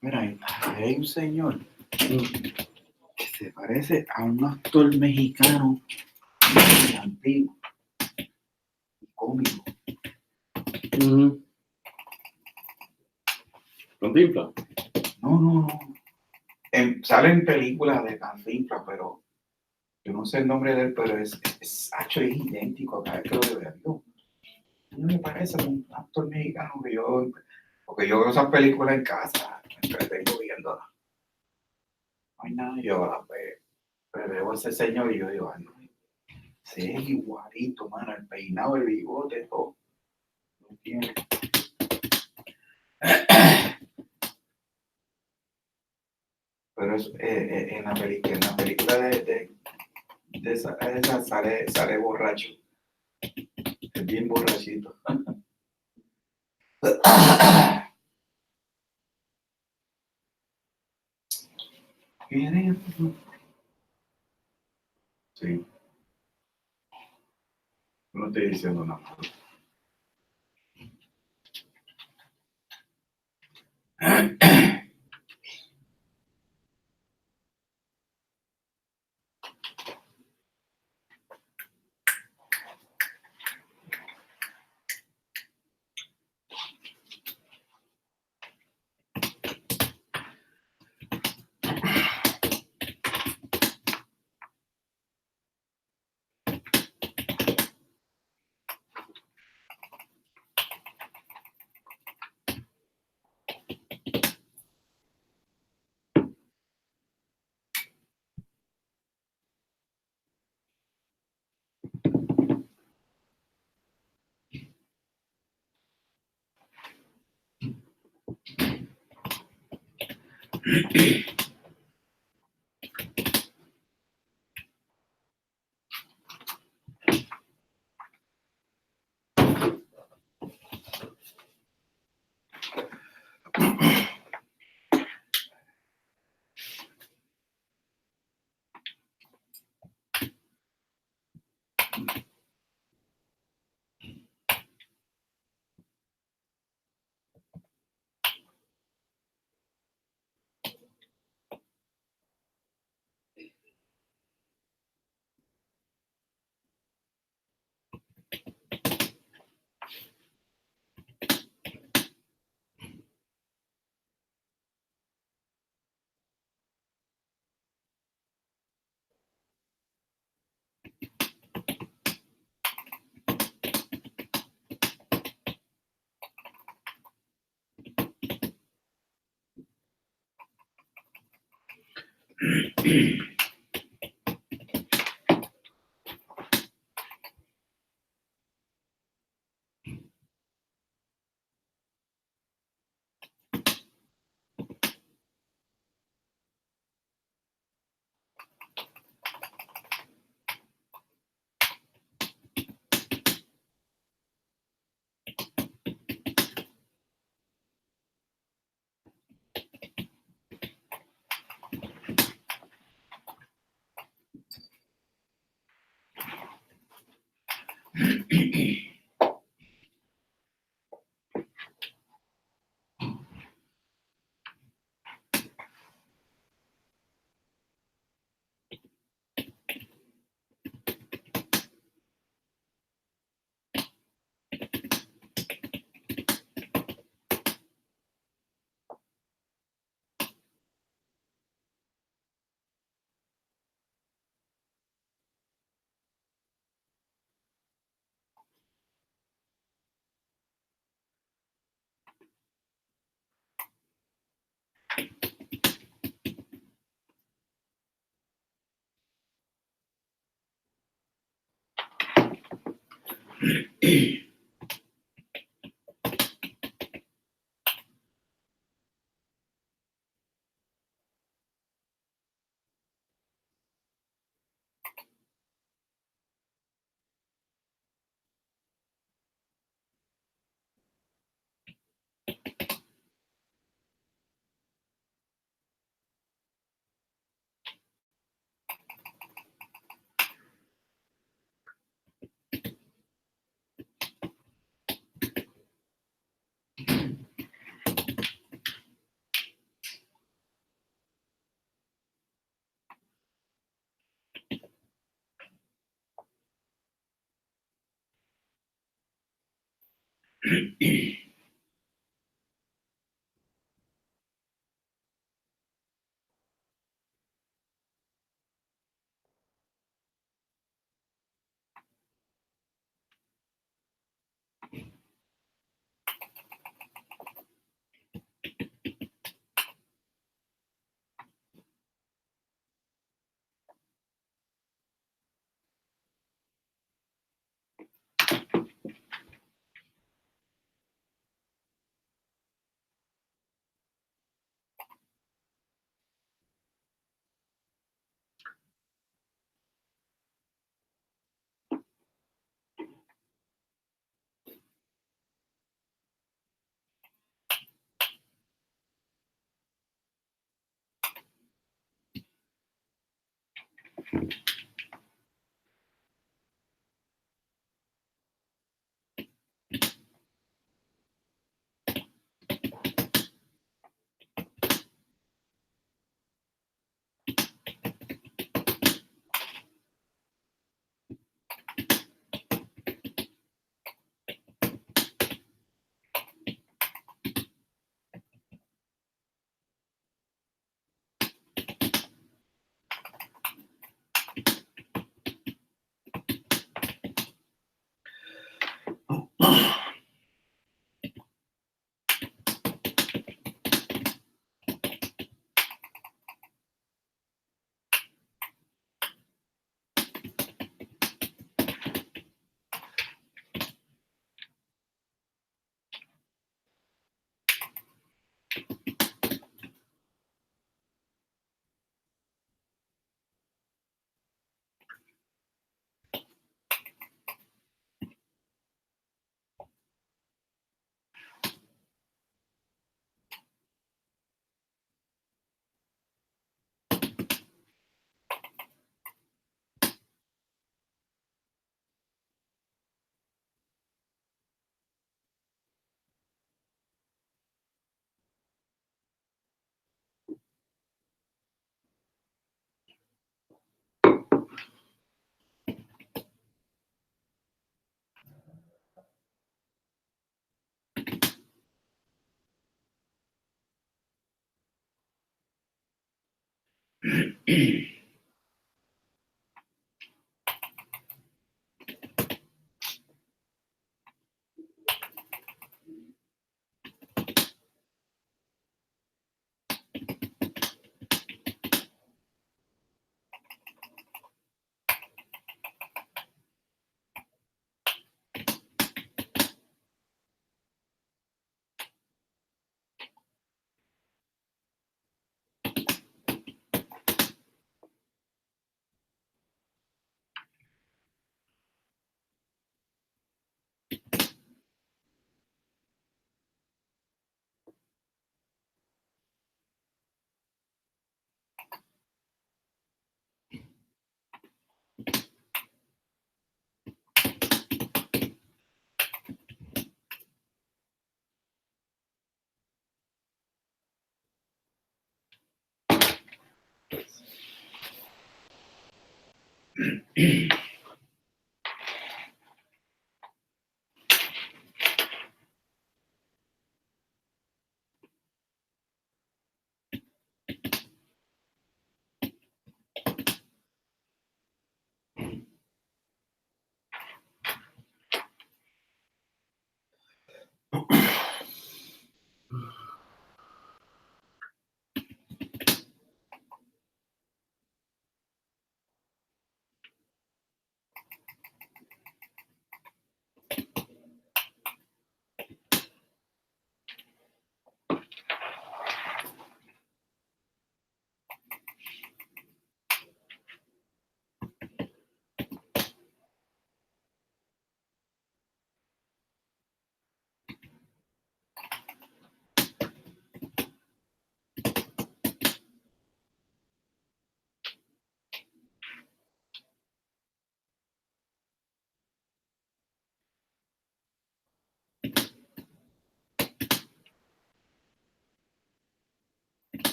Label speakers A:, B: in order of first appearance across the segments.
A: Mira, ahí hay un señor que se parece a un actor mexicano antiguo y cómico.
B: ¿Cantinflas?
A: No. Sale en películas de Cantinflas, pero yo no sé el nombre de él, pero es idéntico cada vez que lo veo. No me parece un actor mexicano porque yo veo esas películas en casa, me entretengo viéndolas. No hay nada, yo veo a ese señor y yo digo, ay, no, sí, es igualito, mano, el peinado, el bigote, todo. No tiene. Pero en la película de esa sale borracho. Es bien borrachito. Sí. No estoy diciendo nada.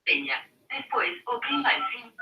B: Peña. Después, oprima el fin.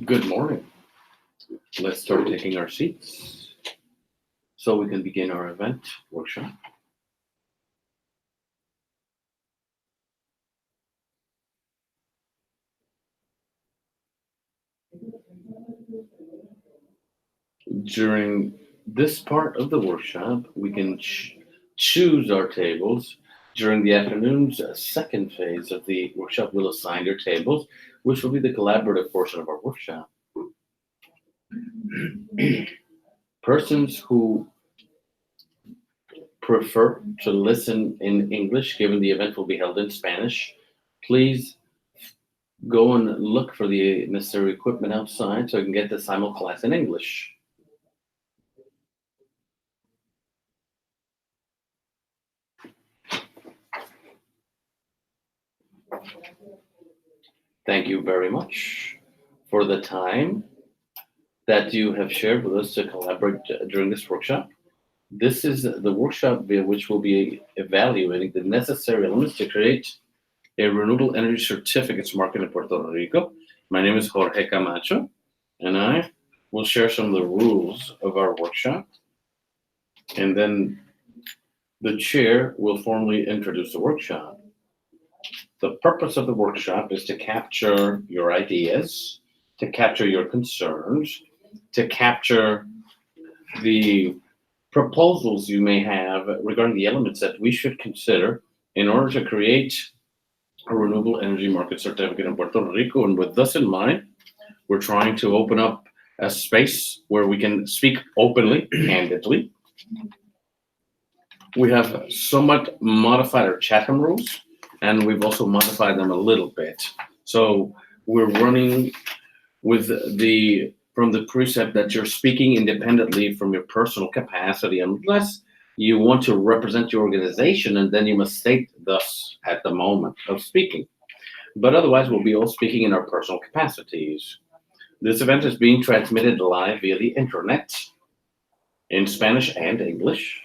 C: 'Good morning. Let's start taking our seats so we can begin our event workshop. During this part of the workshop, we can choose our tables. During the afternoon's second phase of the workshop, we'll assign your tables, which will be the collaborative portion of our workshop. Persons who prefer to listen in English, given the event will be held in Spanish, please go and look for the necessary equipment outside so I can get the simulclass in English. Thank you very much for the time that you have shared with us to collaborate during this workshop. This is the workshop via which we'll be evaluating the necessary elements to create a renewable energy certificates market in Puerto Rico. My name is Jorge Camacho, and I will share some of the rules of our workshop. And then the chair will formally introduce the workshop. The purpose of the workshop is to capture your ideas, to capture your concerns, to capture the proposals you may have regarding the elements that we should consider in order to create a renewable energy market certificate in Puerto Rico. And with this in mind, we're trying to open up a space where we can speak openly, candidly. We have somewhat modified our chat room rules, and we've also modified them a little bit. So we're running with from the precept that you're speaking independently from your personal capacity, unless you want to represent your organization, and then you must state thus at the moment of speaking. But otherwise, we'll be all speaking in our personal capacities. This event is being transmitted live via the internet in Spanish and English.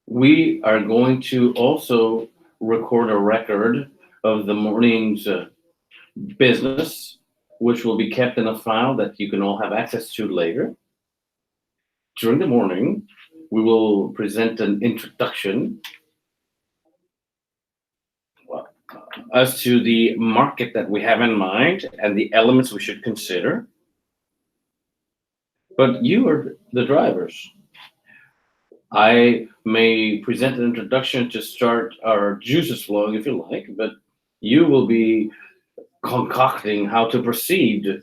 C: We are going to also record a record of the morning's business, which will be kept in a file that you can all have access to later. During the morning, we will present an introduction as to the market that we have in mind and the elements we should consider. But you are the drivers. I may present an introduction to start our juices flowing if you like, but you will be concocting how to proceed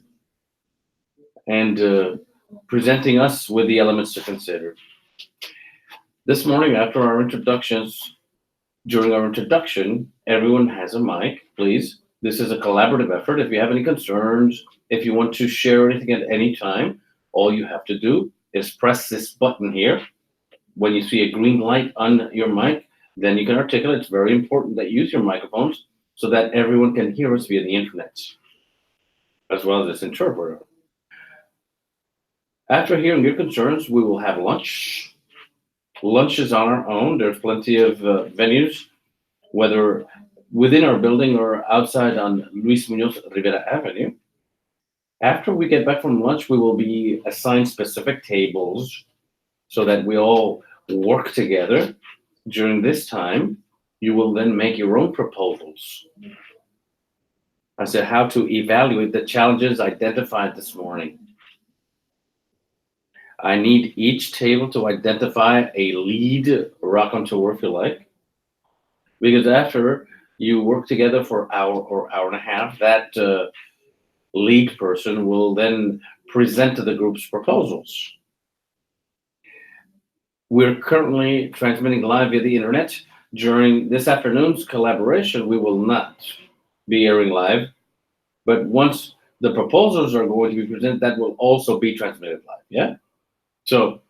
C: and presenting us with the elements to consider. This morning, after our introductions, during our introduction, everyone has a mic, please. This is a collaborative effort. If you have any concerns, if you want to share anything at any time, all you have to do is press this button here. When you see a green light on your mic, then you can articulate. It's very important that you use your microphones so that everyone can hear us via the internet, as well as this interpreter. After hearing your concerns, we will have lunch. Lunch is on our own. There's plenty of venues, whether within our building or outside on Luis Muñoz Rivera Avenue. After we get back from lunch, we will be assigned specific tables so that we all work together. During this time, you will then make your own proposals as to how to evaluate the challenges identified this morning. I need each table to identify a lead raconteur, if you like, because after you work together for an hour or hour and a half, that lead person will then present to the group's proposals. We're currently transmitting live via the internet. During this afternoon's collaboration, we will not be airing live, but once the proposals are going to be presented, that will also be transmitted live, yeah? So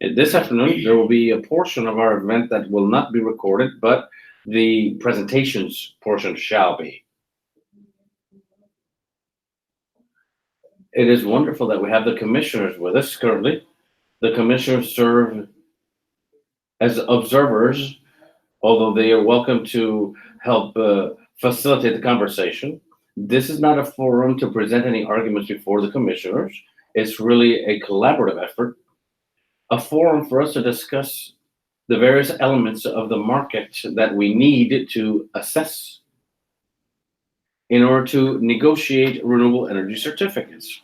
C: this afternoon, there will be a portion of our event that will not be recorded, but the presentations portion shall be. It is wonderful that we have the commissioners with us currently. The commissioners serve as observers, although they are welcome to help facilitate the conversation. This is not a forum to present any arguments before the commissioners. It's really a collaborative effort, a forum for us to discuss the various elements of the market that we need to assess in order to negotiate renewable energy certificates,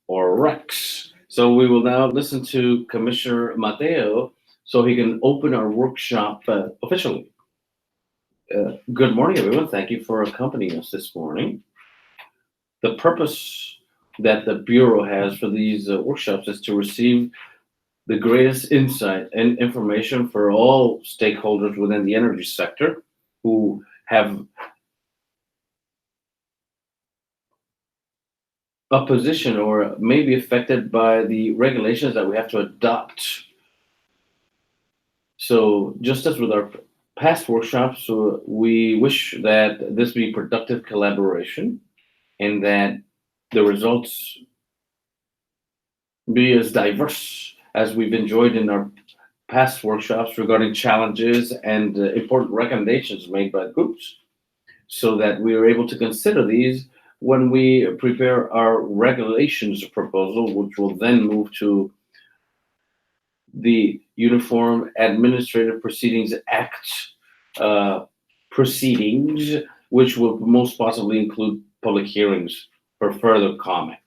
C: or RECs. So we will now listen to Commissioner Mateo so he can open our workshop officially. Good morning, everyone. Thank you for accompanying us this morning. The purpose that the Bureau has for these workshops is to receive the greatest insight and information for all stakeholders within the energy sector who have a position or may be affected by the regulations that we have to adopt. So just as with our past workshops, we wish that this be productive collaboration and that the results be as diverse as we've enjoyed in our past workshops regarding challenges and important recommendations made by groups, so that we are able to consider these when we prepare our regulations proposal, which will then move to the Uniform Administrative Proceedings Act proceedings, which will most possibly include public hearings for further comment.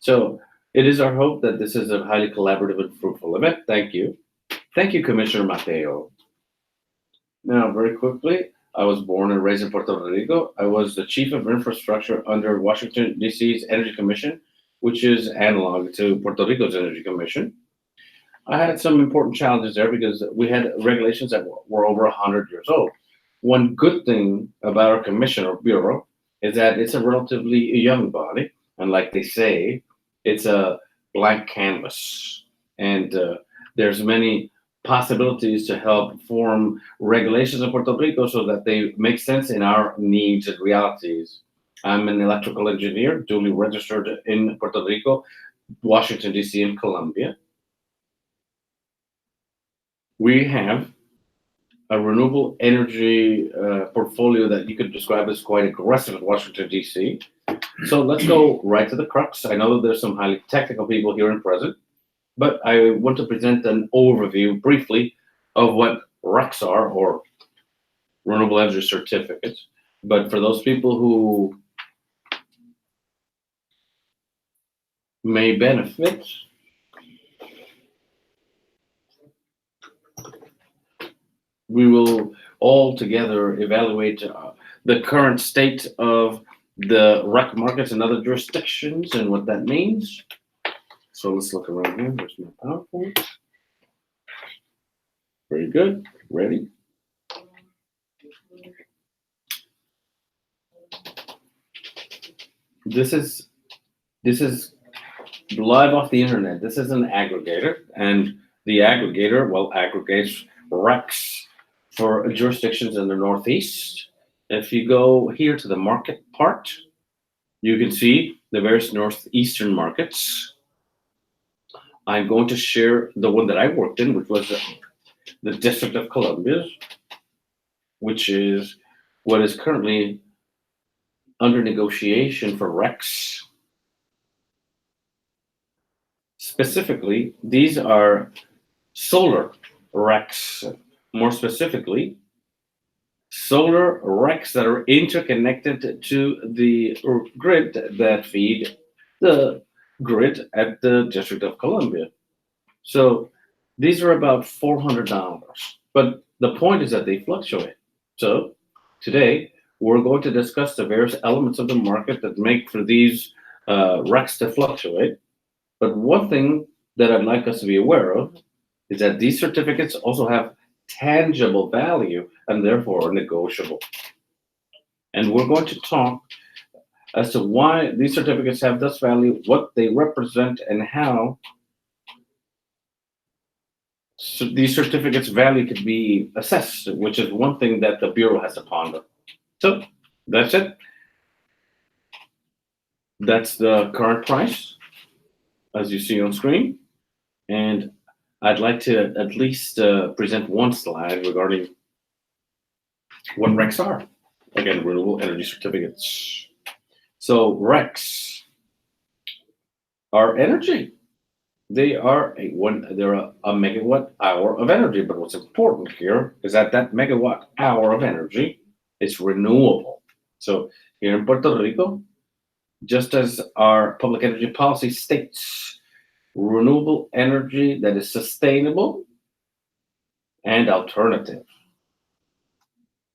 C: So it is our hope that this is a highly collaborative and fruitful event. Thank you. Thank you, Commissioner Mateo. Now, very quickly, I was born and raised in Puerto Rico. I was the chief of infrastructure under Washington, D.C.'s Energy Commission, which is analog to Puerto Rico's Energy Commission. I had some important challenges there because we had regulations that were over 100 years old. One good thing about our commission or bureau is that it's a relatively young body, and like they say, it's a blank canvas, and there's many possibilities to help form regulations in Puerto Rico so that they make sense in our needs and realities. I'm an electrical engineer, duly registered in Puerto Rico, Washington, D.C., and Colombia. We have a renewable energy portfolio that you could describe as quite aggressive in Washington, D.C. So let's go right to the crux. I know that there's some highly technical people here and present, but I want to present an overview briefly of what RECs are, or renewable energy certificates. But for those people who may benefit, we will all together evaluate the current state of the REC markets in other jurisdictions and what that means. So let's look around here. There's my PowerPoint. Very good. Ready? This is live off the internet. This is an aggregator, and the aggregator, well, aggregates RECs for jurisdictions in the Northeast. If you go here to the market part, you can see the various Northeastern markets. I'm going to share the one that I worked in, which was the District of Columbia, which is what is currently under negotiation for RECs. Specifically, these are solar RECs. More specifically, solar RECs that are interconnected to the grid that feed the grid at the District of Columbia. So these are about $400, but the point is that they fluctuate. So today we're going to discuss the various elements of the market that make for these RECs to fluctuate. But one thing that I'd like us to be aware of is that these certificates also have tangible value and therefore are negotiable. And we're going to talk as to why these certificates have this value, what they represent, and how these certificates' value could be assessed, which is one thing that the Bureau has to ponder. So that's it. That's the current price, as you see on screen. And I'd like to at least present one slide regarding what RECs are. Again, renewable energy certificates. So RECs are energy. They are they're a megawatt hour of energy. But what's important here is that that megawatt hour of energy is renewable. So here in Puerto Rico, just as our public energy policy states, renewable energy that is sustainable and alternative.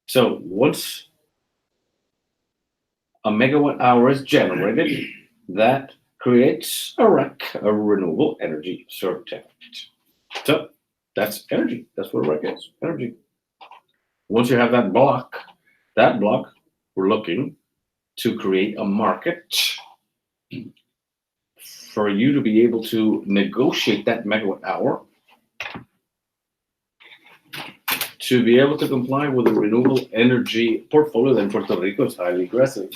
C: So once a megawatt hour is generated, that creates a REC, a renewable energy certificate. So that's energy. That's what a REC is, energy. Once you have that block, we're looking to create a market for you to be able to negotiate that megawatt hour to be able to comply with the renewable energy portfolio that Puerto Rico is highly aggressive.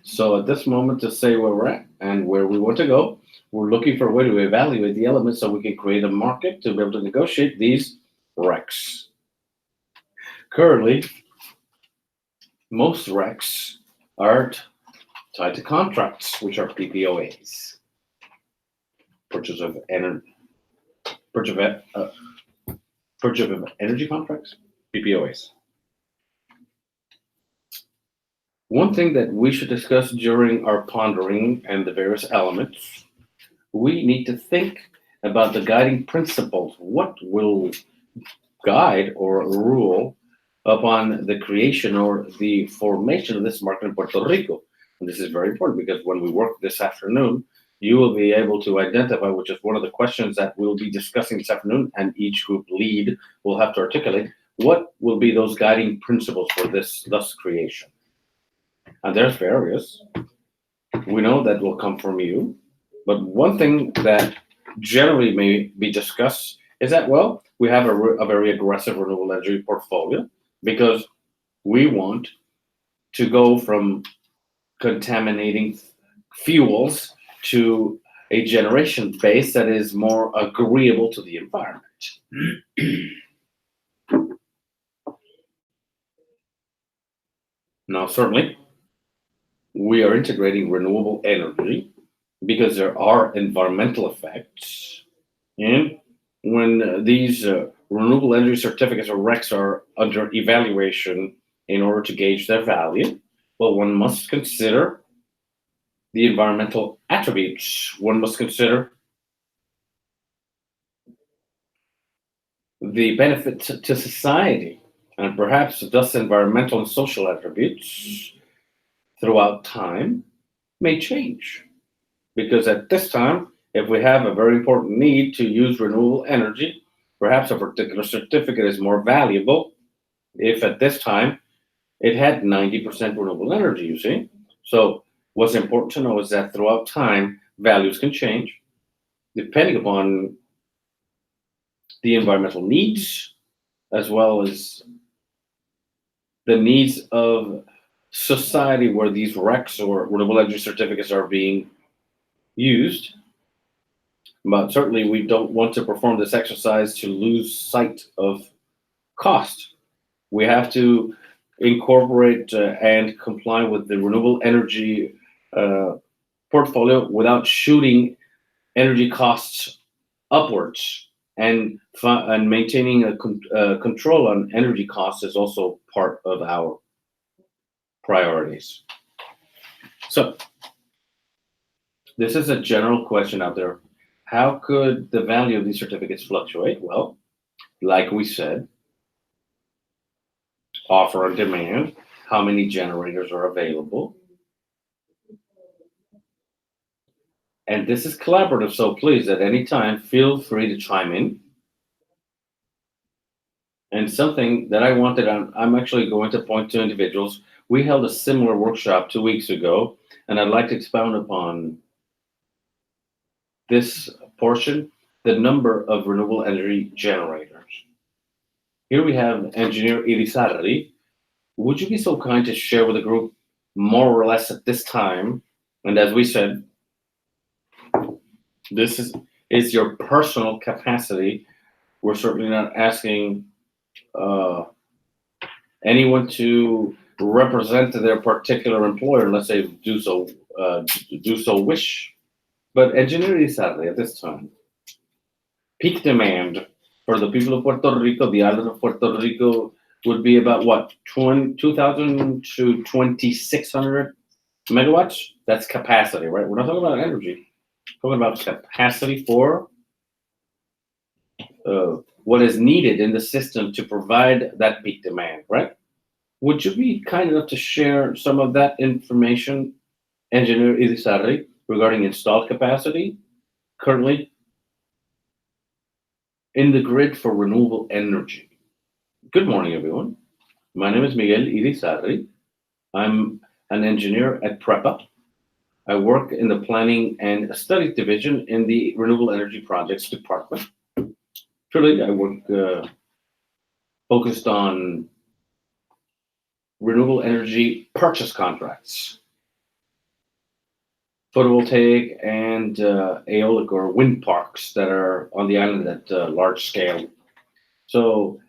C: So at this moment, to say where we're at and where we want to go, we're looking for a way to evaluate the elements so we can create a market to be able to negotiate these RECs. Currently, most RECs are tied to contracts, which are PPOAs, purchase of energy contracts, PPOAs. One thing that we should discuss during our pondering and the various elements, we need to think about the guiding principles. What will guide or rule upon the creation or the formation of this market in Puerto Rico? And this is very important because when we work this afternoon, you will be able to identify, which is one of the questions that we'll be discussing this afternoon, and each group lead will have to articulate what will be those guiding principles for this thus creation. And there's various. We know that will come from you. But one thing that generally may be discussed is that, well, we have a very aggressive renewable energy portfolio because we want to go from contaminating fuels to a generation base that is more agreeable to the environment. Now, certainly, we are integrating renewable energy because there are environmental effects. And when these renewable energy certificates or RECs are under evaluation in order to gauge their value, well, one must consider the environmental attributes. One must consider the benefit to society, and perhaps thus environmental and social attributes throughout time may change. Because at this time, if we have a very important need to use renewable energy, perhaps a particular certificate is more valuable if at this time it had 90% renewable energy, you see? So what's important to know is that throughout time, values can change depending upon the environmental needs, as well as the needs of society where these RECs or renewable energy certificates are being used. But certainly we don't want to perform this exercise to lose sight of cost. We have to incorporate and comply with the renewable energy portfolio without shooting energy costs upwards. And maintaining a control on energy costs is also part of our priorities. So this is a general question out there. How could the value of these certificates fluctuate? Well, like we said, offer and demand, how many generators are available. And this is collaborative, so please, at any time, feel free to chime in. And something that I wanted, I'm actually going to point to individuals. We held a similar workshop 2 weeks ago, and I'd like to expound upon this portion, the number of renewable energy generators. Here we have Engineer Irizarry. Would you be so kind to share with the group more or less at this time? And as we said, this is your personal capacity. We're certainly not asking anyone to represent their particular employer unless they do so wish. But Engineer Irizarry at this time, peak demand for the people of Puerto Rico, the island of Puerto Rico, would be about what, 2,000 to 2,600 megawatts? That's capacity, right? We're not talking about energy. We're talking about capacity for what is needed in the system to provide that peak demand, right? Would you be kind enough to share some of that information, Engineer Irizarry, regarding installed capacity currently in the grid for renewable energy? Good morning, everyone. My name is Miguel Irizarry. I'm an engineer at PREB. I work in the Planning and Studies Division in the Renewable Energy Projects Department. Truly, I work focused on renewable energy purchase contracts, photovoltaic and aeolic or wind parks that are on the island at large scale. So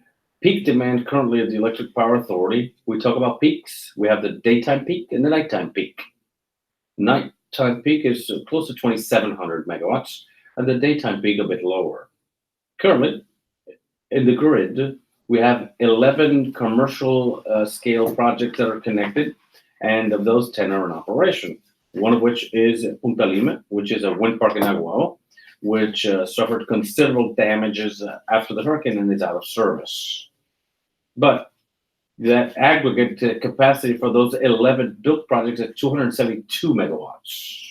C: peak demand currently at the Electric Power Authority, we talk about peaks. We have the daytime peak and the nighttime peak. Nighttime peak is close to 2,700 megawatts, and the daytime peak a bit lower. Currently, in the grid, we have 11 commercial scale projects that are connected, and of those, 10 are in operation. One of which is Punta Lima, which is a wind park in Aguao, which suffered considerable damages after the hurricane and is out of service. But that aggregate capacity for those 11 built projects is 272 megawatts.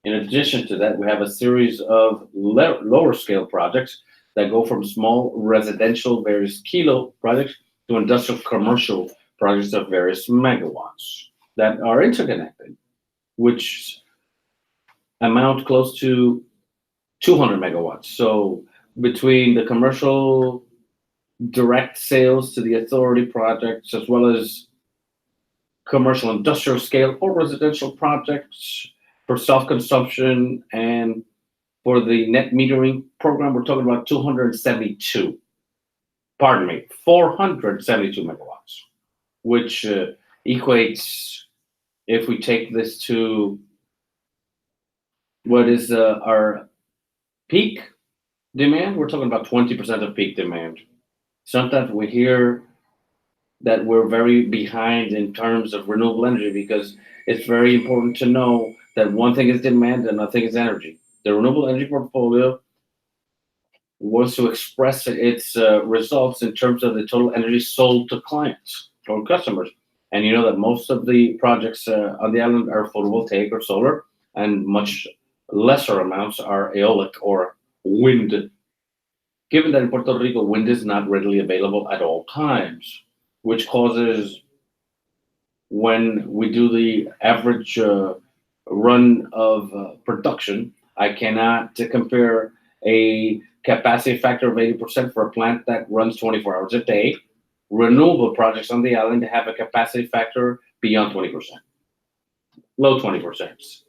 C: In addition to that, we have a series of lower scale projects that go from small residential various kilo projects to industrial commercial projects of various megawatts that are interconnected, which amount close to 200 megawatts. So between the commercial direct sales to the authority projects, as well as commercial industrial scale or residential projects for self-consumption and for the net metering program, we're talking about 472 megawatts, which equates, if we take this to what is our peak demand, we're talking about 20% of peak demand. Sometimes we hear that we're very behind in terms of renewable energy because it's very important to know that one thing is demand and another thing is energy. The renewable energy portfolio wants to express its results in terms of the total energy sold to clients or customers. And you know that most of the projects on the island are photovoltaic or solar, and much lesser amounts are aeolic or wind. Given that in Puerto Rico, wind is not readily available at all times, which causes, when we do the average run of production, I cannot compare a capacity factor of 80% for a plant that runs 24 hours a day. Renewable projects on the island have a capacity factor beyond 20%, low 20%.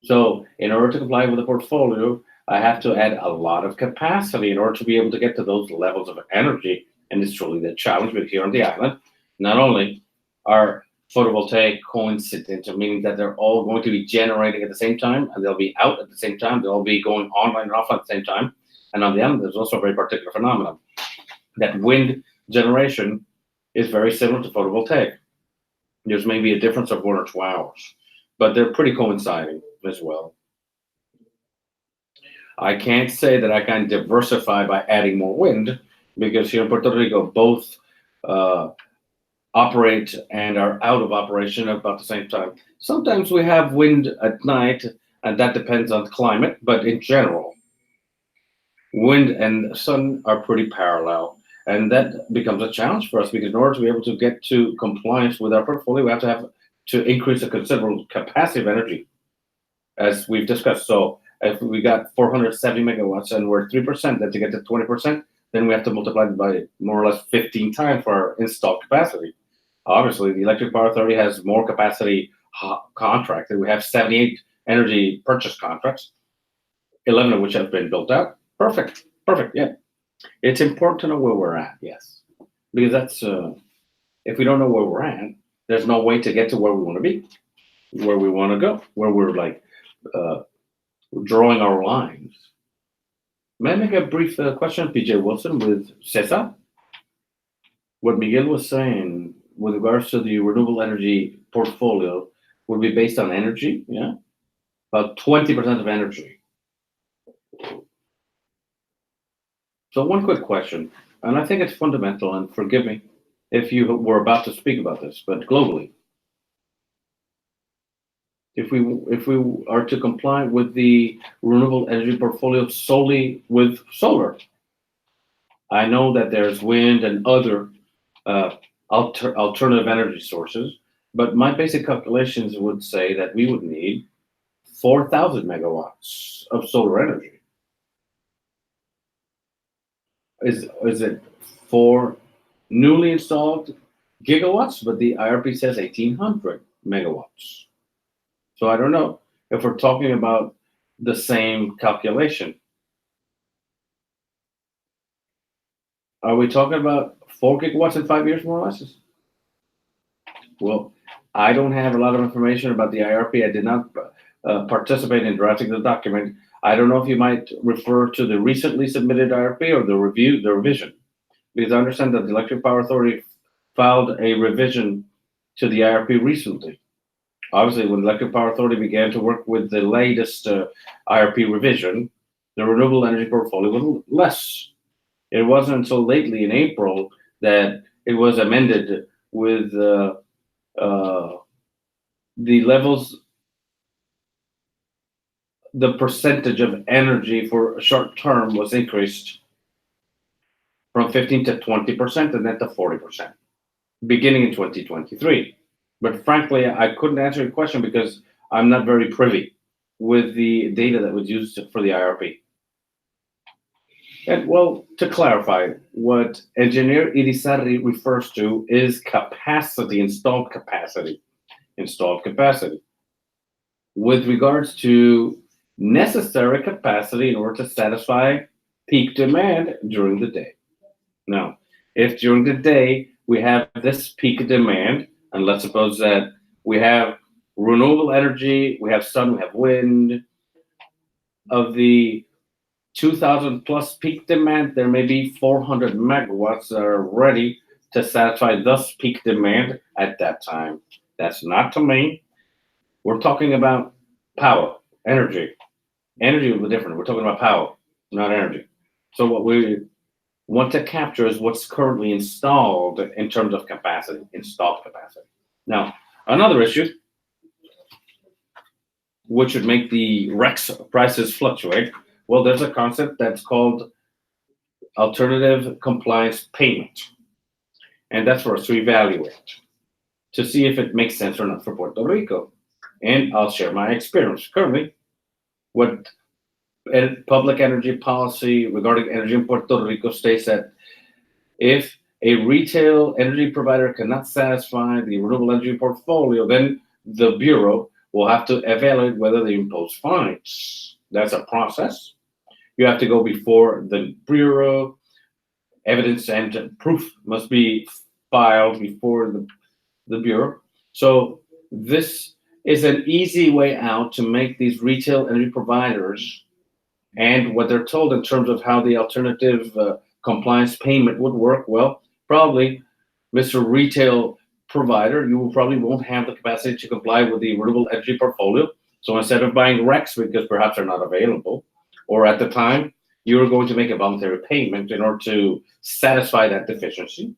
C: So in order to comply with the portfolio, I have to add a lot of capacity in order to be able to get to those levels of energy. And it's truly the challenge with here on the island. Not only are photovoltaic coincident, meaning that they're all going to be generating at the same time, and they'll be out at the same time, they'll be going online and offline at the same time. And on the island, there's also a very particular phenomenon that wind generation is very similar to photovoltaic. There's maybe a difference of 1 or 2 hours, but they're pretty coinciding as well. I can't say that I can diversify by adding more wind, because here in Puerto Rico, both operate and are out of operation at about the same time. Sometimes we have wind at night, and that depends on the climate, but in general, wind and sun are pretty parallel. And that becomes a challenge for us, because in order to be able to get to compliance with our portfolio, we have to increase a considerable capacity of energy, as we've discussed. So if we got 470 megawatts and we're 3%, then to get to 20%, then we have to multiply it by more or less 15 times for our installed capacity. Obviously, the Electric Power Authority has more capacity contracted. We have 78 energy purchase contracts, 11 of which have been built out. Perfect, yeah. It's important to know where we're at, yes. Because that's, if we don't know where we're at, there's no way to get to where we want to be, where we want to go, where we're like drawing our lines. May I make a brief question, PJ Wilson, with Cesar? What Miguel was saying with regards to the renewable energy portfolio would be based on energy, yeah? About 20% of energy. So one quick question, and I think it's fundamental, and forgive me if you were about to speak about this, but globally, if we are to comply with the renewable energy portfolio solely with solar, I know that there's wind and other alternative energy sources, but my basic calculations would say that we would need 4,000 megawatts of solar energy. Is it for newly installed gigawatts? But the IRP says 1,800 megawatts. So I don't know if we're talking about the same calculation. Are we talking about 4 gigawatts in 5 years, more or less? Well, I don't have a lot of information about the IRP. I did not participate in drafting the document. I don't know if you might refer to the recently submitted IRP or the revision, because I understand that the Electric Power Authority filed a revision to the IRP recently. Obviously, when the Electric Power Authority began to work with the latest IRP revision, the renewable energy portfolio was less. It wasn't until lately in April that it was amended with the levels, the percentage of energy for short term was increased from 15 to 20% and then to 40%, beginning in 2023. But frankly, I couldn't answer your question because I'm not very privy with the data that was used for the IRP. And well, to clarify, what Engineer Irizarry refers to is capacity, installed capacity. With regards to necessary capacity in order to satisfy peak demand during the day. Now, if during the day we have this peak demand, and let's suppose that we have renewable energy, we have sun, we have wind, of the 2,000 plus peak demand, there may be 400 megawatts that are ready to satisfy this peak demand at that time. That's not to me. We're talking about power, energy. Energy will be different. We're talking about power, not energy. So what we want to capture is what's currently installed in terms of capacity, installed capacity. Now, another issue, which would make the RECs prices fluctuate, well, there's a concept that's called alternative compliance payment. And that's for us to evaluate, to see if it makes sense or not for Puerto Rico. And I'll share my experience. Currently, what public energy policy regarding energy in Puerto Rico states that if a retail energy provider cannot satisfy the renewable energy portfolio, then the Bureau will have to evaluate whether they impose fines. That's a process. You have to go before the Bureau. Evidence and proof must be filed before the Bureau. So this is an easy way out to make these retail energy providers and what they're told in terms of how the alternative compliance payment would work. Well, probably, Mr. Retail Provider, you probably won't have the capacity to comply with the renewable energy portfolio. So instead of buying RECs because perhaps they're not available, or at the time, you're going to make a voluntary payment in order to satisfy that deficiency,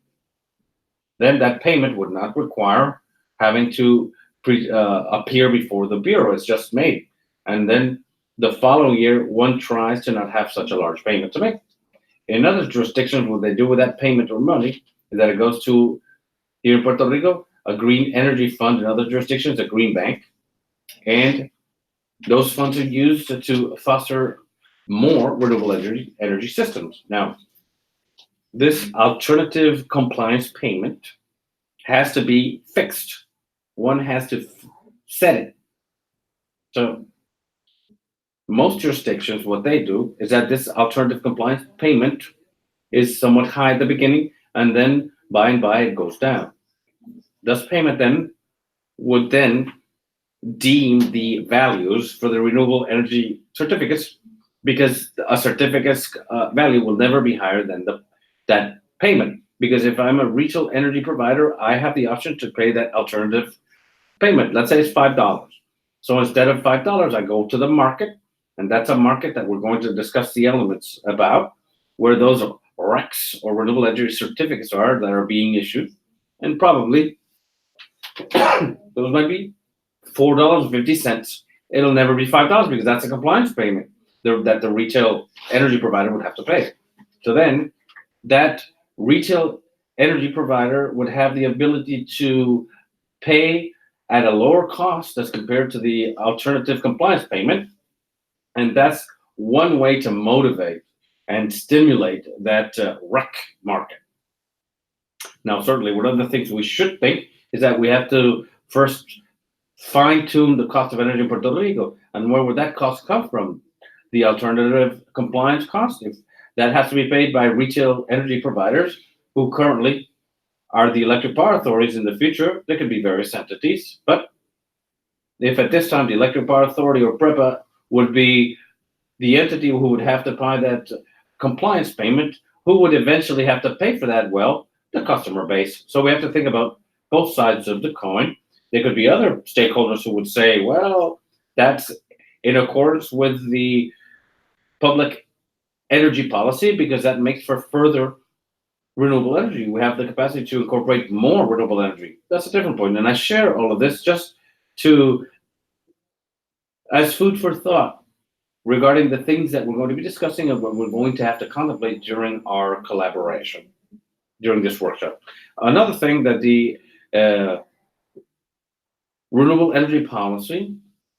C: then that payment would not require having to appear before the Bureau. It's just made. And then the following year, one tries to not have such a large payment to make. In other jurisdictions, what they do with that payment or money is that it goes to, here in Puerto Rico, a green energy fund. In other jurisdictions, a green bank. And those funds are used to foster more renewable energy systems. Now, this alternative compliance payment has to be fixed. One has to set it. So most jurisdictions, what they do is that this alternative compliance payment is somewhat high at the beginning, and then by and by it goes down. This payment then would then deem the values for the renewable energy certificates, because a certificate's value will never be higher than that payment. Because if I'm a retail energy provider, I have the option to pay that alternative payment. Let's say it's $5. So instead of $5, I go to the market, and that's a market that we're going to discuss the elements about, where those RECs or renewable energy certificates are that are being issued, and probably those might be $4.50. It'll never be $5 because that's a compliance payment that the retail energy provider would have to pay. So then that retail energy provider would have the ability to pay at a lower cost as compared to the alternative compliance payment. And that's one way to motivate and stimulate that REC market. Now, certainly, one of the things we should think is that we have to first fine-tune the cost of energy in Puerto Rico. And where would that cost come from? The alternative compliance cost. If that has to be paid by retail energy providers who currently are the electric power authorities. In the future, there could be various entities. But if at this time the electric power authority or PREB would be the entity who would have to pay that compliance payment, who would eventually have to pay for that? Well, the customer base. So we have to think about both sides of the coin. There could be other stakeholders who would say, well, that's in accordance with the public energy policy because that makes for further renewable energy. We have the capacity to incorporate more renewable energy. That's a different point. And I share all of this just as food for thought regarding the things that we're going to be discussing and what we're going to have to contemplate during our collaboration, during this workshop. Another thing that the renewable energy policy,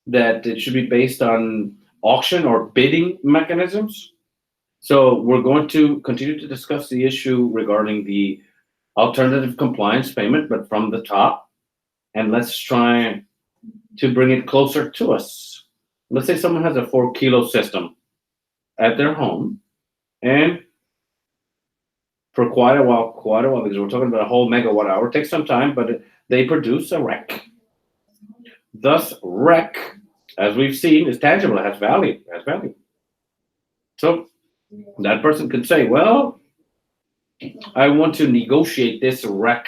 C: that it should be based on auction or bidding mechanisms. So we're going to continue to discuss the issue regarding the alternative compliance payment, but from the top. And let's try to bring it closer to us. Let's say someone has a 4-kilo system at their home, and for quite a while, because we're talking about a whole megawatt hour, it takes some time, but they produce a REC. Thus, REC, as we've seen, is tangible, it has value. So that person could say, well, I want to negotiate this REC.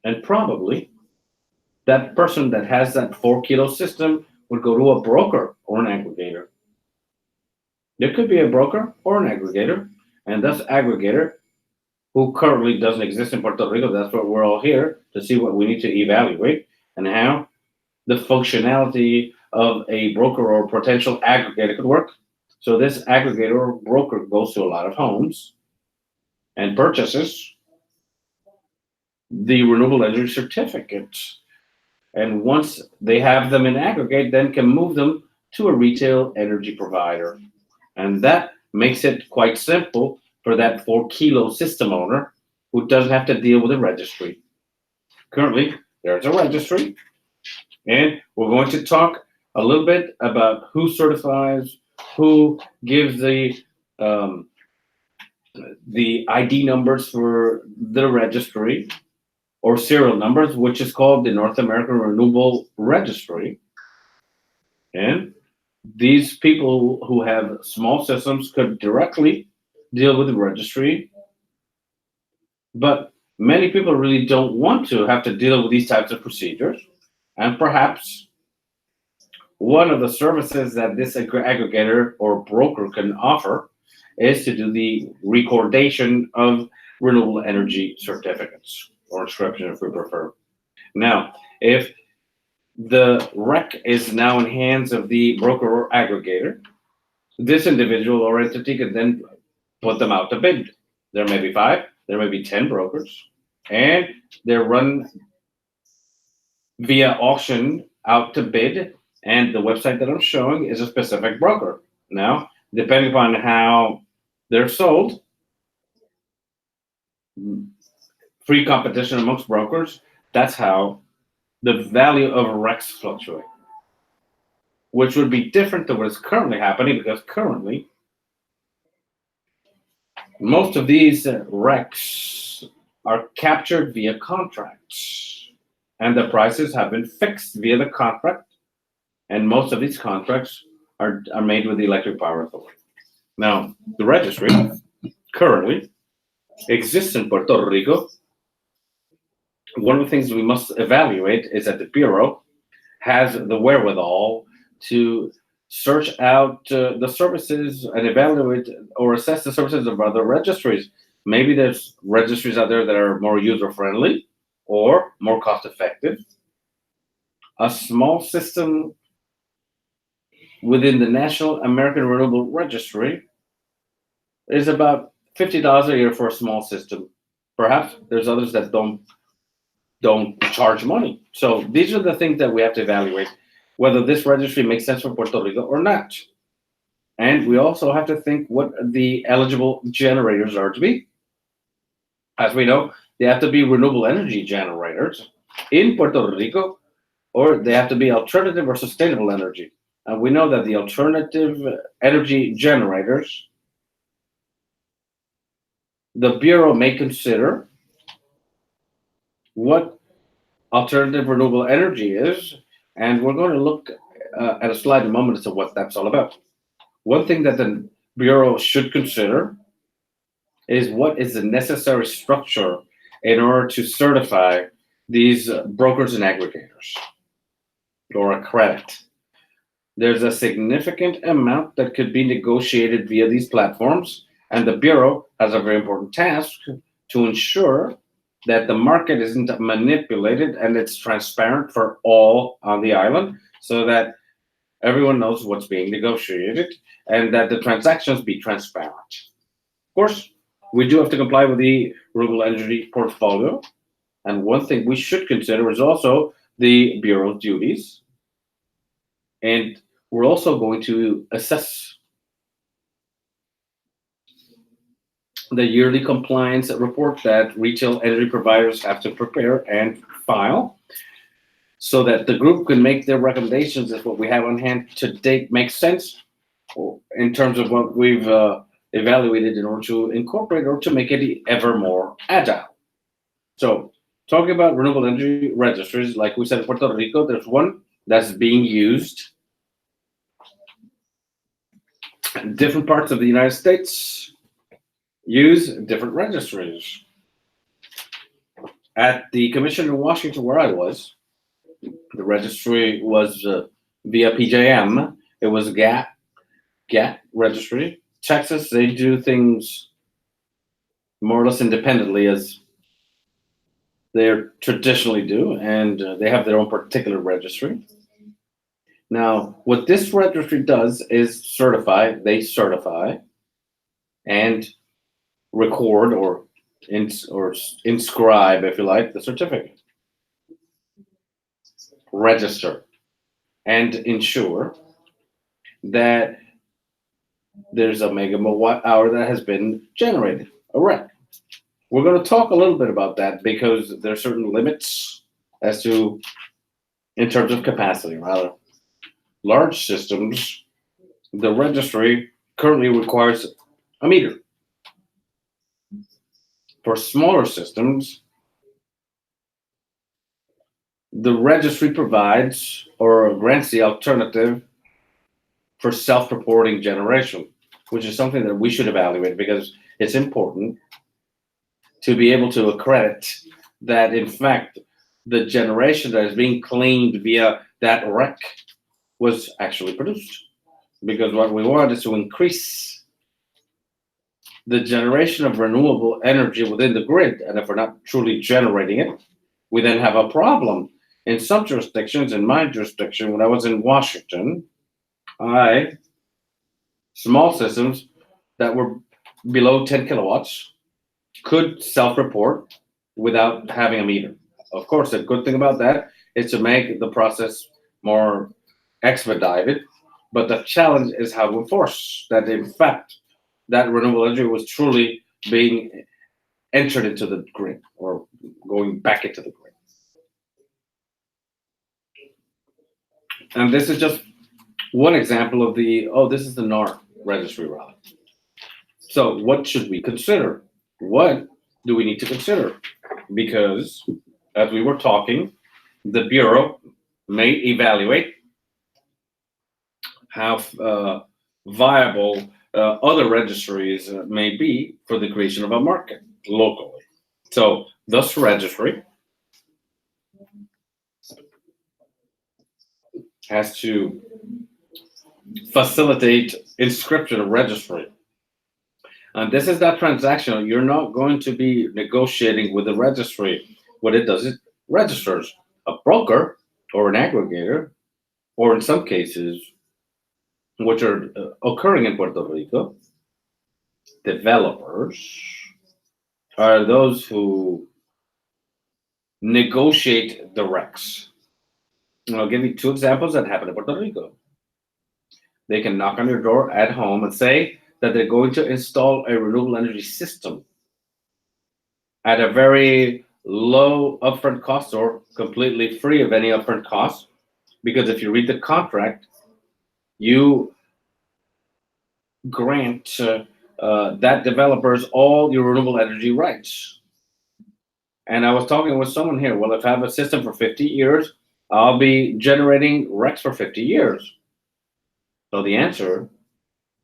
C: And probably that person that has that 4-kilo system would go to a broker or an aggregator. There could be a broker or an aggregator, and this aggregator, who currently doesn't exist in Puerto Rico, that's what we're all here to see what we need to evaluate and how the functionality of a broker or potential aggregator could work. So this aggregator or broker goes to a lot of homes and purchases the renewable energy certificates. And once they have them in aggregate, then can move them to a retail energy provider. And that makes it quite simple for that 4-kilo system owner who doesn't have to deal with a registry. Currently, there's a registry, and we're going to talk a little bit about who certifies, who gives the ID numbers for the registry, or serial numbers, which is called the North American Renewable Registry. And these people who have small systems could directly deal with the registry, but many people really don't want to have to deal with these types of procedures. And perhaps one of the services that this aggregator or broker can offer is to do the recordation of renewable energy certificates, or inscription if we prefer. Now, if the REC is now in hands of the broker or aggregator, this individual or entity could then put them out to bid. There may be 5, there may be 10 brokers, and they're run via auction out to bid, and the website that I'm showing is a specific broker. Now, depending upon how they're sold, free competition amongst brokers, that's how the value of RECs fluctuate, which would be different to what is currently happening, because currently most of these RECs are captured via contracts, and the prices have been fixed via the contract, and most of these contracts are made with the electric power authority. Now, the registry currently exists in Puerto Rico. One of the things we must evaluate is that the Bureau has the wherewithal to search out the services and evaluate or assess the services of other registries. Maybe there's registries out there that are more user-friendly or more cost-effective. A small system within the National American Renewable Registry is about $50 a year for a small system. Perhaps there's others that don't charge money. So these are the things that we have to evaluate, whether this registry makes sense for Puerto Rico or not. And we also have to think what the eligible generators are to be. As we know, they have to be renewable energy generators in Puerto Rico, or they have to be alternative or sustainable energy. And we know that the alternative energy generators, the Bureau may consider what alternative renewable energy is, and we're going to look at a slide in a moment as to what that's all about. One thing that the Bureau should consider is what is the necessary structure in order to certify these brokers and aggregators, or a credit. There's a significant amount that could be negotiated via these platforms, and the Bureau has a very important task to ensure that the market isn't manipulated and it's transparent for all on the island, so that everyone knows what's being negotiated and that the transactions be transparent. Of course, we do have to comply with the renewable energy portfolio, and one thing we should consider is also the Bureau's duties. And we're also going to assess the yearly compliance report that retail energy providers have to prepare and file, so that the group can make their recommendations if what we have on hand to date makes sense in terms of what we've evaluated in order to incorporate or to make it ever more agile. So talking about renewable energy registries, like we said in Puerto Rico, there's one that's being used. Different parts of the United States use different registries. At the commission in Washington, where I was, the registry was via PJM. It was GAT registry. Texas, they do things more or less independently as they traditionally do, and they have their own particular registry. Now, what this registry does is they certify and record or inscribe, if you like, the certificate, register, and ensure that there's a megawatt hour that has been generated, a REC. We're going to talk a little bit about that because there are certain limits as to, in terms of capacity, rather. Large systems, the registry currently requires a meter. For smaller systems, the registry provides or grants the alternative for self-reporting generation, which is something that we should evaluate because it's important to be able to accredit that, in fact, the generation that is being claimed via that REC was actually produced. Because what we want is to increase the generation of renewable energy within the grid. And if we're not truly generating it, we then have a problem. In some jurisdictions, in my jurisdiction, when I was in Washington, small systems that were below 10 kilowatts could self-report without having a meter. Of course, the good thing about that is to make the process more expedited, but the challenge is how to enforce that, in fact, that renewable energy was truly being entered into the grid or going back into the grid. And this is just one example of this is the NAR registry route. So what should we consider? What do we need to consider? Because as we were talking, the Bureau may evaluate how viable other registries may be for the creation of a market locally. So this registry has to facilitate inscription of registry. And this is not transactional. You're not going to be negotiating with the registry. What it does is registers a broker or an aggregator, or in some cases, which are occurring in Puerto Rico, developers are those who negotiate the recs. And I'll give you two examples that happen in Puerto Rico. They can knock on your door at home and say that they're going to install a renewable energy system at a very low upfront cost or completely free of any upfront cost. Because if you read the contract, you grant that developers all your renewable energy rights. And I was talking with someone here, well, if I have a system for 50 years, I'll be generating RECs for 50 years. So the answer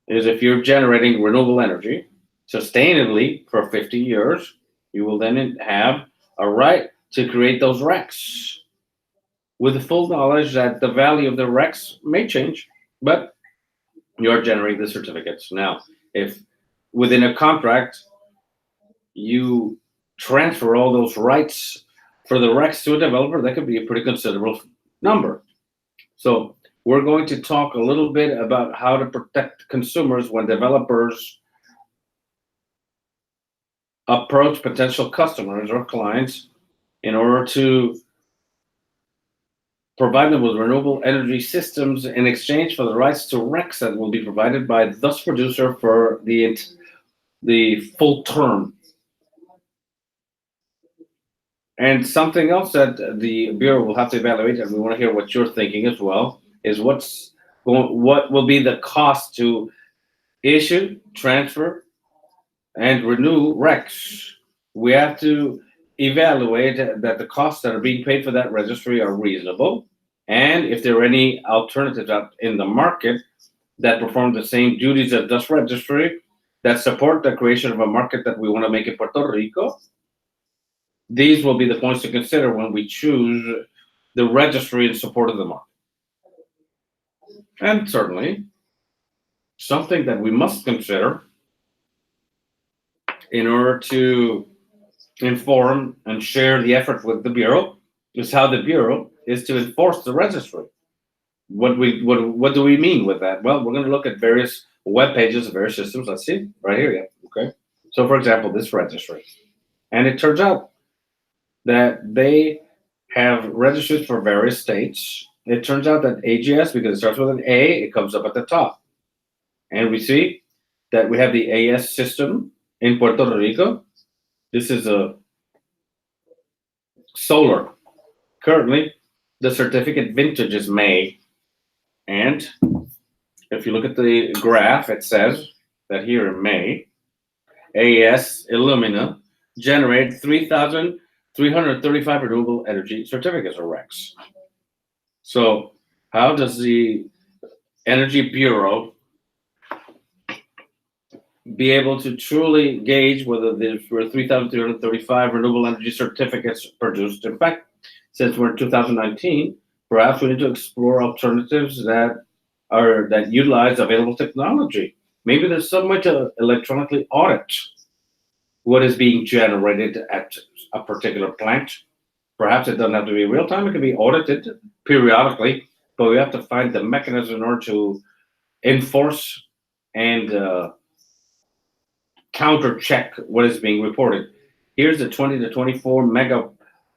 C: is if you're generating renewable energy sustainably for 50 years, you will then have a right to create those RECs with the full knowledge that the value of the RECs may change, but you're generating the certificates. Now, if within a contract, you transfer all those rights for the RECs to a developer, that could be a pretty considerable number. So we're going to talk a little bit about how to protect consumers when developers approach potential customers or clients in order to provide them with renewable energy systems in exchange for the rights to RECs that will be provided by thus producer for the full term. And something else that the Bureau will have to evaluate, and we want to hear what you're thinking as well, is what will be the cost to issue, transfer, and renew RECs. We have to evaluate that the costs that are being paid for that registry are reasonable, and if there are any alternatives out in the market that perform the same duties as this registry, that support the creation of a market that we want to make in Puerto Rico. These will be the points to consider when we choose the registry in support of the market. And certainly, something that we must consider in order to inform and share the effort with the Bureau is how the Bureau is to enforce the registry. What do we mean with that? Well, we're going to look at various web pages of various systems. Let's see, right here, yeah, okay. So for example, this registry. And it turns out that they have registries for various states. It turns out that AGS, because it starts with an A, it comes up at the top. And we see that we have the AS system in Puerto Rico. This is a solar. Currently, the certificate vintage is May. And if you look at the graph, it says that here in May, AES Illumina generated 3,335 renewable energy certificates or RECs. So how does the Energy Bureau be able to truly gauge whether there were 3,335 renewable energy certificates produced? In fact, since we're in 2019, perhaps we need to explore alternatives that utilize available technology. Maybe there's some way to electronically audit what is being generated at a particular plant. Perhaps it doesn't have to be real time, it can be audited periodically, but we have to find the mechanism in order to enforce and counter check what is being reported. Here's the 20 to 24 mega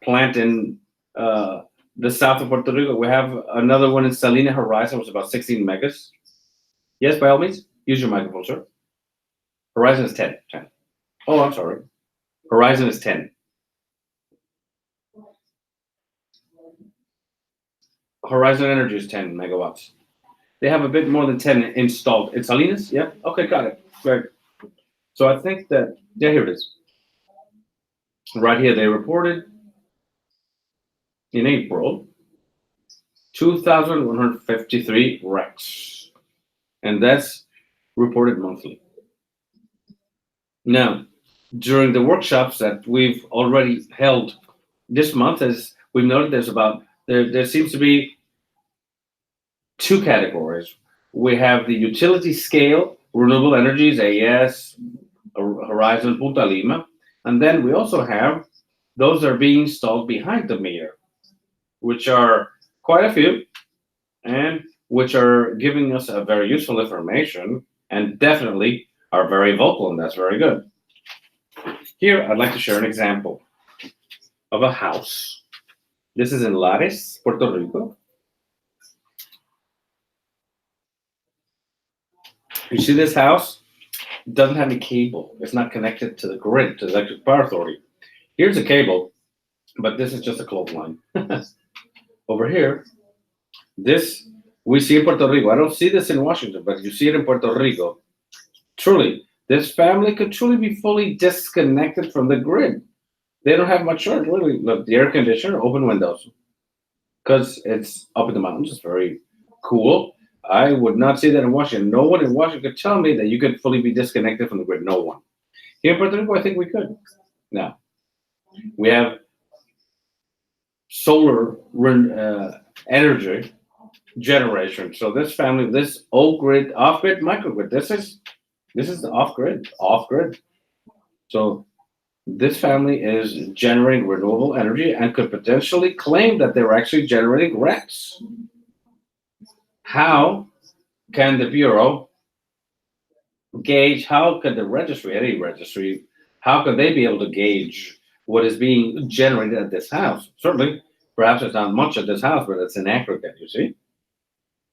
C: plant in the south of Puerto Rico. We have another one in Salina Horizon, which is about 16 megas. Yes, by all means, use your microphone, sir. Horizon is 10. Oh, I'm sorry. Horizon is 10. Horizon Energy is 10 megawatts. They have a bit more than 10 installed. In Salinas? Yeah? Okay, got it. Great. So I think that, yeah, here it is. Right here, they reported in April 2,153 RECs. And that's reported monthly. Now, during the workshops that we've already held this month, as we've noted, there seems to be two categories. We have the utility scale renewable energies, AES, Horizon, Punta Lima. And then we also have those that are being installed behind the meter, which are quite a few, and which are giving us a very useful information and definitely are very vocal, and that's very good. Here, I'd like to share an example of a house. This is in Lares, Puerto Rico. You see this house? It doesn't have any cable. It's not connected to the grid, to the electric power authority. Here's a cable, but this is just a clothesline. Over here, this we see in Puerto Rico. I don't see this in Washington, but you see it in Puerto Rico. Truly, this family could truly be fully disconnected from the grid. They don't have much choice, really. Look, the air conditioner, open windows, because it's up in the mountains. It's very cool. I would not see that in Washington. No one in Washington could tell me that you could fully be disconnected from the grid. No one. Here in Puerto Rico, I think we could. Now, we have solar energy generation. So this family, this off-grid, microgrid, this is the off-grid. So this family is generating renewable energy and could potentially claim that they're actually generating RECs. How can the Bureau gauge, how could the registry, any registry, how could they be able to gauge what is being generated at this house? Certainly, perhaps it's not much at this house, but it's an aggregate, you see,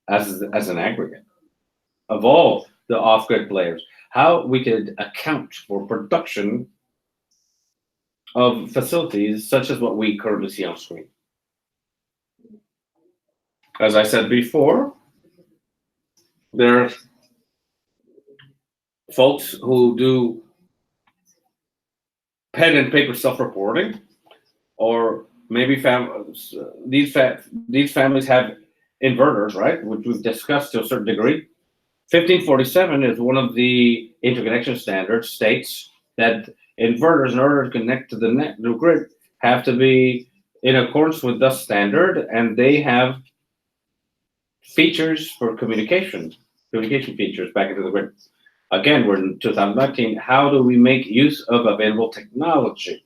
C: as an aggregate of all the off-grid players. How we could account for production of facilities such as what we currently see on screen. As I said before, there are folks who do pen and paper self-reporting, or maybe these families have inverters, right, which we've discussed to a certain degree. 1547 is one of the interconnection standards, states that inverters, in order to connect to the grid, have to be in accordance with the standard, and they have features for communication features back into the grid. Again, we're in 2019. How do we make use of available technology,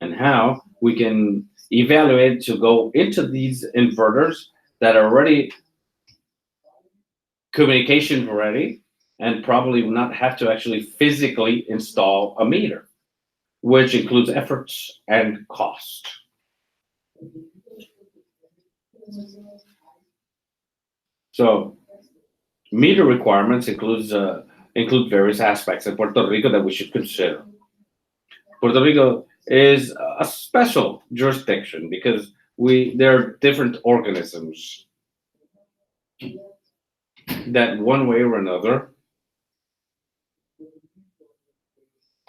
C: and how we can evaluate to go into these inverters that are already communication ready and probably not have to actually physically install a meter, which includes efforts and cost. So meter requirements include various aspects in Puerto Rico that we should consider. Puerto Rico is a special jurisdiction because there are different organisms that one way or another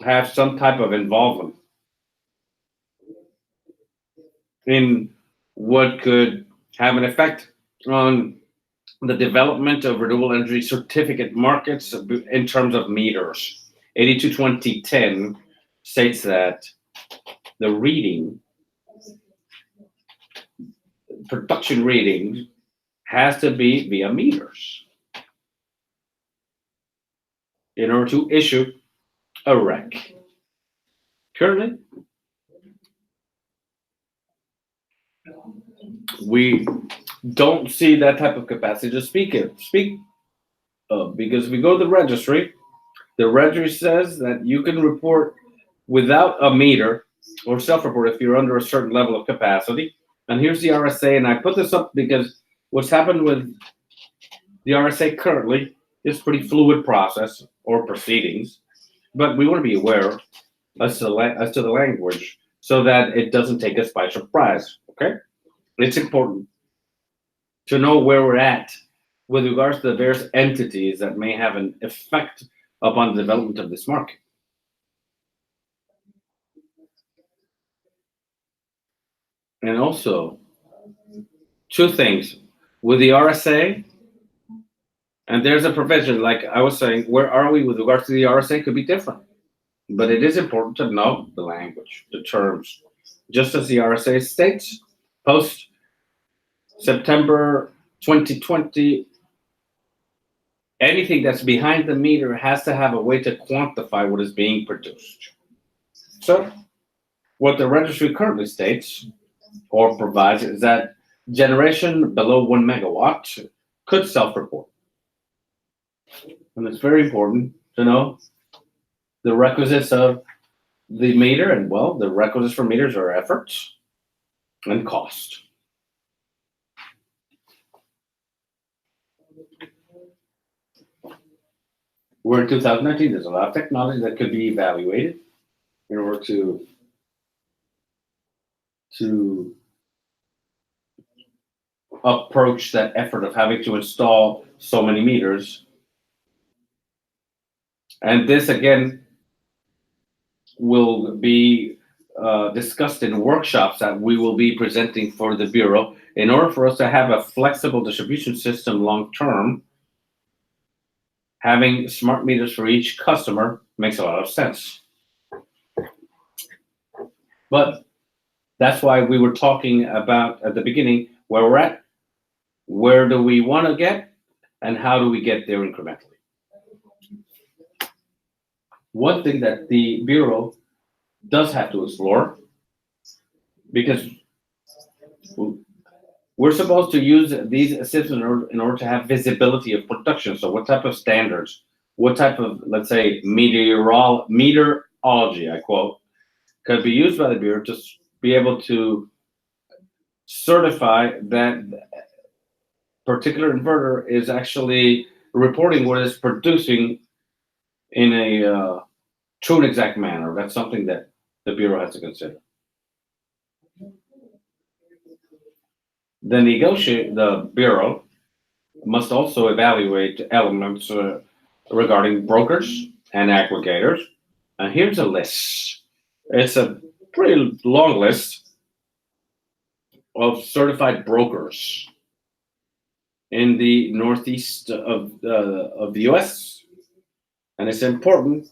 C: have some type of involvement in what could have an effect on the development of renewable energy certificate markets in terms of meters. 82-2010 states that the production reading has to be via meters in order to issue a REC. Currently, we don't see that type of capacity to speak of, because we go to the registry says that you can report without a meter or self-report if you're under a certain level of capacity. And here's the RSA, and I put this up because what's happened with the RSA currently is pretty fluid process or proceedings, but we want to be aware as to the language so that it doesn't take us by surprise, okay? It's important to know where we're at with regards to the various entities that may have an effect upon the development of this market. And also, two things. With the RSA, and there's a provision, like I was saying, where are we with regards to the RSA could be different. But it is important to know the language, the terms. Just as the RSA states, post September 2020, anything that's behind the meter has to have a way to quantify what is being produced. So what the registry currently states or provides is that generation below 1 megawatt could self-report. And it's very important to know the requisites of the meter, and well, the requisites for meters are effort and cost. We're in 2019, there's a lot of technology that could be evaluated in order to approach that effort of having to install so many meters. And this again will be discussed in workshops that we will be presenting for the Bureau in order for us to have a flexible distribution system long term. Having smart meters for each customer makes a lot of sense. But that's why we were talking about at the beginning where we're at, where do we want to get, and how do we get there incrementally. One thing that the Bureau does have to explore, because we're supposed to use these systems in order to have visibility of production. So what type of standards, what type of, let's say, meteorology, I quote, could be used by the Bureau to be able to certify that particular inverter is actually reporting what it's producing in a true and exact manner. That's something that the Bureau has to consider. The Bureau must also evaluate elements regarding brokers and aggregators. And here's a list. It's a pretty long list of certified brokers in the northeast of the US. And it's important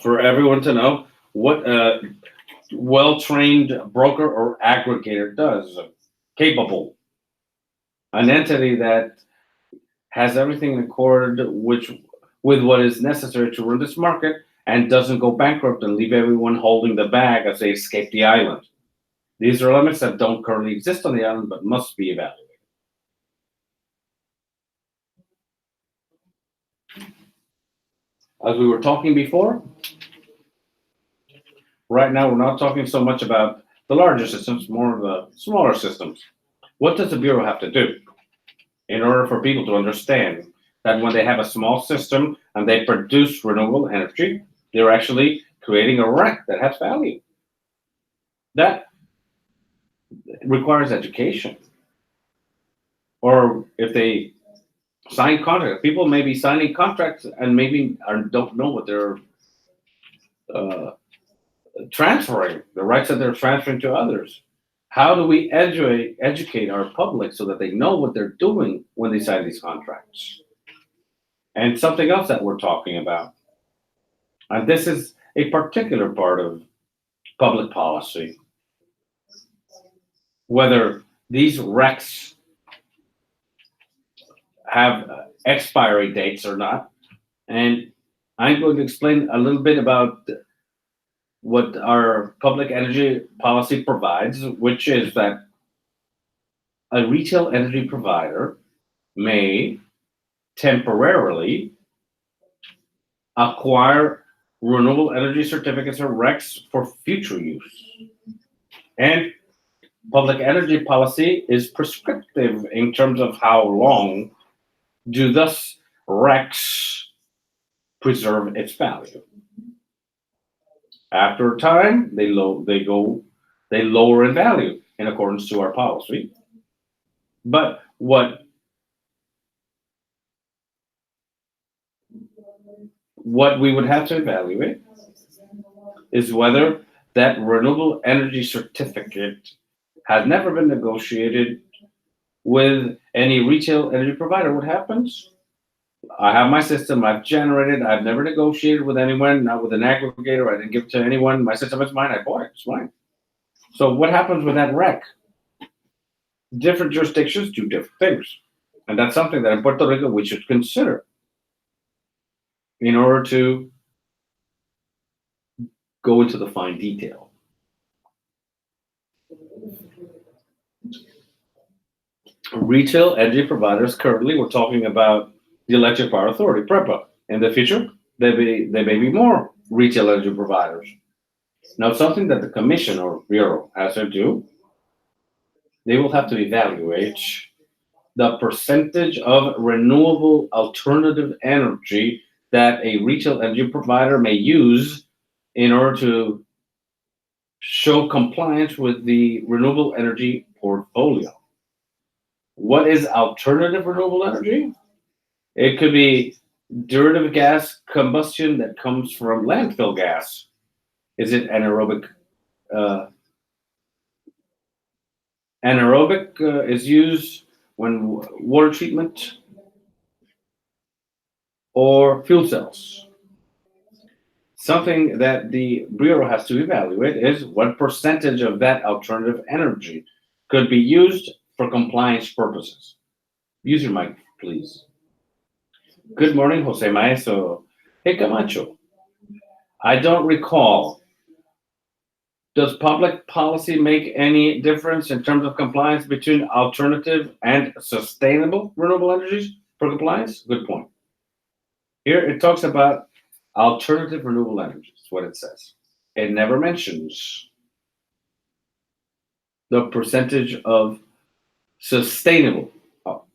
C: for everyone to know what a well-trained broker or aggregator does. Capable, an entity that has everything in accord with what is necessary to run this market and doesn't go bankrupt and leave everyone holding the bag as they escape the island. These are limits that don't currently exist on the island but must be evaluated. As we were talking before, right now we're not talking so much about the larger systems, more of the smaller systems. What does the Bureau have to do in order for people to understand that when they have a small system and they produce renewable energy, they're actually creating a REC that has value? That requires education. Or if they sign contracts, people may be signing contracts and maybe don't know what they're transferring, the rights that they're transferring to others. How do we educate our public so that they know what they're doing when they sign these contracts? And something else that we're talking about, and this is a particular part of public policy, whether these RECs have expiry dates or not. And I'm going to explain a little bit about what our public energy policy provides, which is that a retail energy provider may temporarily acquire renewable energy certificates or RECs for future use. And public energy policy is prescriptive in terms of how long do thus RECs preserve its value. After a time, they lower in value in accordance to our policy. But what we would have to evaluate is whether that renewable energy certificate has never been negotiated with any retail energy provider. What happens? I have my system, I've generated, I've never negotiated with anyone, not with an aggregator, I didn't give it to anyone, my system is mine, I bought it, it's mine. So what happens with that REC? Different jurisdictions do different things. And that's something that in Puerto Rico we should consider in order to go into the fine detail. Retail energy providers, currently we're talking about the Electric Power Authority, PREB. In the future, there may be more retail energy providers. Now, something that the Commission or Bureau has to do, they will have to evaluate the percentage of renewable alternative energy that a retail energy provider may use in order to show compliance with the renewable energy portfolio. What is alternative renewable energy? It could be derivative gas combustion that comes from landfill gas. Is it anaerobic? Anaerobic is used when water treatment or fuel cells. Something that the Bureau has to evaluate is what percentage of that alternative energy could be used for compliance purposes. Use your mic, please. Good morning, Jose Maestro. Hey, Camacho. I don't recall. Does public policy make any difference in terms of compliance between alternative and sustainable renewable energies for compliance? Good point. Here it talks about alternative renewable energies, what it says. It never mentions the percentage of sustainable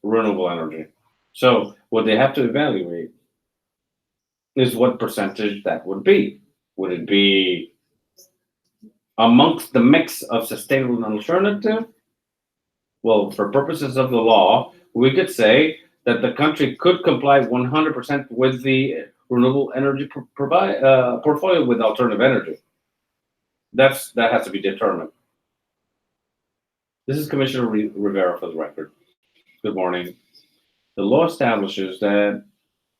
C: renewable energy. So what they have to evaluate is what percentage that would be. Would it be amongst the mix of sustainable and alternative? Well, for purposes of the law, we could say that the country could comply 100% with the renewable energy portfolio with alternative energy. That has to be determined. This is Commissioner Rivera for the record. Good morning. The law establishes that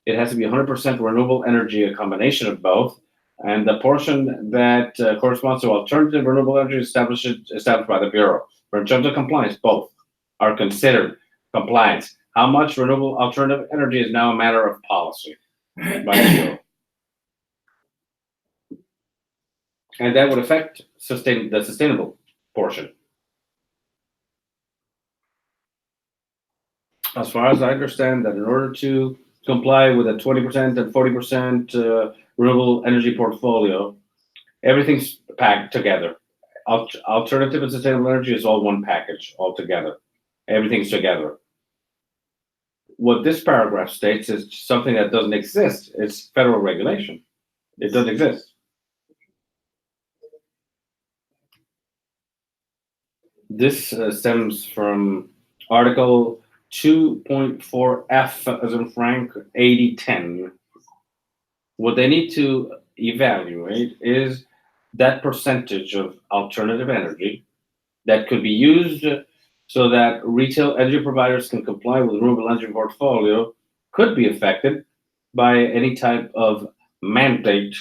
C: it has to be 100% renewable energy, a combination of both, and the portion that corresponds to alternative renewable energy established by the Bureau. For in terms of compliance, both are considered compliance. How much renewable alternative energy is now a matter of policy by the Bureau. And that would affect the sustainable portion. As far as I understand, that in order to comply with a 20% and 40% renewable energy portfolio, everything's packed together. Alternative and sustainable energy is all one package altogether. Everything's together. What this paragraph states is something that doesn't exist. It's federal regulation. It doesn't exist. This stems from Article 2.4F, as in Frank, 8010. What they need to evaluate is that percentage of alternative energy that could be used so that retail energy providers can comply with the renewable energy portfolio could be affected by any type of mandate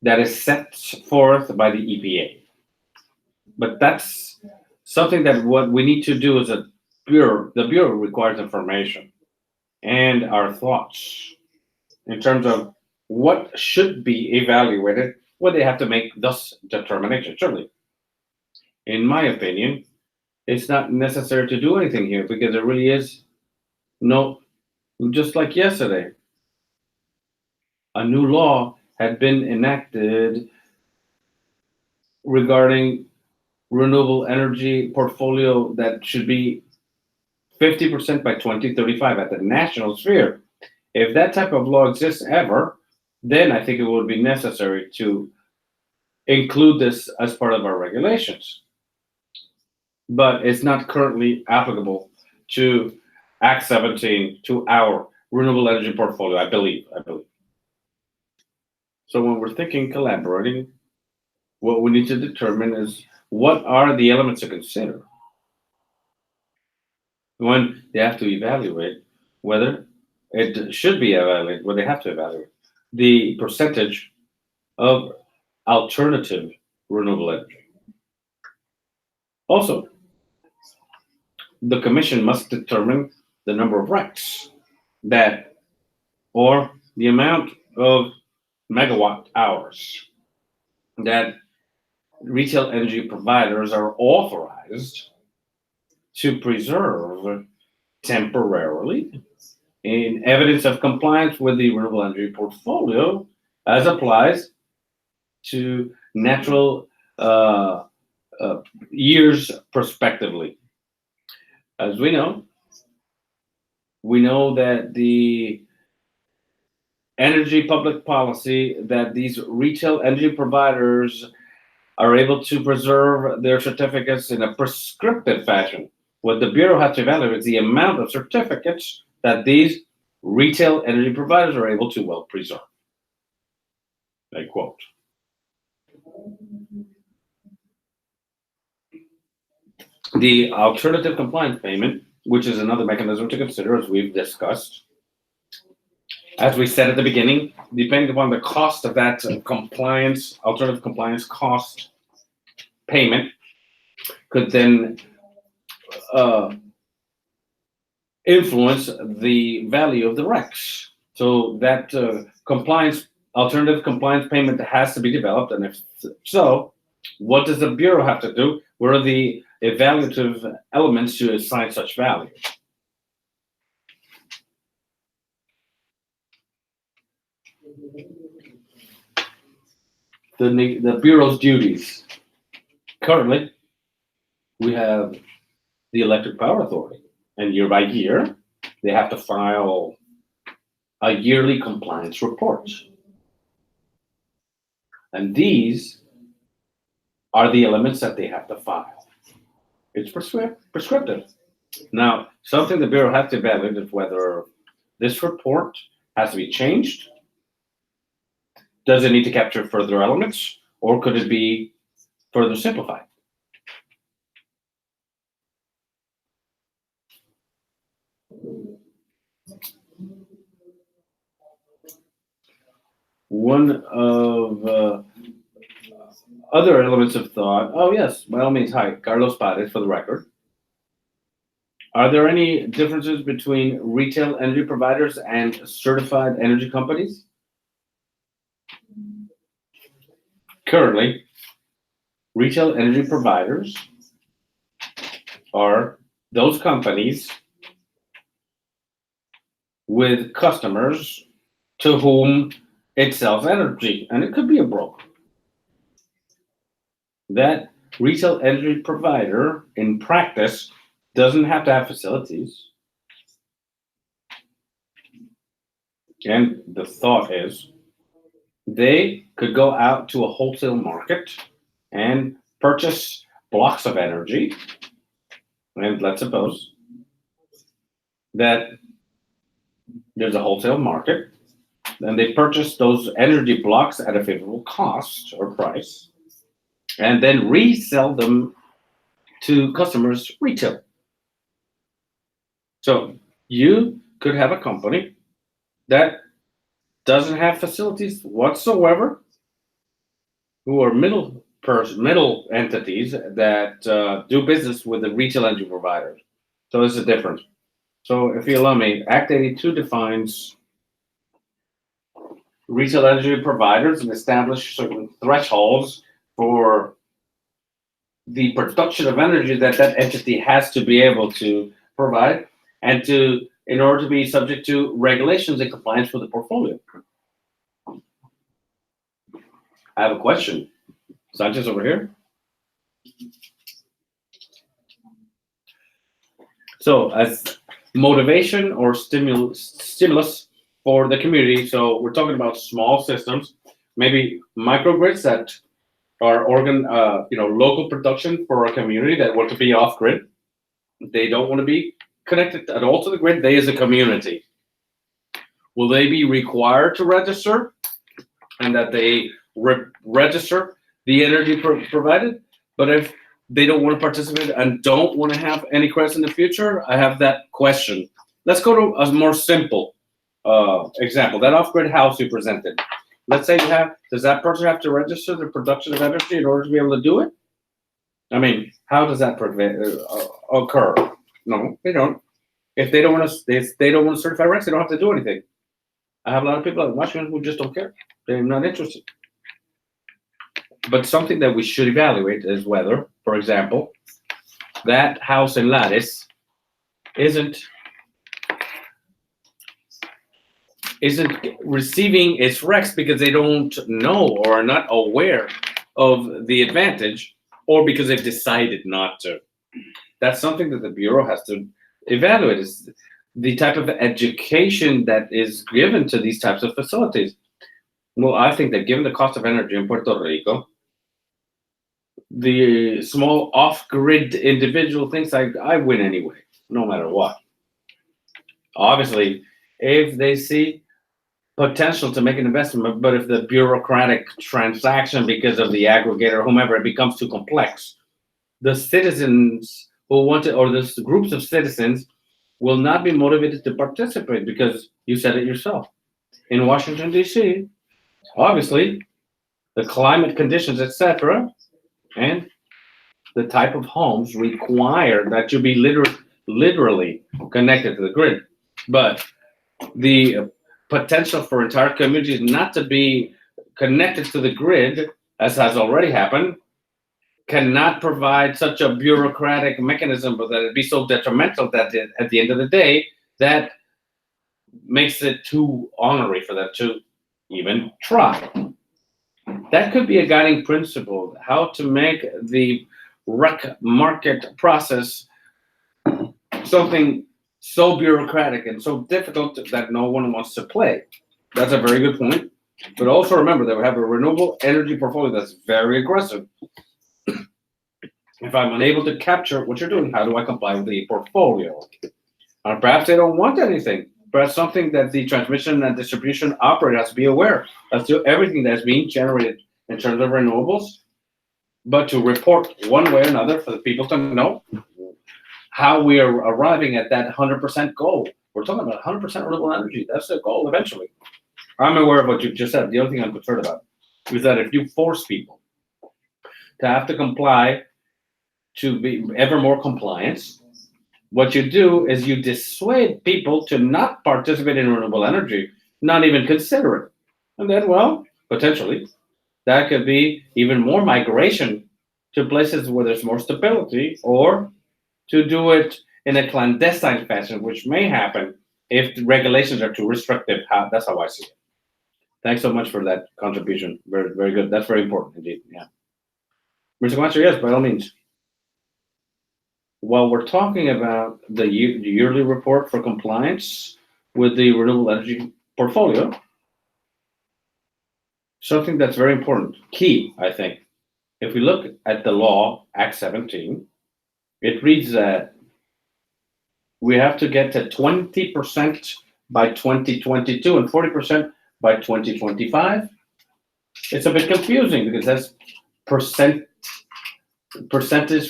C: that is set forth by the EPA. But that's something that what we need to do is the Bureau requires information and our thoughts in terms of what should be evaluated when they have to make this determination. Certainly, in my opinion, it's not necessary to do anything here because there really is no, just like yesterday, a new law had been enacted regarding renewable energy portfolio that should be 50% by 2035 at the national sphere. If that type of law exists ever, then I think it would be necessary to include this as part of our regulations. But it's not currently applicable to Act 17, to our renewable energy portfolio, I believe. So when we're thinking collaborating, what we need to determine is what are the elements to consider when they have to evaluate whether it should be evaluated, whether they have to evaluate the percentage of alternative renewable energy. Also, the Commission must determine the number of RECs that, or the amount of megawatt hours that retail energy providers are authorized to preserve temporarily in evidence of compliance with the renewable energy portfolio as applies to natural years prospectively. As we know that the energy public policy that these retail energy providers are able to preserve their certificates in a prescriptive fashion. What the Bureau has to evaluate is the amount of certificates that these retail energy providers are able to well preserve. I quote. The alternative compliance payment, which is another mechanism to consider as we've discussed. As we said at the beginning, depending upon the cost of that compliance, alternative compliance cost payment could then influence the value of the RECs. So that alternative compliance payment has to be developed, and if so, what does the Bureau have to do? What are the evaluative elements to assign such value? The Bureau's duties. Currently, we have the Electric Power Authority, and year by year, they have to file a yearly compliance report. And these are the elements that they have to file. It's prescriptive. Now, something the Bureau has to evaluate is whether this report has to be changed. Does it need to capture further elements, or could it be further simplified? One of other elements of thought, oh yes, by all means, hi, Carlos Pares for the record. Are there any differences between retail energy providers and certified energy companies? Currently, retail energy providers are those companies with customers to whom it sells energy, and it could be a broker. That retail energy provider, in practice, doesn't have to have facilities. And the thought is, they could go out to a wholesale market and purchase blocks of energy. And let's suppose that there's a wholesale market, and they purchase those energy blocks at a favorable cost or price, and then resell them to customers retail. So you could have a company that doesn't have facilities whatsoever, who are middle entities that do business with the retail energy providers. So there's a difference. So if you allow me, Act 82 defines retail energy providers and establish certain thresholds for the production of energy that that entity has to be able to provide, and in order to be subject to regulations in compliance with the portfolio. I have a question. Sanchez over here. So as motivation or stimulus for the community, so we're talking about small systems, maybe microgrids that are local production for a community that want to be off grid. They don't want to be connected at all to the grid. They as a community, will they be required to register, and that they register the energy provided? But if they don't want to participate and don't want to have any credits in the future, I have that question. Let's go to a more simple example. That off-grid house you presented. Let's say does that person have to register the production of energy in order to be able to do it? I mean, how does that occur? No, they don't. If they don't want to certify RECs, they don't have to do anything. I have a lot of people in Washington who just don't care. They're not interested. But something that we should evaluate is whether, for example, that house in Lattice isn't receiving its RECs because they don't know or are not aware of the advantage, or because they've decided not to. That's something that the Bureau has to evaluate, is the type of education that is given to these types of facilities. Well, I think that given the cost of energy in Puerto Rico, the small off-grid individual thinks I win anyway, no matter what. Obviously, if they see potential to make an investment, but if the bureaucratic transaction, because of the aggregator, whomever, it becomes too complex, the citizens who want to, or the groups of citizens, will not be motivated to participate, because you said it yourself. In Washington, D.C., obviously, the climate conditions, etc., and the type of homes require that you be literally connected to the grid. But the potential for entire communities not to be connected to the grid, as has already happened, cannot provide such a bureaucratic mechanism, but that it'd be so detrimental that at the end of the day, that makes it too ornery for them to even try. That could be a guiding principle, how to make the REC market process something so bureaucratic and so difficult that no one wants to play. That's a very good point. But also remember that we have a renewable energy portfolio that's very aggressive. If I'm unable to capture what you're doing, how do I comply with the portfolio? Or perhaps they don't want anything. Perhaps something that the transmission and distribution operator has to be aware of, to everything that's being generated in terms of renewables, but to report one way or another for the people to know how we are arriving at that 100% goal. We're talking about 100% renewable energy. That's the goal eventually. I'm aware of what you just said. The only thing I'm concerned about is that if you force people to have to comply, to be ever more compliance, what you do is you dissuade people to not participate in renewable energy, not even consider it. And then, well, potentially, that could be even more migration to places where there's more stability, or to do it in a clandestine fashion, which may happen if the regulations are too restrictive. That's how I see it. Thanks so much for that contribution. Very, very good. That's very important indeed. Yeah. Mr. Guancho, yes, by all means. While we're talking about the yearly report for compliance with the renewable energy portfolio, something that's very important, key, I think. If we look at the law, Act 17, it reads that we have to get to 20% by 2022 and 40% by 2025. It's a bit confusing because that's percentage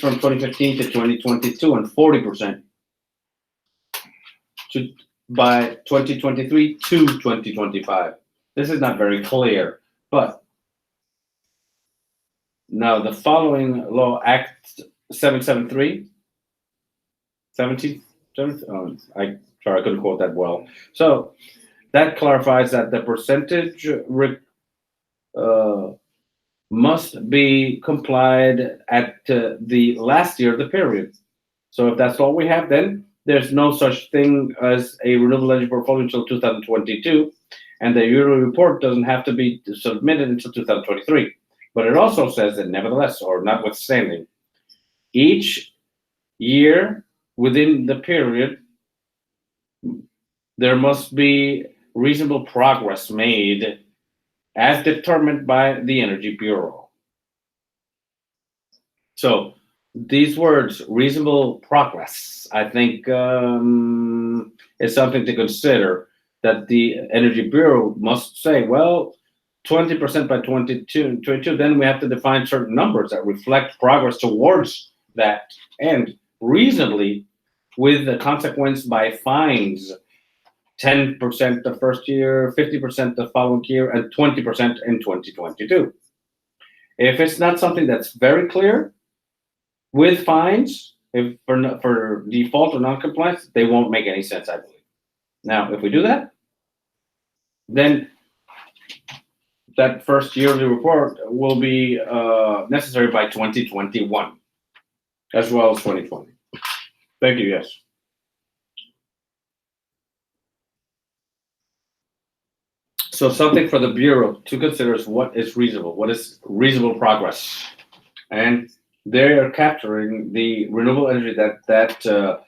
C: from 2015 to 2022 and 40% by 2023 to 2025. This is not very clear, but now the following law, Act 773, 17, I couldn't quote that well. So that clarifies that the percentage must be complied at the last year of the period. So if that's all we have, then there's no such thing as a renewable energy portfolio until 2022, and the yearly report doesn't have to be submitted until 2023. But it also says that nevertheless, or notwithstanding, each year within the period, there must be reasonable progress made as determined by the Energy Bureau. So these words, reasonable progress, I think is something to consider, that the Energy Bureau must say, well, 20% by 2022, then we have to define certain numbers that reflect progress towards that end reasonably, with the consequence by fines, 10% the first year, 50% the following year, and 20% in 2022. If it's not something that's very clear, with fines if for default or non-compliance, they won't make any sense, I believe. Now, if we do that, then that first yearly report will be necessary by 2021, as well as 2020. Thank you, yes. So something for the Bureau to consider is what is reasonable progress. And they are capturing the renewable energy that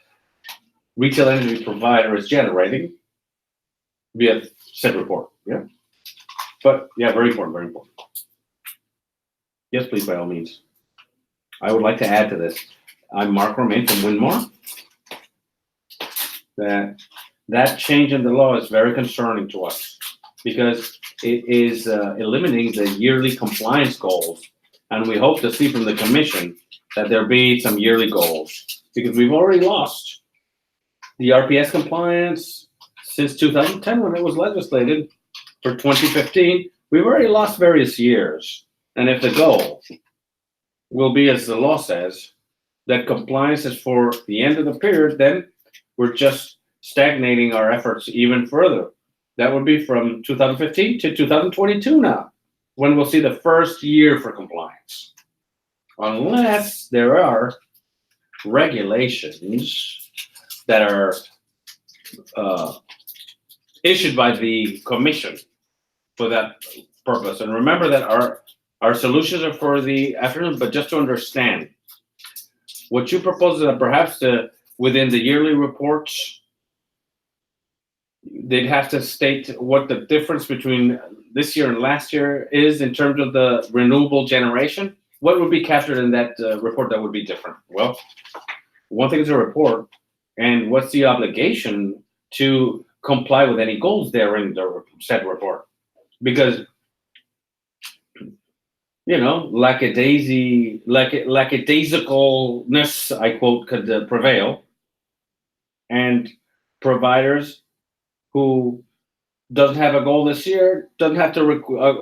C: retail energy provider is generating via said report. Yeah. But yeah, very important, very important. Yes, please, by all means. I would like to add to this. I'm Mark Romain from Winmore. That change in the law is very concerning to us because it is eliminating the yearly compliance goals. And we hope to see from the commission that there be some yearly goals because we've already lost the RPS compliance since 2010 when it was legislated for 2015. We've already lost various years. And if the goal will be, as the law says, that compliance is for the end of the period, then we're just stagnating our efforts even further. That would be from 2015 to 2022 now, when we'll see the first year for compliance. Unless there are regulations that are issued by the commission for that purpose. And remember that our solutions are for the afternoon, but just to understand, what you propose is that perhaps within the yearly reports, they'd have to state what the difference between this year and last year is in terms of the renewable generation. What would be captured in that report that would be different? Well, one thing is a report, and what's the obligation to comply with any goals there in the said report? Because, you know, lackadaisicalness, I quote, could prevail, and providers who doesn't have a goal this year doesn't have to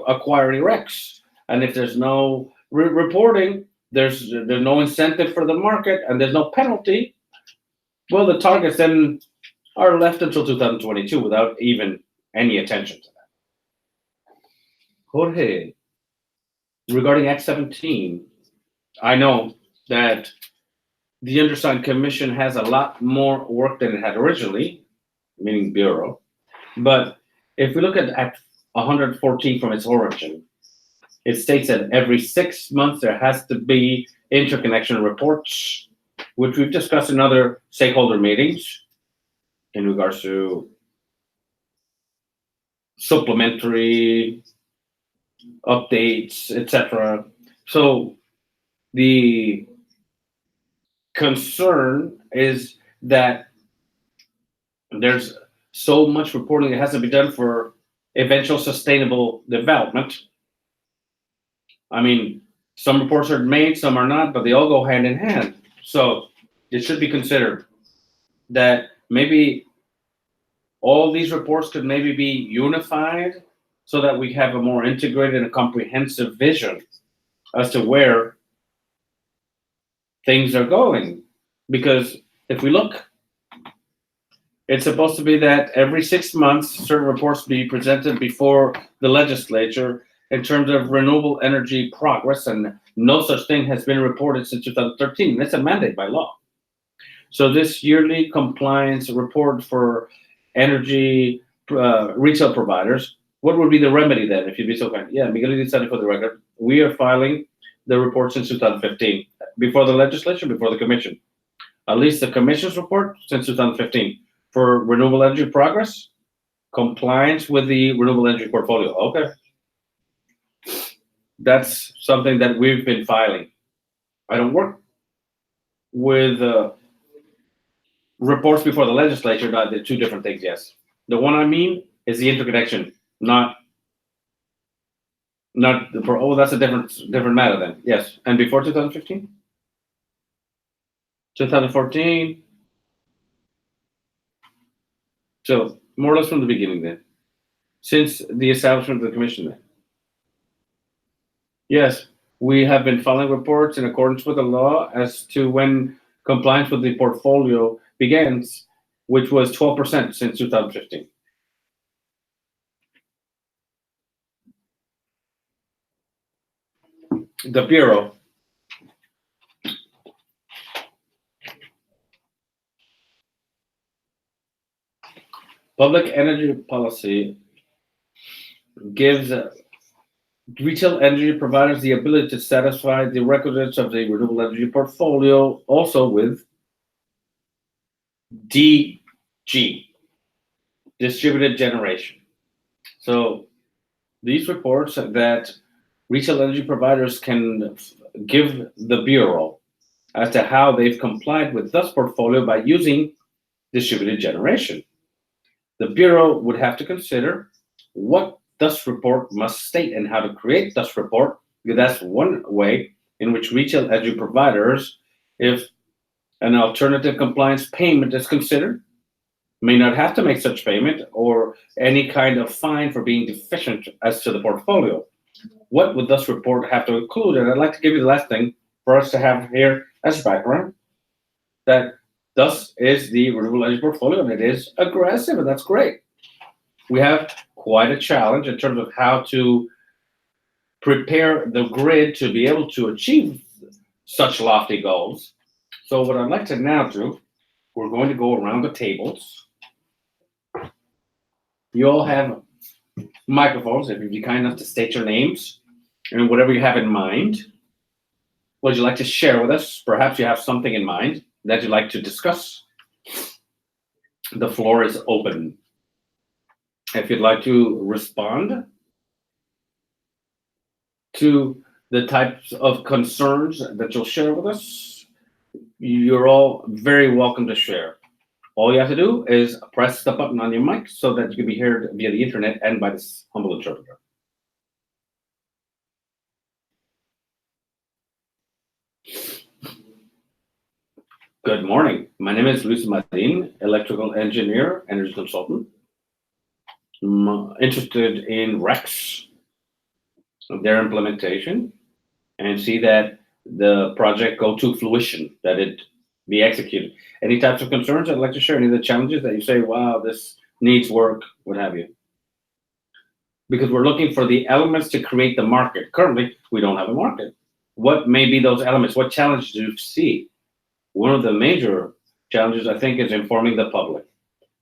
C: acquire any RECs. And if there's no reporting, there's no incentive for the market, and there's no penalty. Well, the targets then are left until 2022 without even any attention to that. Jorge, regarding Act 17, I know that the undersigned commission has a lot more work than it had originally, meaning Bureau. But if we look at Act 114 from its origin, it states that every 6 months there has to be interconnection reports, which we've discussed in other stakeholder meetings in regards to supplementary updates, etc. So the concern is that there's so much reporting that has to be done for eventual sustainable development. I mean, some reports are made, some are not, but they all go hand in hand. So it should be considered that maybe all these reports could maybe be unified so that we have a more integrated and comprehensive vision as to where things are going. Because if we look, it's supposed to be that every 6 months, certain reports be presented before the legislature in terms of renewable energy progress, and no such thing has been reported since 2013. That's a mandate by law. So this yearly compliance report for energy retail providers, what would be the remedy then, if you'd be so kind? Yeah, Miguel said it for the record. We are filing the report since 2015, before the legislature, before the commission. At least the commission's report since 2015 for renewable energy progress, compliance with the renewable energy portfolio. Okay. That's something that we've been filing. I don't work with reports before the legislature. They're two different things, yes. The one I mean is the interconnection, not the oh, that's a different matter then. Yes. And before 2015? 2014. So more or less from the beginning then. Since the establishment of the commission then. Yes, we have been filing reports in accordance with the law as to when compliance with the portfolio begins, which was 12% since 2015. The Bureau Public Energy Policy gives retail energy providers the ability to satisfy the requisites of the renewable energy portfolio, also with DG, distributed generation. So these reports that retail energy providers can give the Bureau as to how they've complied with this portfolio by using distributed generation. The Bureau would have to consider what this report must state and how to create this report, because that's one way in which retail energy providers, if an alternative compliance payment is considered, may not have to make such payment or any kind of fine for being deficient as to the portfolio. What would this report have to include? And I'd like to give you the last thing for us to have here as background, that thus is the renewable energy portfolio, and it is aggressive, and that's great. We have quite a challenge in terms of how to prepare the grid to be able to achieve such lofty goals. So what I'd like to now do, we're going to go around the tables. You all have microphones, if you'd be kind enough to state your names and whatever you have in mind. Would you like to share with us? Perhaps you have something in mind that you'd like to discuss. The floor is open. If you'd like to respond to the types of concerns that you'll share with us, you're all very welcome to share. All you have to do is press the button on your mic so that you can be heard via the internet and by this humble interpreter. Good morning. My name is Luis Marin, electrical engineer, energy consultant. I'm interested in RECs, their implementation, and see that the project go to fruition, that it be executed. Any types of concerns I'd like to share? Any of the challenges that you say, wow, this needs work, what have you? Because we're looking for the elements to create the market. Currently, we don't have a market. What may be those elements? What challenges do you see? One of the major challenges, I think, is informing the public.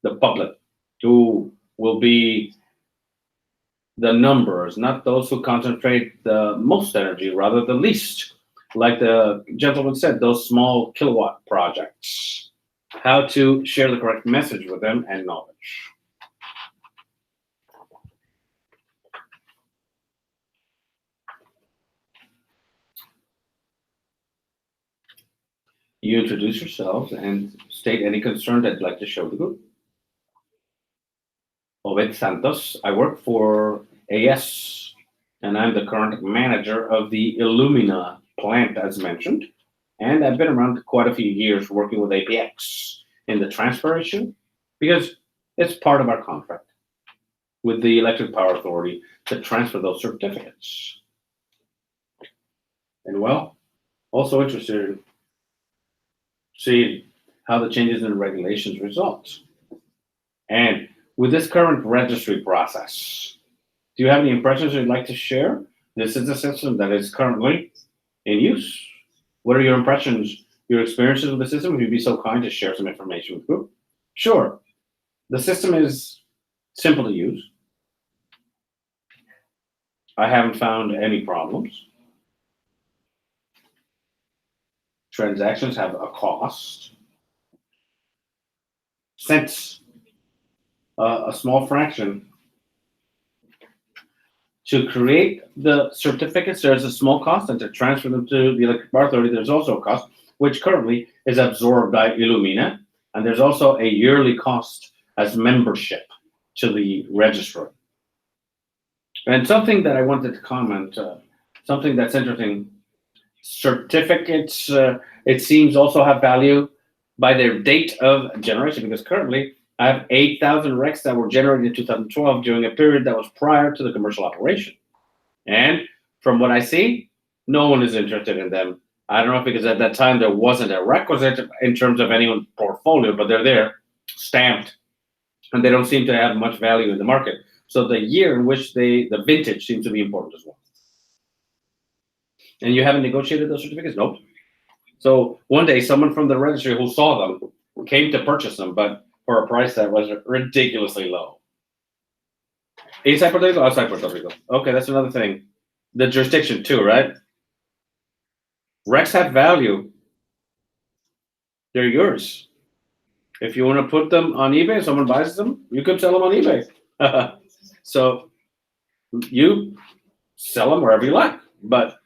C: The public, who will be the numbers, not those who concentrate the most energy, rather the least. Like the gentleman said, those small kilowatt projects. How to share the correct message with them and knowledge. You introduce yourselves and state any concern that you'd like to show the group. Obed Santos, I work for AS, and I'm the current manager of the Illumina plant, as mentioned. And I've been around quite a few years working with APX in the transfer issue, because it's part of our contract with the Electric Power Authority to transfer those certificates. And well, also interested in seeing how the changes in regulations result. And with this current registry process, do you have any impressions you'd like to share? This is a system that is currently in use. What are your impressions, your experiences with the system? Would you be so kind to share some information with the group? Sure. The system is simple to use. I haven't found any problems. Transactions have a cost. Since a small fraction to create the certificates, there's a small cost, and to transfer them to the Electric Power Authority, there's also a cost, which currently is absorbed by Illumina. And there's also a yearly cost as membership to the registry. And something that I wanted to comment, something that's interesting, certificates, it seems also have value by their date of generation, because currently I have 8,000 RECs that were generated in 2012 during a period that was prior to the commercial operation. And from what I see, no one is interested in them I don't know, because at that time there wasn't a requisite in terms of anyone's portfolio, but they're there, stamped, and they don't seem to have much value in the market. So the year in which the vintage seems to be important as well. And you haven't negotiated those certificates? Nope. So one day, someone from the registry who saw them came to purchase them, but for a price that was ridiculously low. Inside Puerto Rico, outside Puerto Rico. Okay, that's another thing. The jurisdiction too, right? Recs have value. They're yours. If you want to put them on eBay, someone buys them, you could sell them on eBay. So you sell them wherever you like. But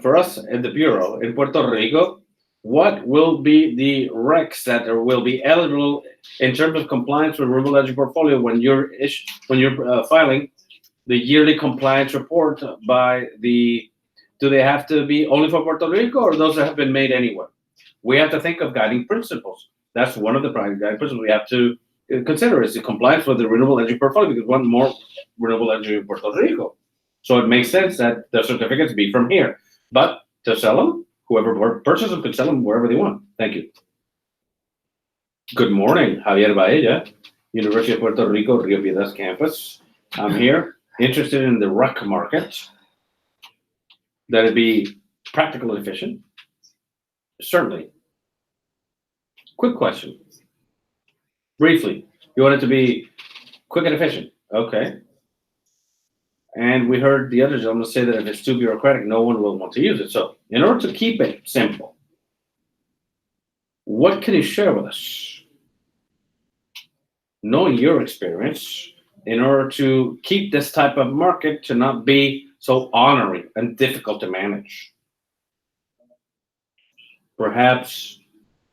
C: for us at the Bureau in Puerto Rico, what will be the recs that will be eligible in terms of compliance with renewable energy portfolio when you're filing the yearly compliance report by the? Do they have to be only for Puerto Rico, or those that have been made anywhere? We have to think of guiding principles. That's one of the primary guiding principles we have to consider is the compliance with the renewable energy portfolio, because we want more renewable energy in Puerto Rico. So it makes sense that the certificates be from here. But to sell them, whoever purchases them can sell them wherever they want. Thank you. Good morning, Javier Baella, University of Puerto Rico, Rio Piedras campus. I'm here, interested in the rec market. That it be practical and efficient. Certainly. Quick question. Briefly, you want it to be quick and efficient. Okay. And we heard the other gentleman say that if it's too bureaucratic, no one will want to use it. So in order to keep it simple, what can you share with us? Knowing your experience, in order to keep this type of market to not be so ornery and difficult to manage. Perhaps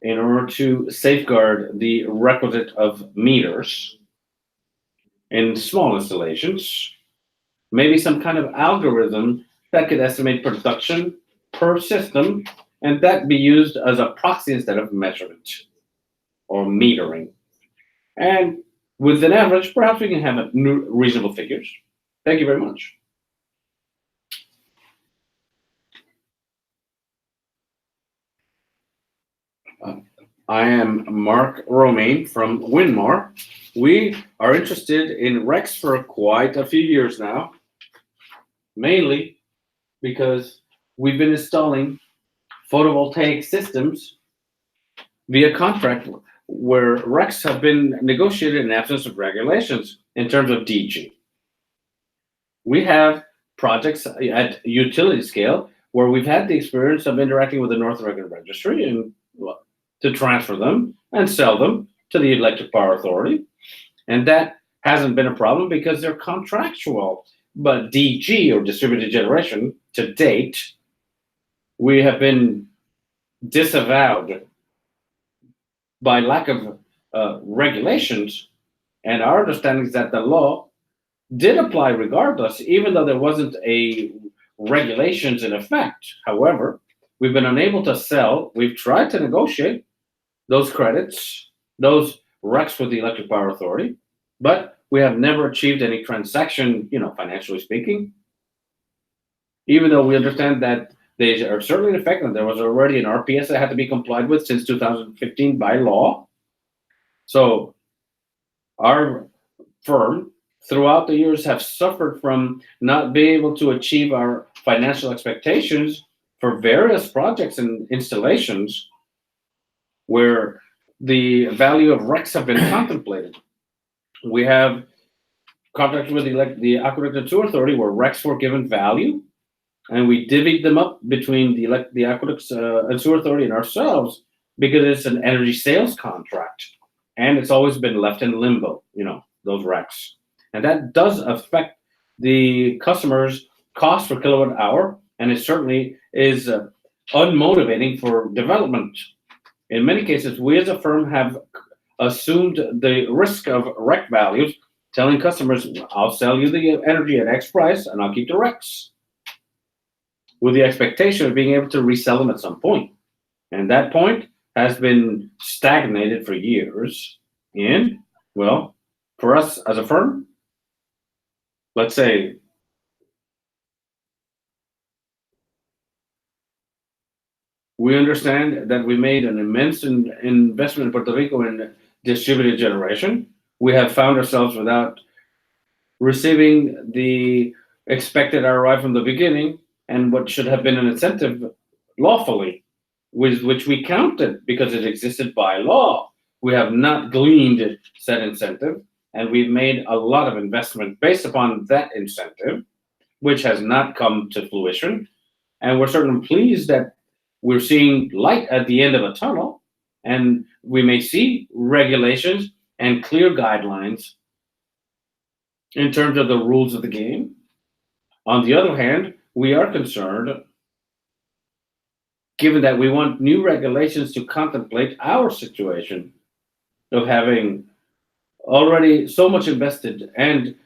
C: in order to safeguard the requisite of meters in small installations, maybe some kind of algorithm that could estimate production per system, and that be used as a proxy instead of measurement or metering. And with an average, perhaps we can have reasonable figures. Thank you very much. I am Mark Romaine from Winmar. We are interested in RECs for quite a few years now, mainly because we've been installing photovoltaic systems via contract where RECs have been negotiated in absence of regulations in terms of DG. We have projects at utility scale where we've had the experience of interacting with the North American Registry and to transfer them and sell them to the Electric Power Authority. And that hasn't been a problem because they're contractual. But DG, or distributed generation, to date, we have been disavowed by lack of regulations. And our understanding is that the law did apply regardless, even though there wasn't a regulations in effect. However, we've been unable to sell. We've tried to negotiate those credits, those RECs with the Electric Power Authority, but we have never achieved any transaction, financially speaking. Even though we understand that they are certainly effective. There was already an RPS that had to be complied with since 2015 by law. So our firm throughout the years have suffered from not being able to achieve our financial expectations for various projects and installations where the value of RECs have been contemplated. We have contracted with the Aqueduct and Sewer Authority where RECs were given value, and we divvied them up between the Aqueduct and Sewer Authority and ourselves because it's an energy sales contract, and it's always been left in limbo, those RECs. And that does affect the customer's cost per kilowatt hour, and it certainly is unmotivating for development. In many cases, we as a firm have assumed the risk of REC values, telling customers, I'll sell you the energy at X price and I'll keep the RECs, with the expectation of being able to resell them at some point. And that point has been stagnated for years. And, well, for us as a firm, let's say We understand that we made an immense investment in Puerto Rico in distributed generation. We have found ourselves without receiving the expected ROI from the beginning, and what should have been an incentive lawfully, with which we counted because it existed by law. We have not gleaned said incentive, and we've made a lot of investment based upon that incentive, which has not come to fruition. And we're certainly pleased that we're seeing light at the end of a tunnel, and we may see regulations and clear guidelines in terms of the rules of the game. On the other hand, we are concerned, given that we want new regulations to contemplate our situation of having already so much invested and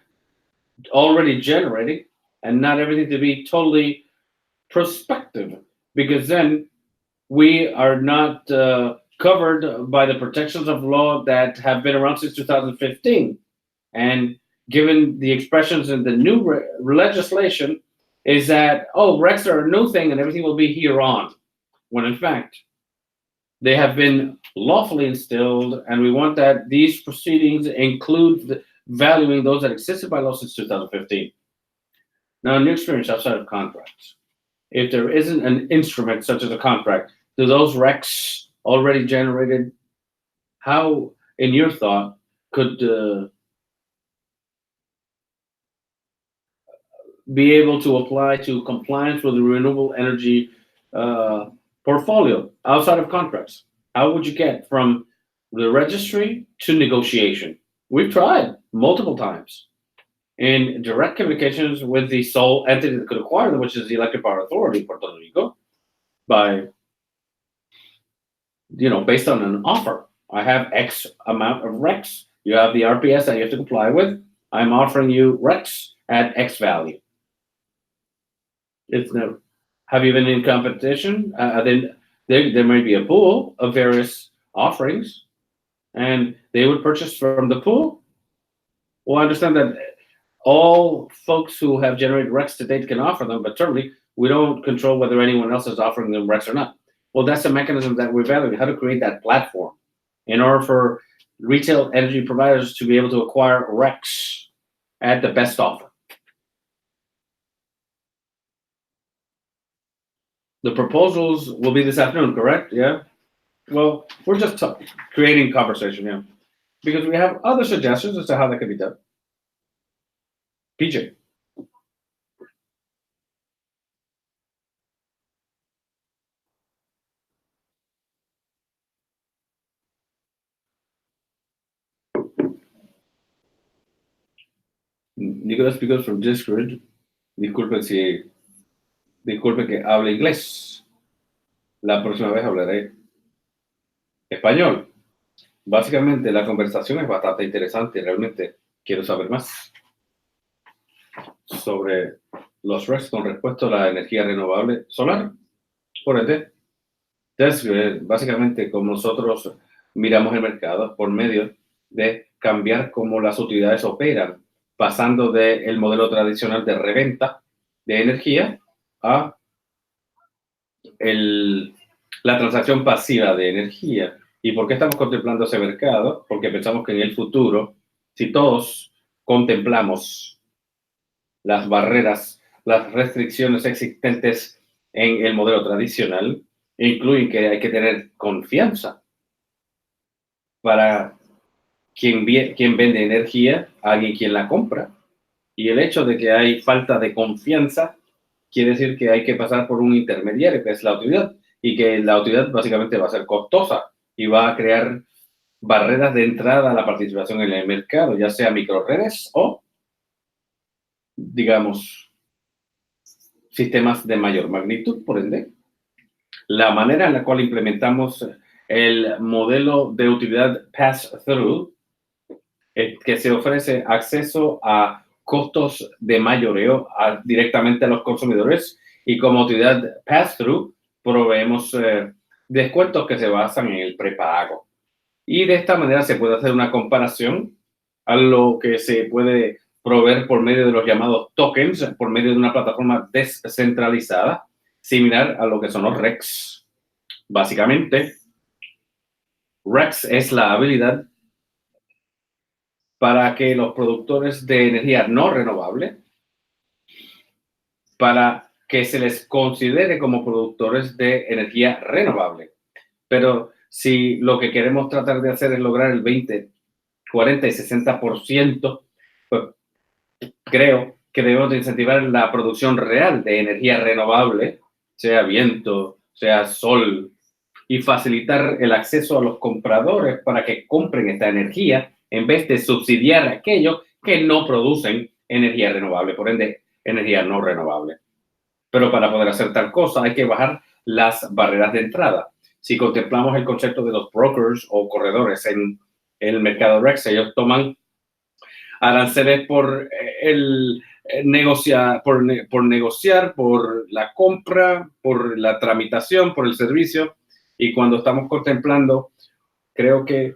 C: already generating, and not everything to be totally prospective, because then we are not covered by the protections of law that have been around since 2015. And given the expressions in the new legislation is that, oh, RECs are a new thing and everything will be here on, when in fact, they have been lawfully instilled, and we want that these proceedings include valuing those that existed by law since 2015. Now, in your experience outside of contracts, if there isn't an instrument such as a contract, do those RECs already generated, how, in your thought, could be able to apply to compliance with the renewable energy portfolio outside of contracts? How would you get from the registry to negotiation? We've tried multiple times in direct communications with the sole entity that could acquire them, which is the Electric Power Authority of Puerto Rico, by, based on an offer. I have X amount of RECs. You have the RPS that you have to comply with. I'm offering you RECs at X value. It's no. Have you been in competition? Then there may be a pool of various offerings, and they would purchase from the pool. Well, I understand that all folks who have generated RECs to date can offer them, but certainly we don't control whether anyone else is offering them RECs or not. Well, that's a mechanism that we're evaluating, how to create that platform in order for retail energy providers to be able to acquire RECs at the best offer. The proposals will be this afternoon, correct? Yeah. Well, we're just creating conversation, yeah, because we have other suggestions as to how that can be done. PJ. Nicolás Picos from Discord. Disculpe que hable inglés. La próxima vez hablaré español. Básicamente la conversación es bastante interesante. Realmente quiero saber más sobre los RECs con respecto a la energía renovable solar. Por ende, básicamente como nosotros miramos el mercado por medio de cambiar cómo las utilidades operan, pasando del modelo tradicional de reventa de energía a la transacción pasiva de energía. ¿Y por qué estamos contemplando ese mercado? Porque pensamos que en el futuro, si todos contemplamos las barreras, las restricciones existentes en el modelo tradicional, incluyen que hay que tener confianza para quien vende energía, alguien quien la compra. Y el hecho de que hay falta de confianza quiere decir que hay que pasar por un intermediario, que es la utilidad, y que la utilidad básicamente va a ser costosa y va a crear barreras de entrada a la participación en el mercado, ya sea microredes o, digamos, sistemas de mayor magnitud. Por ende, la manera en la cual implementamos el modelo de utilidad pass-through, que se ofrece acceso a costos de mayoreo directamente a los consumidores, y como utilidad pass-through proveemos descuentos que se basan en el prepago. Y de esta manera se puede hacer una comparación a lo que se puede proveer por medio de los llamados tokens, por medio de una plataforma descentralizada, similar a lo que son los RECs, Básicamente, REX es la habilidad para que los productores de energía no renovable, para que se les considere como productores de energía renovable. Pero si lo que queremos tratar de hacer es lograr el 20, 40 y 60%, pues creo que debemos de incentivar la producción real de energía renovable, sea viento, sea sol, y facilitar el acceso a los compradores para que compren esta energía en vez de subsidiar a aquellos que no producen energía renovable, por ende, energía no renovable. Pero para poder hacer tal cosa hay que bajar las barreras de entrada. Si contemplamos el concepto de los brokers o corredores en el mercado REX, ellos toman aranceles por negociar, por la compra, por la tramitación, por el servicio. Y cuando estamos contemplando, creo que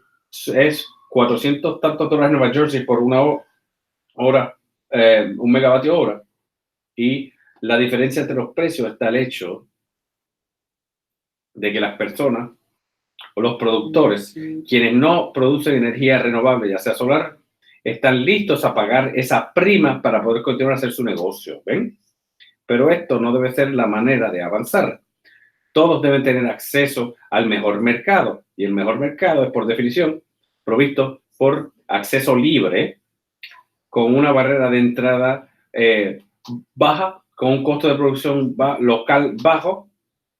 C: es 400 tantos dólares en Nueva Jersey por una hora, un megavatio hora. Y la diferencia entre los precios está el hecho de que las personas o los productores, quienes no producen energía renovable, ya sea solar, están listos a pagar esa prima para poder continuar a hacer su negocio, ¿ven? Pero esto no debe ser la manera de avanzar. Todos deben tener acceso al mejor mercado, y el mejor mercado es, por definición, provisto por acceso libre, con una barrera de entrada baja, con un costo de producción local bajo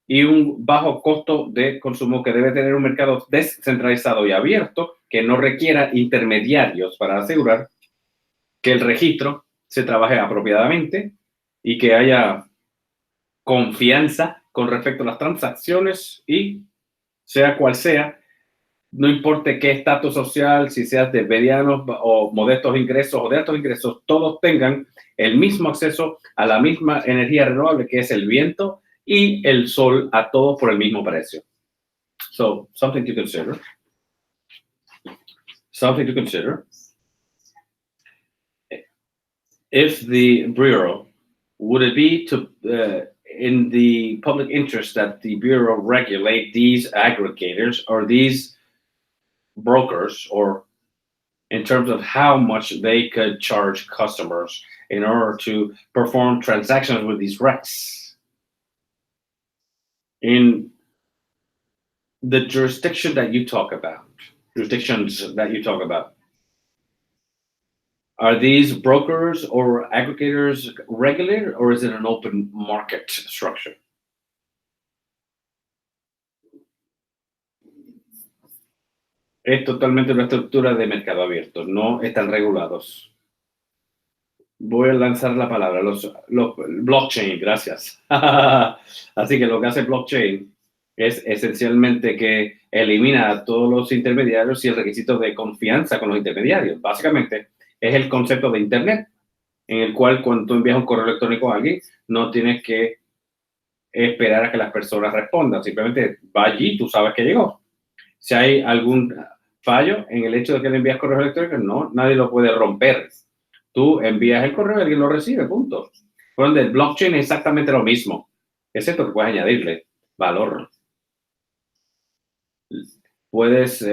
C: y un bajo costo de consumo, que debe tener un mercado descentralizado y abierto que no requiera intermediarios, para asegurar que el registro se trabaje apropiadamente y que haya confianza con respecto a las transacciones, y sea cual sea, no importe qué estatus social, si seas de medianos o modestos ingresos o de altos ingresos, todos tengan el mismo acceso a la misma energía renovable, que es el viento y el sol, a todos por el mismo precio. So, something to consider. Something to consider. If the Bureau, would it be to in the public interest that the Bureau regulate these aggregators or these brokers, or in terms of how much they could charge customers in order to perform transactions with these RECs? In the jurisdictions that you talk about, are these brokers or aggregators regulated, or is it an open market structure? Es totalmente una estructura de mercado abierto, no están regulados. Voy a lanzar la palabra, los blockchain, gracias. Así que lo que hace blockchain es esencialmente que elimina a todos los intermediarios y el requisito de confianza con los intermediarios. Básicamente es el concepto de Internet, en el cual cuando tú envías un correo electrónico a alguien, no tienes que esperar a que las personas respondan, simplemente va allí, tú sabes que llegó. Si hay algún fallo en el hecho de que le envías correo electrónico, no, nadie lo puede romper. Tú envías el correo y alguien lo recibe, punto. Por donde el blockchain es exactamente lo mismo, excepto que puedes añadirle valor. Puedes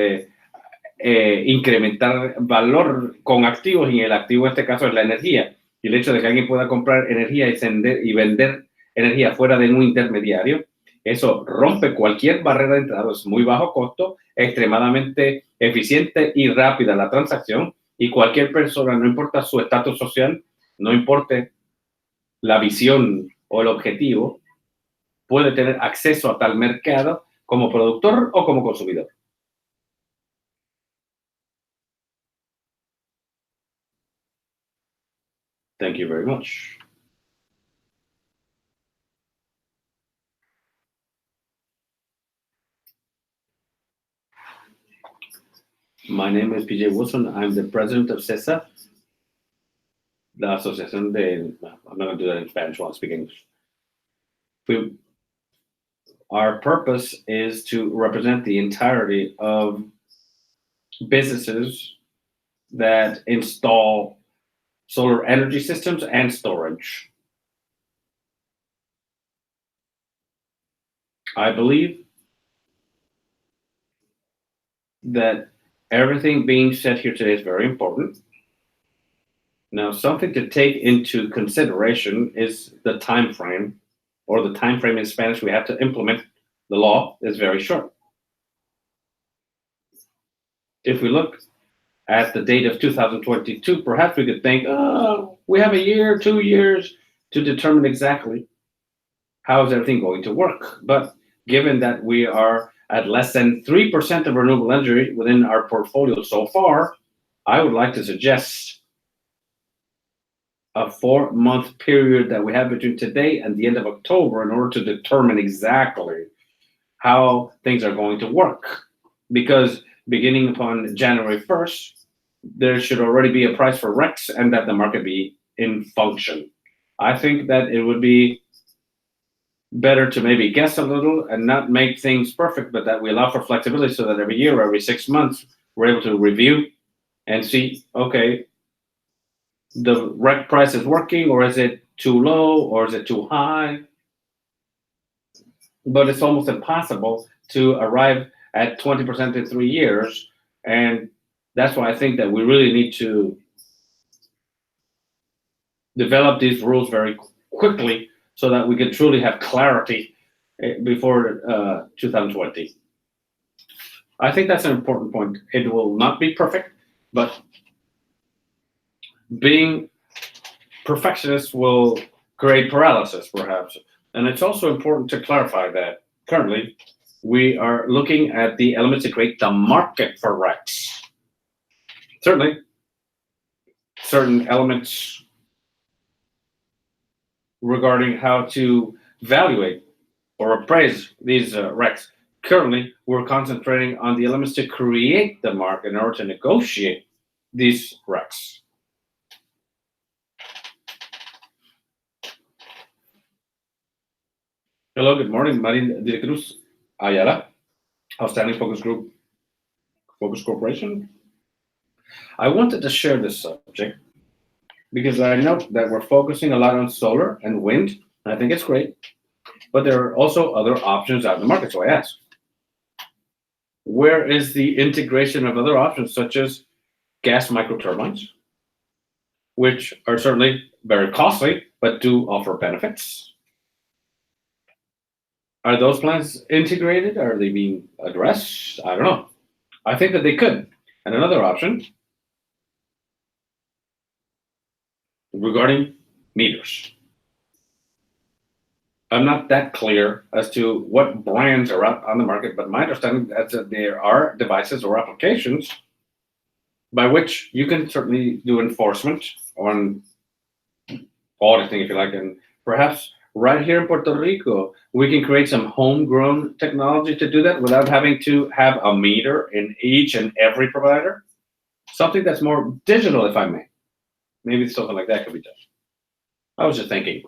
C: incrementar valor con activos, y el activo en este caso es la energía. Y el hecho de que alguien pueda comprar energía y vender energía fuera de un intermediario, eso rompe cualquier barrera de entrada. Es muy bajo costo, extremadamente eficiente y rápida la transacción, y cualquier persona, no importa su estatus social, no importe la visión o el objetivo, puede tener acceso a tal mercado como productor o como consumidor. Thank you very much. My name is PJ Wilson. I'm the president of CESA, la asociación de, I'm not going to do that in Spanish while I speak English. Our purpose is to represent the entirety of businesses that install solar energy systems and storage. I believe that everything being said here today is very important. Now, something to take into consideration is the time frame, or the time frame in Spanish we have to implement the law is very short. If we look at the date of 2022, perhaps we could think, oh, we have a year, 2 years to determine exactly how is everything going to work. But given that we are at less than 3% of renewable energy within our portfolio so far, I would like to suggest a 4-month period that we have between today and the end of October in order to determine exactly how things are going to work. Because beginning upon January 1st, there should already be a price for RECs and that the market be in function. I think that it would be better to maybe guess a little and not make things perfect, but that we allow for flexibility so that every year or every 6 months, we're able to review and see, okay, the REC price is working, or is it too low, or is it too high? But it's almost impossible to arrive at 20% in 3 years. And that's why I think that we really need to develop these rules very quickly so that we can truly have clarity before 2020. I think that's an important point. It will not be perfect, but being perfectionist will create paralysis, perhaps. And it's also important to clarify that currently we are looking at the elements that create the market for RECs. Certainly, certain elements regarding how to evaluate or appraise these RECs. Currently, we're concentrating on the elements to create the market in order to negotiate these RECs. Hello, good morning. Marin de Cruz Ayala, Outstanding Focus Corporation. I wanted to share this subject because I know that we're focusing a lot on solar and wind, and I think it's great, but there are also other options out in the market. So I ask, where is the integration of other options such as gas microturbines, which are certainly very costly, but do offer benefits? Are those plans integrated? Are they being addressed? I don't know. I think that they could. And another option regarding meters. I'm not that clear as to what brands are out on the market, but my understanding is that there are devices or applications by which you can certainly do enforcement on auditing, if you like, and perhaps right here in Puerto Rico, we can create some homegrown technology to do that without having to have a meter in each and every provider. Something that's more digital, if I may. Maybe something like that could be done. I was just thinking.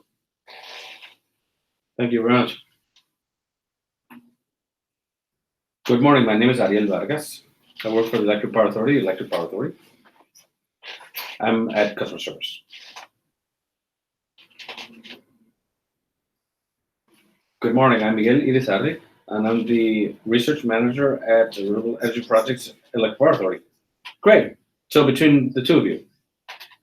C: Thank you very much. Good morning. My name is Ariel Vargas. I work for the Electric Power Authority. I'm at customer service. Good morning, I'm Miguel Irizarry, and I'm the research manager at Renewable Energy Projects Electric Power Authority. Great. So between the two of you,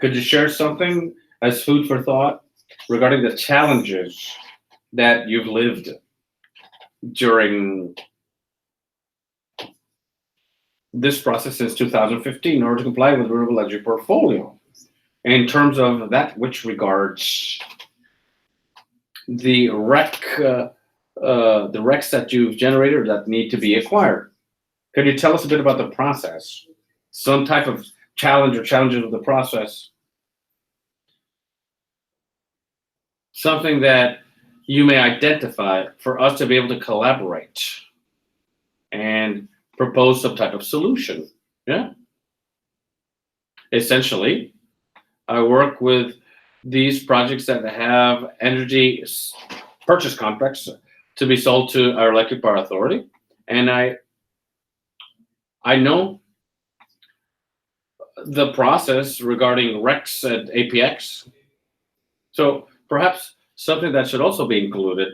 C: could you share something as food for thought regarding the challenges that you've lived during this process since 2015 in order to comply with the renewable energy portfolio in terms of that which regards the RECs that you've generated or that need to be acquired? Could you tell us a bit about the process? Some type of challenge or challenges of the process? Something that you may identify for us to be able to collaborate and propose some type of solution. Yeah. Essentially, I work with these projects that have energy purchase contracts to be sold to our electric power authority, and I know the process regarding RECs and APX. So perhaps something that should also be included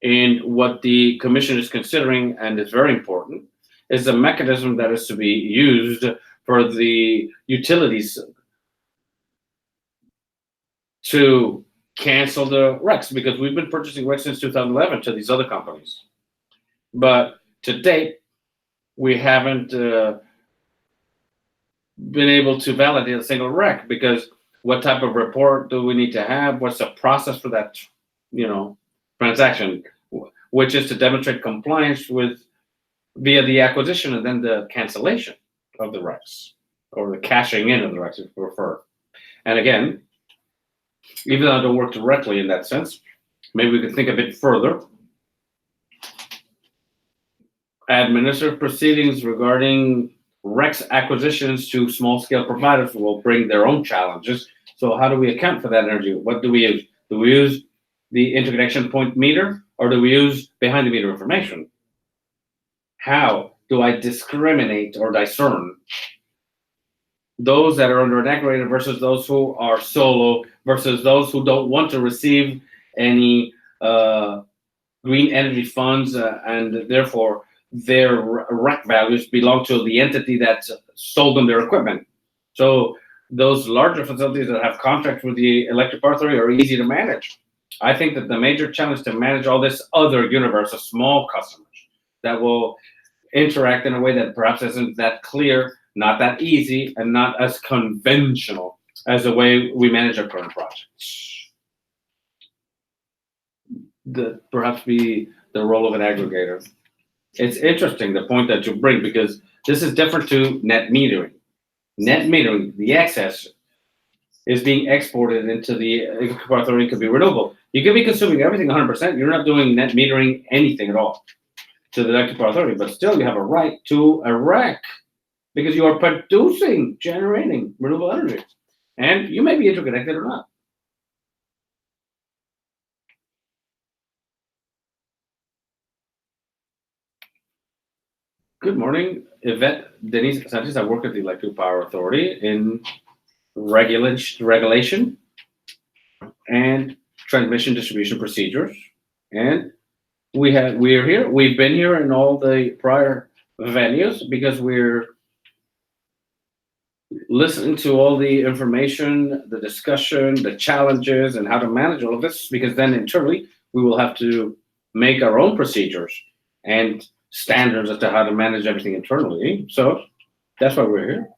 C: in what the commission is considering, and is very important, is a mechanism that is to be used for the utilities to cancel the RECs, because we've been purchasing RECs since 2011 to these other companies. But to date, we haven't been able to validate a single REC, because what type of report do we need to have? What's the process for that, transaction, which is to demonstrate compliance with via the acquisition and then the cancellation of the RECs, or the cashing in of the RECs, if you prefer. And again, even though I don't work directly in that sense, maybe we could think a bit further. Administrative proceedings regarding RECs acquisitions to small-scale providers will bring their own challenges. So how do we account for that energy? What do we use? Do we use the interconnection point meter, or do we use behind-the-meter information? How do I discriminate or discern those that are under an aggregator versus those who are solo versus those who don't want to receive any green energy funds, and therefore their REC values belong to the entity that sold them their equipment? So those larger facilities that have contracts with the electric power authority are easy to manage. I think that the major challenge is to manage all this other universe of small customers that will interact in a way that perhaps isn't that clear, not that easy, and not as conventional as the way we manage our current projects. That perhaps be the role of an aggregator. It's interesting, the point that you bring, because this is different to net metering. Net metering, the excess, is being exported into the electric power authority. Could be renewable. You could be consuming everything 100%. You're not doing net metering anything at all to the electric power authority, but still you have a right to a REC, because you are producing, generating renewable energy, and you may be interconnected or not. Good morning, Yvette Denise Sanchez. I work at the Electric Power Authority in regulation and transmission distribution procedures, and we've been here in all the prior venues because we're listening to all the information, the discussion, the challenges, and how to manage all of this, because then internally we will have to make our own procedures and standards as to how to manage everything internally. So that's why we're here.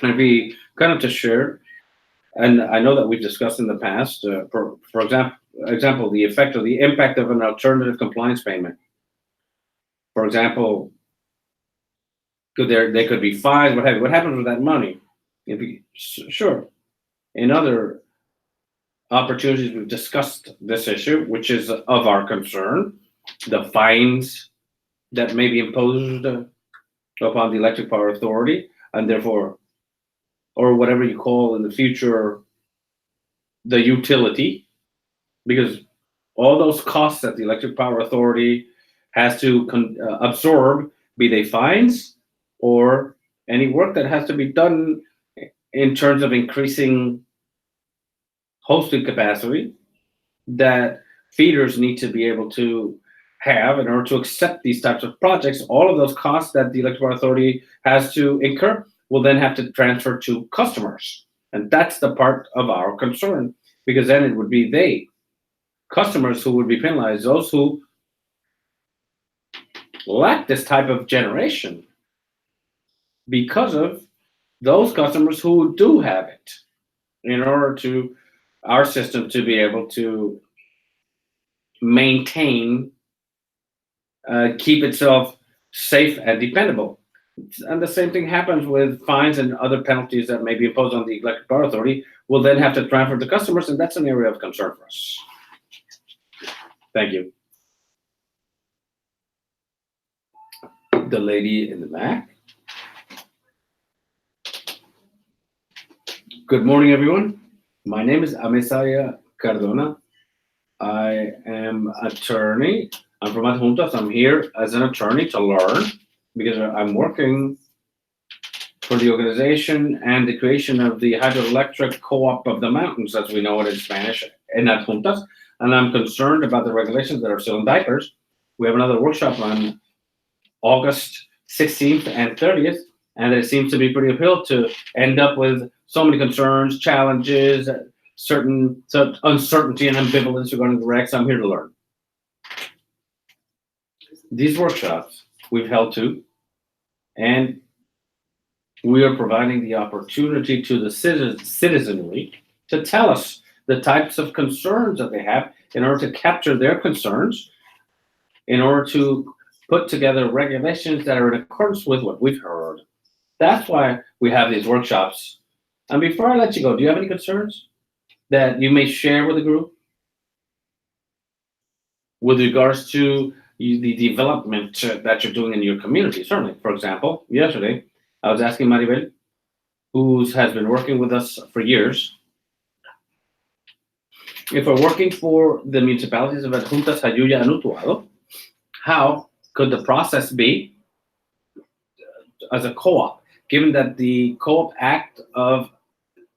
C: And I'd be kind of to share, and I know that we've discussed in the past, for example, the effect or the impact of an alternative compliance payment. For example, they could be fines, what have you. What happens with that money? Sure. In other opportunities, we've discussed this issue, which is of our concern, the fines that may be imposed upon the electric power authority, and therefore, or whatever you call in the future, the utility, because all those costs that the electric power authority has to absorb, be they fines or any work that has to be done in terms of increasing hosting capacity, that feeders need to be able to have in order to accept these types of projects. All of those costs that the electric power authority has to incur will then have to transfer to customers. And that's the part of our concern, because then it would be customers who would be penalized, those who lack this type of generation, because of those customers who do have it, in order to our system to be able to maintain, keep itself safe and dependable. And the same thing happens with fines and other penalties that may be imposed on the electric power authority, will then have to transfer to customers, and that's an area of concern for us. Thank you. The lady in the back. Good morning, everyone. My name is Amesaya Cardona. I am attorney. I'm from Adjuntas. I'm here as an attorney to learn, because I'm working for the organization and the creation of the Hydroelectric Co-op of the Mountains, as we know it in Spanish, in Adjuntas. And I'm concerned about the regulations that are still in diapers. We have another workshop on August 16th and 30th, and it seems to be pretty appealed to end up with so many concerns, challenges, certain uncertainty and ambivalence regarding the regs. I'm here to learn. These workshops we've held to, and we are providing the opportunity to the citizenry to tell us the types of concerns that they have in order to capture their concerns, in order to put together regulations that are in accordance with what we've heard. That's why we have these workshops. And before I let you go, do you have any concerns that you may share with the group with regards to the development that you're doing in your community? Certainly. For example, yesterday, I was asking Maribel, who has been working with us for years, if we're working for the municipalities of Adjuntas, Jayuya, and Utuado, how could the process be as a co-op, given that the Co-op Act of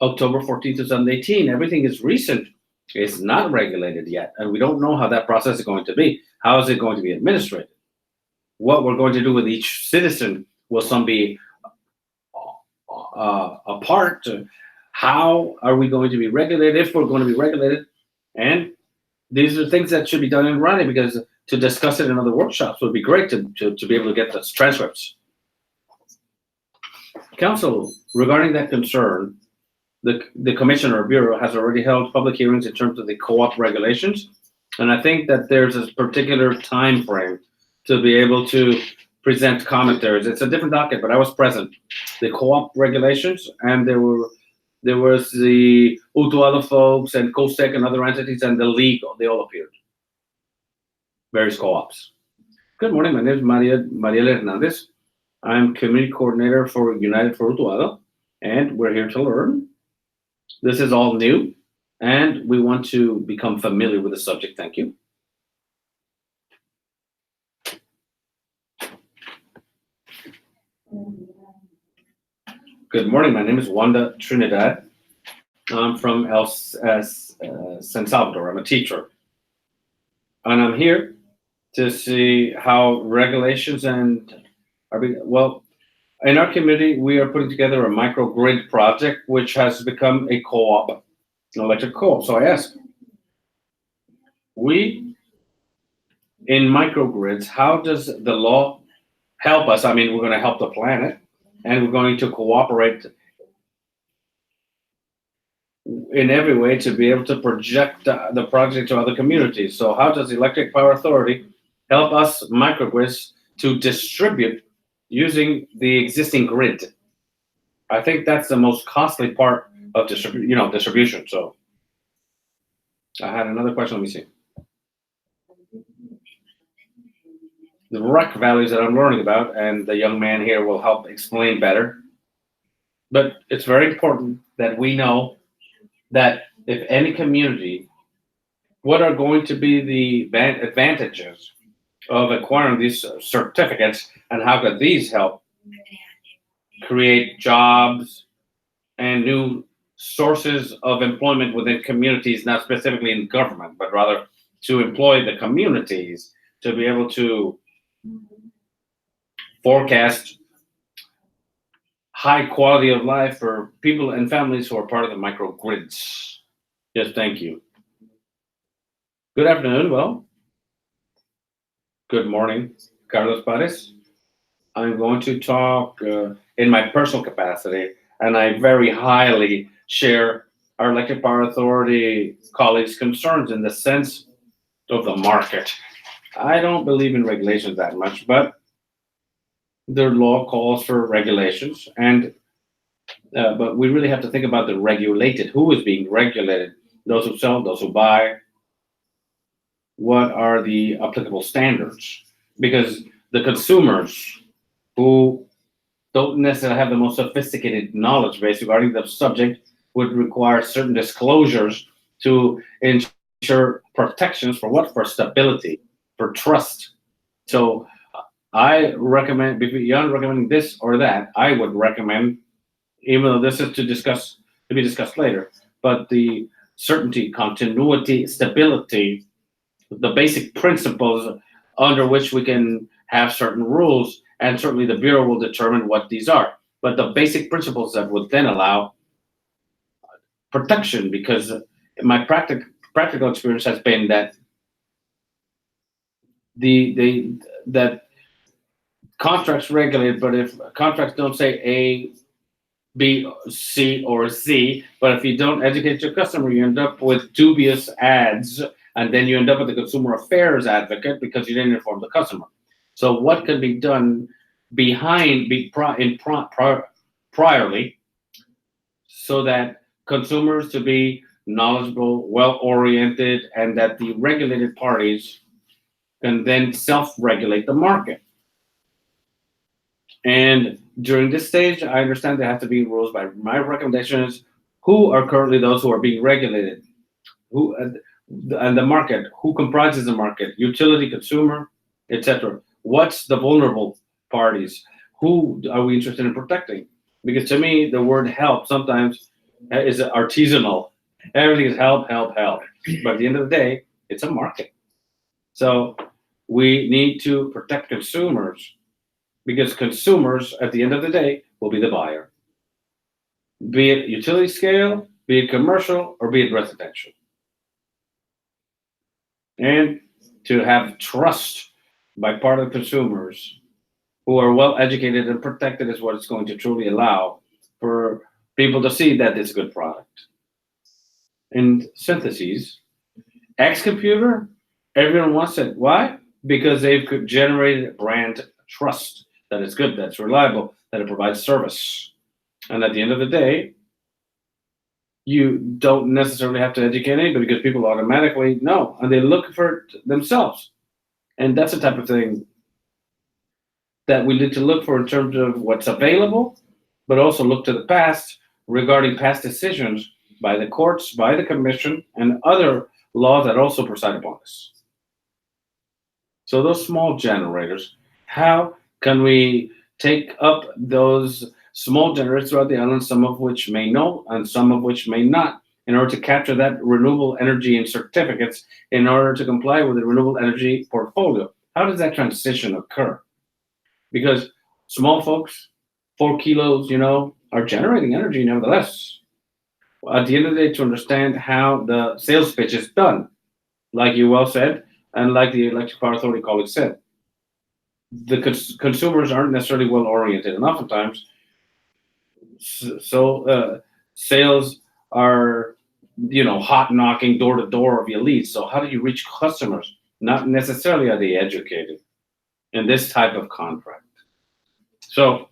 C: October 14, 2018, everything is recent, it's not regulated yet, and we don't know how that process is going to be. How is it going to be administrated? What we're going to do with each citizen, will some be apart? How are we going to be regulated, if we're going to be regulated? And these are things that should be done in writing, because to discuss it in other workshops would be great to be able to get the transcripts. Council, regarding that concern, the Commissioner Bureau has already held public hearings in terms of the co-op regulations. And I think that there's a particular time frame to be able to present commentaries. It's a different docket, but I was present. The co-op regulations, and there was the Utuado folks and COSEC and other entities and the league, they all appeared. Various co-ops. Good morning, my name is Mariela Hernandez. I'm community coordinator for United for Utuado, and we're here to learn. This is all new, and we want to become familiar with the subject. Thank you. Good morning, my name is Wanda Trinidad. I'm from San Salvador. I'm a teacher. And I'm here to see how regulations well, in our community, we are putting together a microgrid project, which has become a co-op, an electric co-op. So I ask, in microgrids, how does the law help us? I mean, we're going to help the planet, and we're going to cooperate in every way to be able to project the project to other communities. So how does the Electric Power Authority help us microgrids to distribute using the existing grid? I think that's the most costly part of distribution. So I had another question. Let me see. The REC values that I'm learning about, and the young man here will help explain better. But it's very important that we know that if any community, what are going to be the advantages of acquiring these certificates, and how could these help create jobs and new sources of employment within communities, not specifically in government, but rather to employ the communities to be able to forecast high quality of life for people and families who are part of the microgrids. Yes, thank you. Good afternoon. Well, good morning, Carlos Pares. I'm going to talk in my personal capacity, and I very highly share our Electric Power Authority colleagues' concerns in the sense of the market. I don't believe in regulations that much, but their law calls for regulations, and but we really have to think about the regulated. Who is being regulated? Those who sell, those who buy. What are the applicable standards? Because the consumers who don't necessarily have the most sophisticated knowledge base regarding the subject would require certain disclosures to ensure protections for what? For stability, for trust. So I recommend, beyond recommending this or that, I would recommend, even though this is to be discussed later, but the certainty, continuity, stability, the basic principles under which we can have certain rules, and certainly the Bureau will determine what these are. But the basic principles that would then allow protection, because my practical experience has been that that contracts regulate, but if contracts don't say A, B, C, or C, but if you don't educate your customer, you end up with dubious ads, and then you end up with a consumer affairs advocate because you didn't inform the customer. So what can be done priorly, so that consumers to be knowledgeable, well-oriented, and that the regulated parties can then self-regulate the market. And during this stage, I understand there have to be rules. By my recommendation is, who are currently those who are being regulated? Who and the market? Who comprises the market? Utility, consumer, etc. What's the vulnerable parties? Who are we interested in protecting? Because to me, the word help sometimes is artisanal. Everything is help, help, help. But at the end of the day, it's a market. So we need to protect consumers, because consumers, at the end of the day, will be the buyer. Be it utility scale, be it commercial, or be it residential. And to have trust by part of consumers who are well educated and protected is what it's going to truly allow for people to see that it's a good product. In synthesis, X computer, everyone wants it. Why? Because they've generated brand trust, that it's good, that it's reliable, that it provides service. And at the end of the day, you don't necessarily have to educate anybody, because people automatically know, and they look for it themselves. And that's the type of thing that we need to look for in terms of what's available, but also look to the past regarding past decisions by the courts, by the commission, and other laws that also preside upon this. So those small generators, how can we take up those small generators throughout the island, some of which may know and some of which may not, in order to capture that renewable energy and certificates in order to comply with the renewable energy portfolio? How does that transition occur? Because small folks, 4 kilos, are generating energy nevertheless. At the end of the day, to understand how the sales pitch is done, like you well said, and like the Electric Power Authority colleague said, the consumers aren't necessarily well oriented, and oftentimes, sales are, hot knocking door to door of your leads. So how do you reach customers? Not necessarily are they educated in this type of contract. So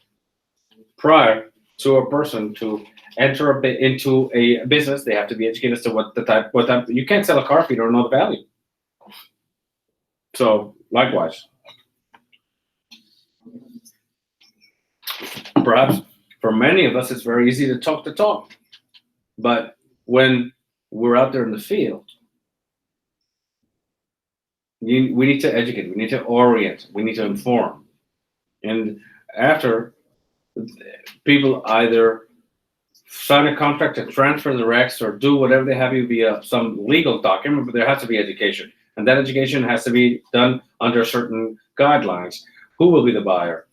C: prior to a person to enter into a business, they have to be educated as to what type. You can't sell a car if you don't know the value. So likewise, perhaps for many of us, it's very easy to talk, but when we're out there in the field, we need to educate, we need to orient, we need to inform. And after, people either sign a contract to transfer the RECs or do whatever they have you via some legal document, but there has to be education. And that education has to be done under certain guidelines. Who will be the buyer?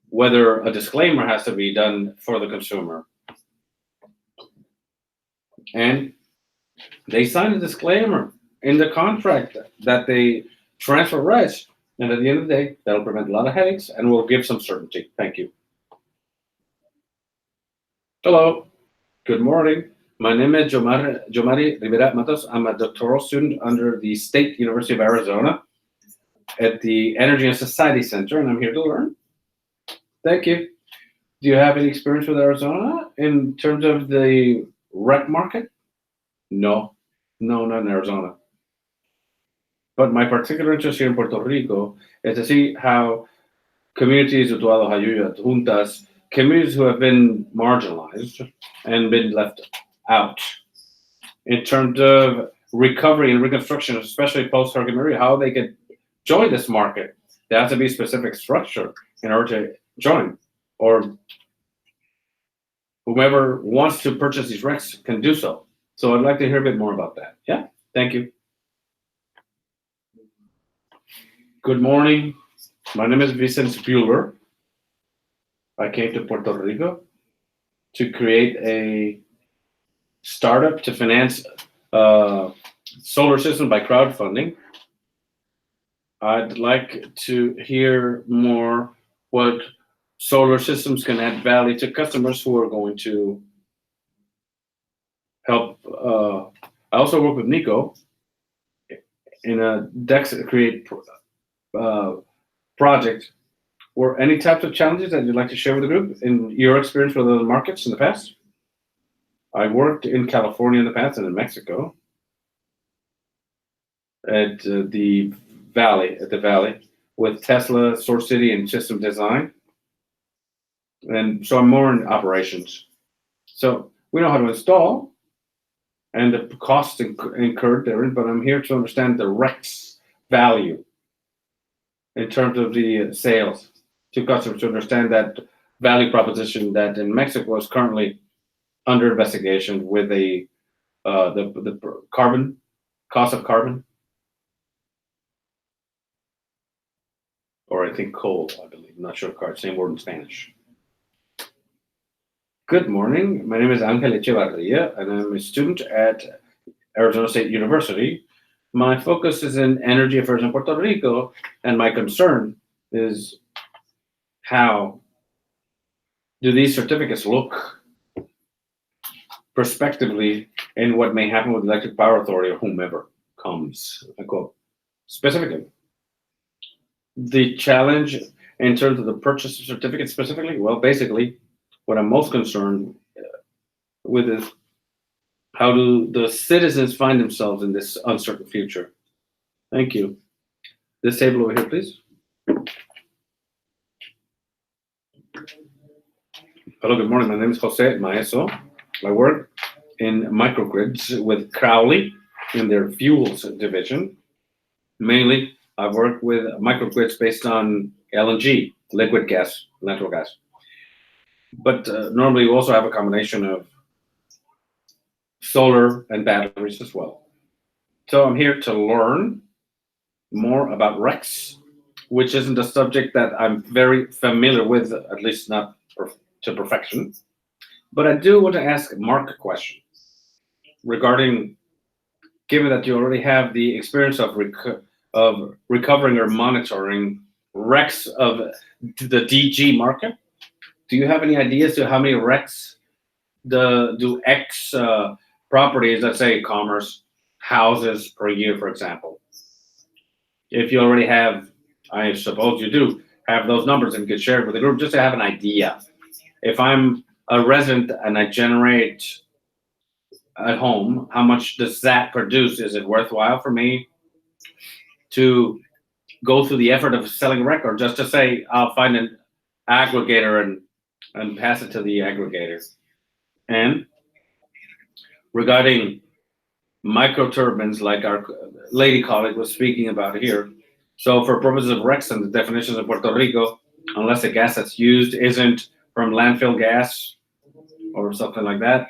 C: Whether a disclaimer has to be done for the consumer. And they sign a disclaimer in the contract that they transfer rights. And at the end of the day, that'll prevent a lot of headaches and will give some certainty. Thank you. Hello, good morning. My name is Jomari Rivera Matos. I'm a doctoral student under the State University of Arizona at the Energy and Society Center, and I'm here to learn. Thank you. Do you have any experience with Arizona in terms of the REC market? No, not in Arizona. But my particular interest here in Puerto Rico is to see how communities, Utuado, Jayuya, Juntas, communities who have been marginalized and been left out in terms of recovery and reconstruction, especially post-Hurricane Maria, how they could join this market. There has to be a specific structure in order to join, or whomever wants to purchase these RECs can do so. So I'd like to hear a bit more about that. Yeah, thank you. Good morning. My name is Vicente Bueller. I came to Puerto Rico to create a startup to finance solar system by crowdfunding. I'd like to hear more what solar systems can add value to customers who are going to help. I also work with Nico in a Dex Create project. Were any types of challenges that you'd like to share with the group in your experience with other markets in the past? I worked in California in the past and in Mexico at the Valley, with Tesla, Source City, and system design. And so I'm more in operations. So we know how to install and the costs incurred therein, but I'm here to understand the REX value in terms of the sales to customers, to understand that value proposition that in Mexico is currently under investigation with the carbon, cost of carbon, or I think coal, I believe. I'm not sure, same word in Spanish. Good morning. My name is Angel Echevarria, and I'm a student at Arizona State University. My focus is in energy affairs in Puerto Rico, and my concern is how do these certificates look prospectively in what may happen with the Electric Power Authority or whomever comes, I quote, specifically. The challenge in terms of the purchase of certificates specifically, well, basically, what I'm most concerned with is how do the citizens find themselves in this uncertain future? Thank you. This table over here, please. Hello, good morning. My name is Jose Maeso. I work in microgrids with Crowley in their fuels division. Mainly, I work with microgrids based on LNG, liquid gas, natural gas. But normally we also have a combination of solar and batteries as well. So I'm here to learn more about REX, which isn't a subject that I'm very familiar with, at least not to perfection. But I do want to ask Mark a question regarding, given that you already have the experience of recovering or monitoring REX of the DG market, do you have any ideas to how many REX do X properties, let's say commerce, houses per year, for example? If you already have, I suppose you do, have those numbers and could share it with the group just to have an idea. If I'm a resident and I generate at home, how much does that produce? Is it worthwhile for me to go through the effort of selling REC, or just to say I'll find an aggregator and pass it to the aggregator? And regarding microturbines, like our lady colleague was speaking about here, so for purposes of RECs and the definitions of Puerto Rico, unless the gas that's used isn't from landfill gas or something like that,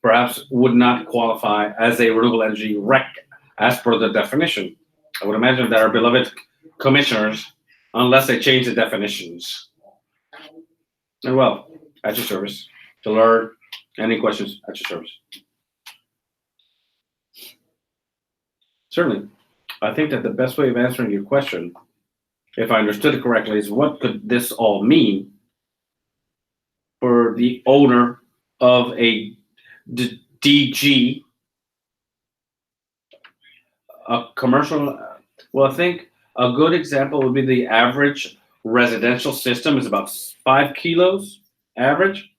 C: perhaps would not qualify as a renewable energy REC as per the definition. I would imagine that our beloved commissioners, unless they change the definitions. And well, at your service to learn. Any questions at your service? Certainly. I think that the best way of answering your question, if I understood it correctly, is what could this all mean for the owner of a DG, a commercial? Well, I think a good example would be the average residential system is about 5 kilos average.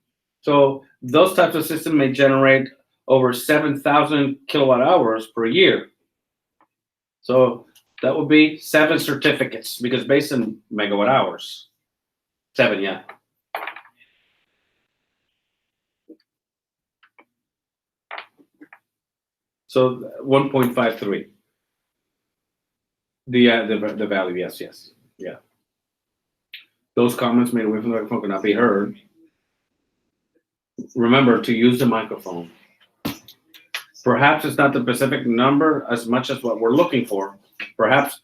C: So those types of systems may generate over 7,000 kilowatt hours per year. So that would be 7 certificates, because based on megawatt hours, 7, yeah. So 1.53. The value, yes, yeah. Those comments made away from the microphone cannot be heard. Remember to use the microphone. Perhaps it's not the specific number as much as what we're looking for, perhaps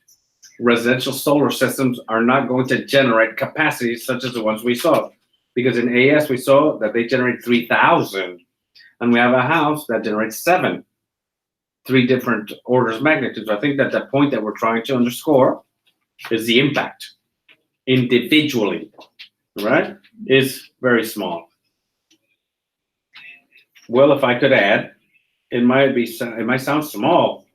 C: residential solar systems are not going to generate capacity such as the ones we saw. Because in AES, we saw that they generate 3,000, and we have a house that generates 7, 3 different orders of magnitude. I think that the point that we're trying to underscore is the impact individually, right, is very small. Well, if I could add, it might sound small,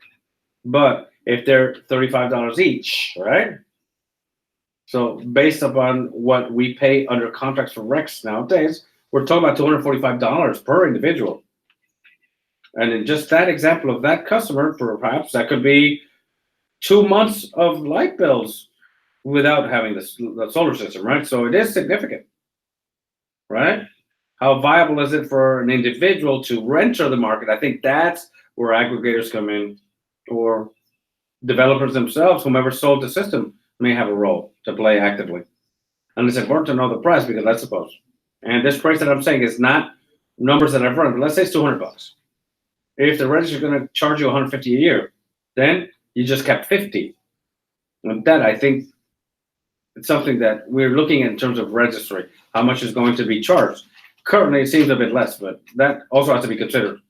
C: but if they're $35 each, right? So based upon what we pay under contracts for RECs nowadays, we're talking about $245 per individual. And in just that example of that customer, perhaps that could be 2 months of light bills without having the solar system, right? So it is significant, right? How viable is it for an individual to enter the market? I think that's where aggregators come in, or developers themselves, whomever sold the system, may have a role to play actively. And it's important to know the price, because let's suppose, and this price that I'm saying is not numbers that I've run, but let's say it's $200. If the register is going to charge you $150 a year, then you just kept $50. And that, I think, it's something that we're looking at in terms of registry. How much is going to be charged? Currently, it seems a bit less, but that also has to be considered.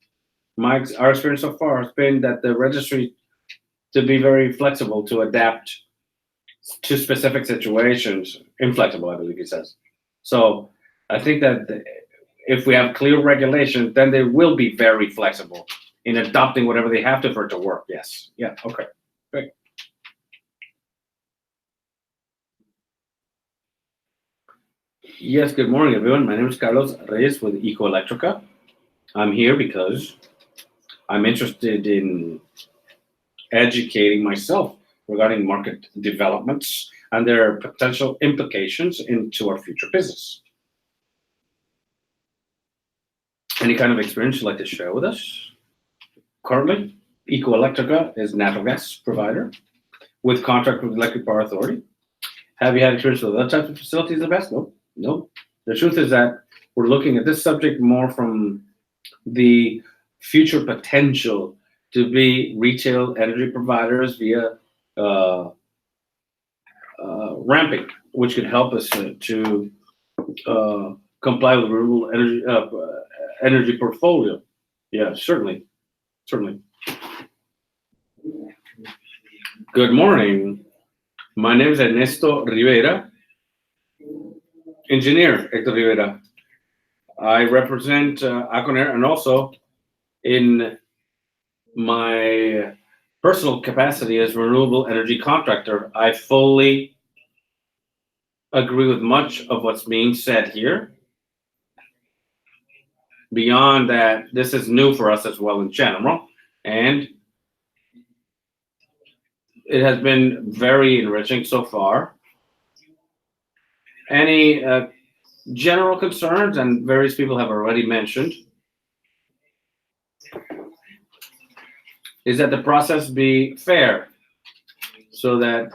C: Our experience so far has been that the registry to be very flexible, to adapt to specific situations. Inflexible, I believe he says. So I think that if we have clear regulations, then they will be very flexible in adopting whatever they have to for it to work. Yes. Yeah. Okay. Great. Yes. Good morning, everyone. My name is Carlos Reyes with Ecoelectrica. I'm here because I'm interested in educating myself regarding market developments and their potential implications into our future business. Any kind of experience you'd like to share with us? Currently, Ecoelectrica is a natural gas provider with contract with Electric Power Authority. Have you had experience with other types of facilities in the past? No. No. The truth is that we're looking at this subject more from the future potential to be retail energy providers via ramping, which could help us to comply with the renewable energy portfolio. Yeah, certainly. Certainly. Good morning. My name is Ernesto Rivera, engineer Hector Rivera. I represent Aconair, and also in my personal capacity as renewable energy contractor, I fully agree with much of what's being said here. Beyond that, this is new for us as well in general, and it has been very enriching so far. Any general concerns, and various people have already mentioned, is that the process be fair, so that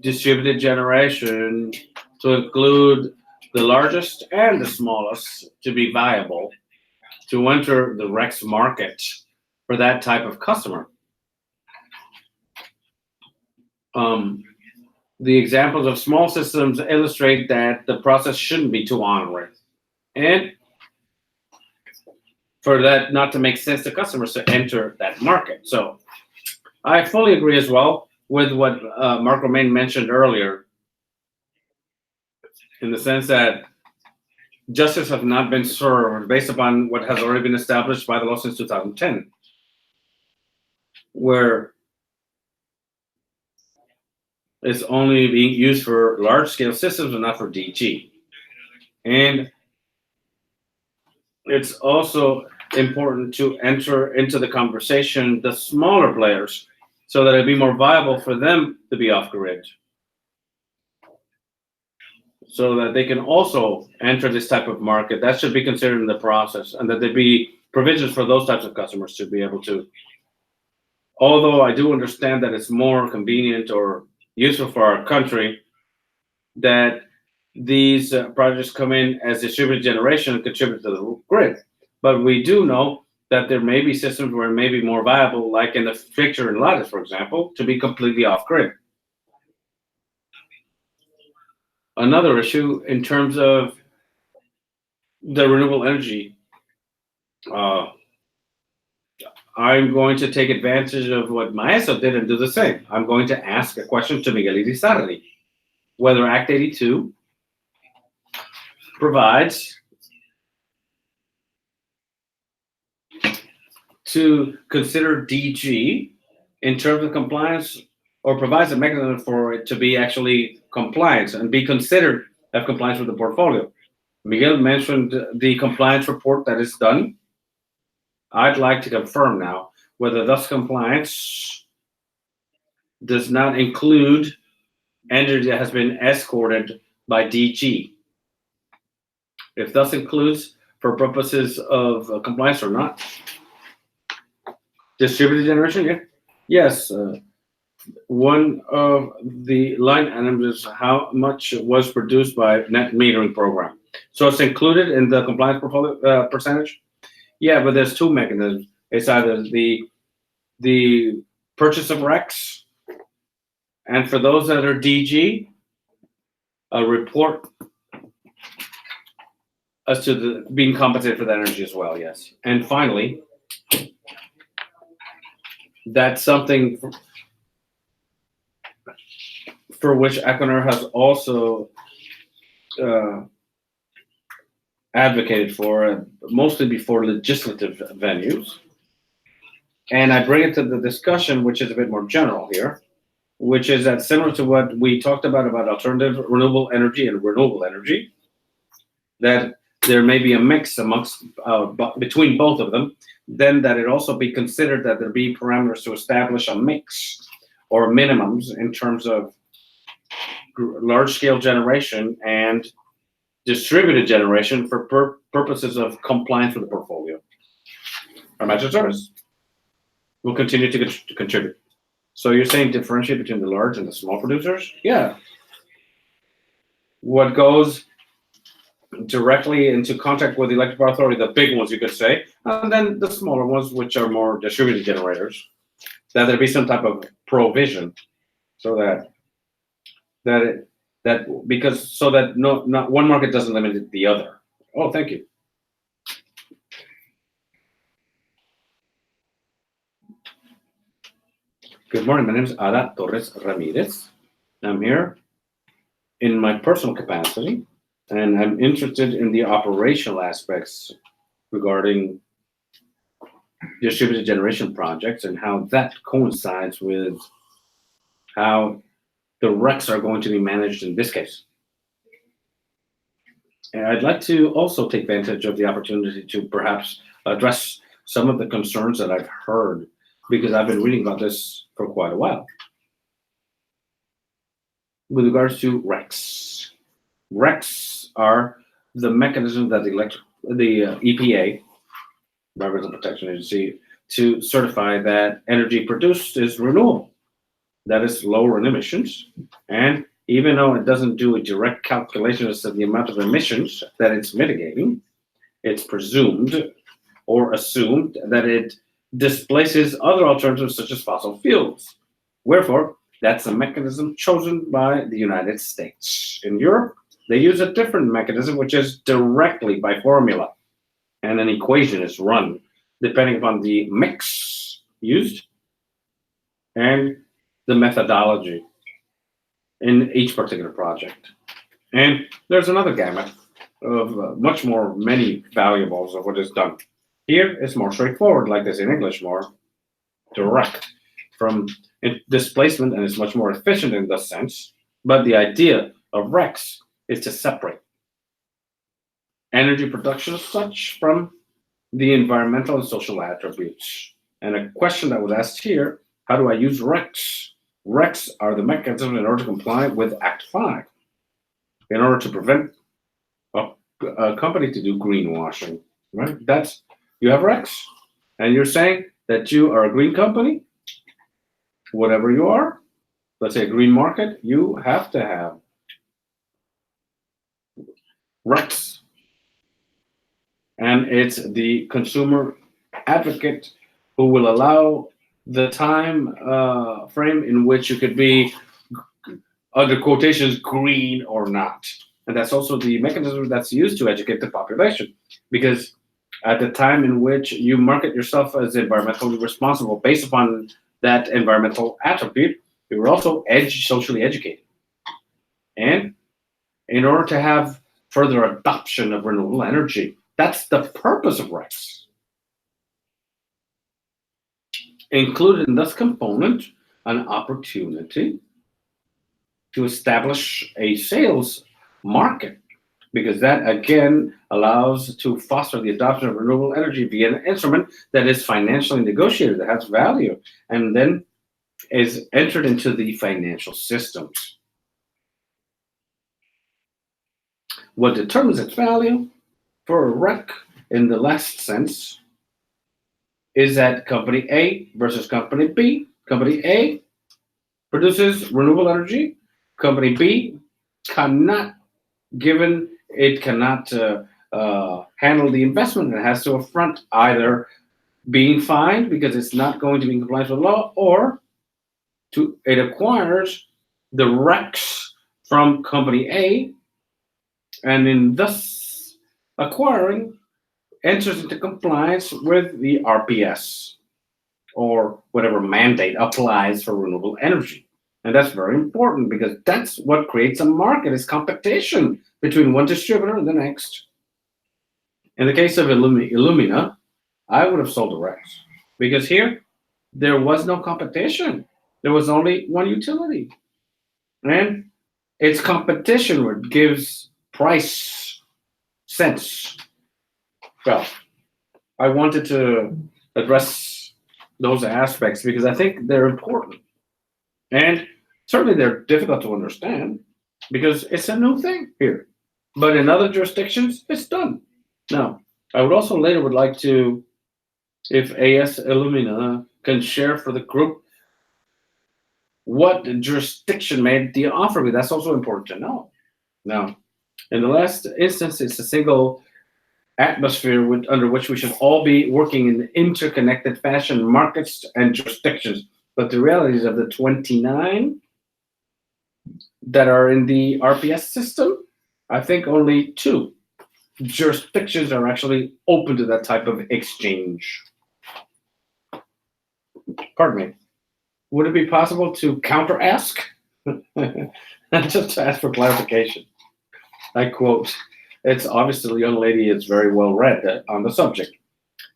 C: distributed generation, to include the largest and the smallest, to be viable, to enter the RECs market for that type of customer. The examples of small systems illustrate that the process shouldn't be too onerous, and for that not to make sense to customers to enter that market. So I fully agree as well with what Mark Romain mentioned earlier, in the sense that justice has not been served based upon what has already been established by the law since 2010, where it's only being used for large-scale systems and not for DG. And it's also important to enter into the conversation the smaller players, so that it'd be more viable for them to be off-grid, so that they can also enter this type of market. That should be considered in the process, and that there be provisions for those types of customers to be able to. Although I do understand that it's more convenient or useful for our country that these projects come in as distributed generation and contribute to the grid. But we do know that there may be systems where it may be more viable, like in the fixture and lattice, for example, to be completely off-grid. Another issue in terms of the renewable energy, I'm going to take advantage of what Maestro did and do the same. I'm going to ask a question to Miguel Irizarry, whether Act 82 provides to consider DG in terms of compliance, or provides a mechanism for it to be actually compliant and be considered of compliance with the portfolio. Miguel mentioned the compliance report that is done. I'd like to confirm now whether thus compliance does not include energy that has been escorted by DG. If thus includes for purposes of compliance or not. Distributed generation, yeah. Yes, one of the line items is how much was produced by net metering program. So it's included in the compliance portfolio percentage? Yeah, but there's two mechanisms. It's either the purchase of RECs, and for those that are DG, a report as to the being compensated for that energy as well, yes. And finally, that's something for which Equinor has also advocated for, mostly before legislative venues. And I bring it to the discussion, which is a bit more general here, which is that similar to what we talked about alternative renewable energy and renewable energy, that there may be a mix amongst between both of them, then that it also be considered that there be parameters to establish a mix or minimums in terms of large-scale generation and distributed generation for purposes of compliance with the portfolio. Our Master Service will continue to contribute. So you're saying differentiate between the large and the small producers? Yeah. What goes directly into contact with the electric power authority, the big ones you could say, and then the smaller ones, which are more distributed generators, that there be some type of provision so that not one market doesn't limit the other. Oh, thank you. Good morning, my name is Ada Torres Ramirez. I'm here in my personal capacity, and I'm interested in the operational aspects regarding distributed generation projects and how that coincides with how the RECs are going to be managed in this case. And I'd like to also take advantage of the opportunity to perhaps address some of the concerns that I've heard, because I've been reading about this for quite a while. With regards to RECs, RECs are the mechanism that the EPA, Environmental Protection Agency, to certify that energy produced is renewable, that is lower in emissions, and even though it doesn't do a direct calculation as to the amount of emissions that it's mitigating, it's presumed or assumed that it displaces other alternatives such as fossil fuels. Wherefore, that's a mechanism chosen by the United States. In Europe, they use a different mechanism, which is directly by formula. And an equation is run depending upon the mix used and the methodology in each particular project. And there's another gamut of many variables of what is done. Here, it's more straightforward, like this in English, more direct from displacement, and it's much more efficient in this sense. But the idea of RECs is to separate energy production as such from the environmental and social attributes. And a question that was asked here, how do I use RECs? RECs are the mechanism in order to comply with Act 5, in order to prevent a company to do greenwashing, right? You have RECs, and you're saying that you are a green company, whatever you are, let's say a green market, you have to have RECs. And it's the consumer advocate who will allow the time frame in which you could be, under quotations, green or not. And that's also the mechanism that's used to educate the population. Because at the time in which you market yourself as environmentally responsible based upon that environmental attribute, you're also socially educated. And in order to have further adoption of renewable energy, that's the purpose of RECs. Included in this component, an opportunity to establish a sales market, because that again allows to foster the adoption of renewable energy via an instrument that is financially negotiated, that has value, and then is entered into the financial systems. What determines its value for a REC in the last sense is that company A versus company B. Company A produces renewable energy. Company B cannot, given it cannot handle the investment, it has to upfront either being fined because it's not going to be in compliance with law, or it acquires the RECs from company A, and in thus acquiring, enters into compliance with the RPS, or whatever mandate applies for renewable energy. And that's very important, because that's what creates a market, is competition between one distributor and the next. In the case of Illumina, I would have sold the RECs, because here there was no competition. There was only one utility. And it's competition what gives price sense. Well, I wanted to address those aspects because I think they're important. And certainly they're difficult to understand because it's a new thing here. But in other jurisdictions, it's done. Now, I would also later would like to, if AS Illumina can share for the group what jurisdiction made the offer. That's also important to know. Now, in the last instance, it's a single atmosphere under which we should all be working in interconnected fashion, markets and jurisdictions. But the realities of the 29 that are in the RPS system, I think only 2 jurisdictions are actually open to that type of exchange. Pardon me. Would it be possible to counter-ask? Just to ask for clarification. I quote, it's obviously the young lady is very well read on the subject.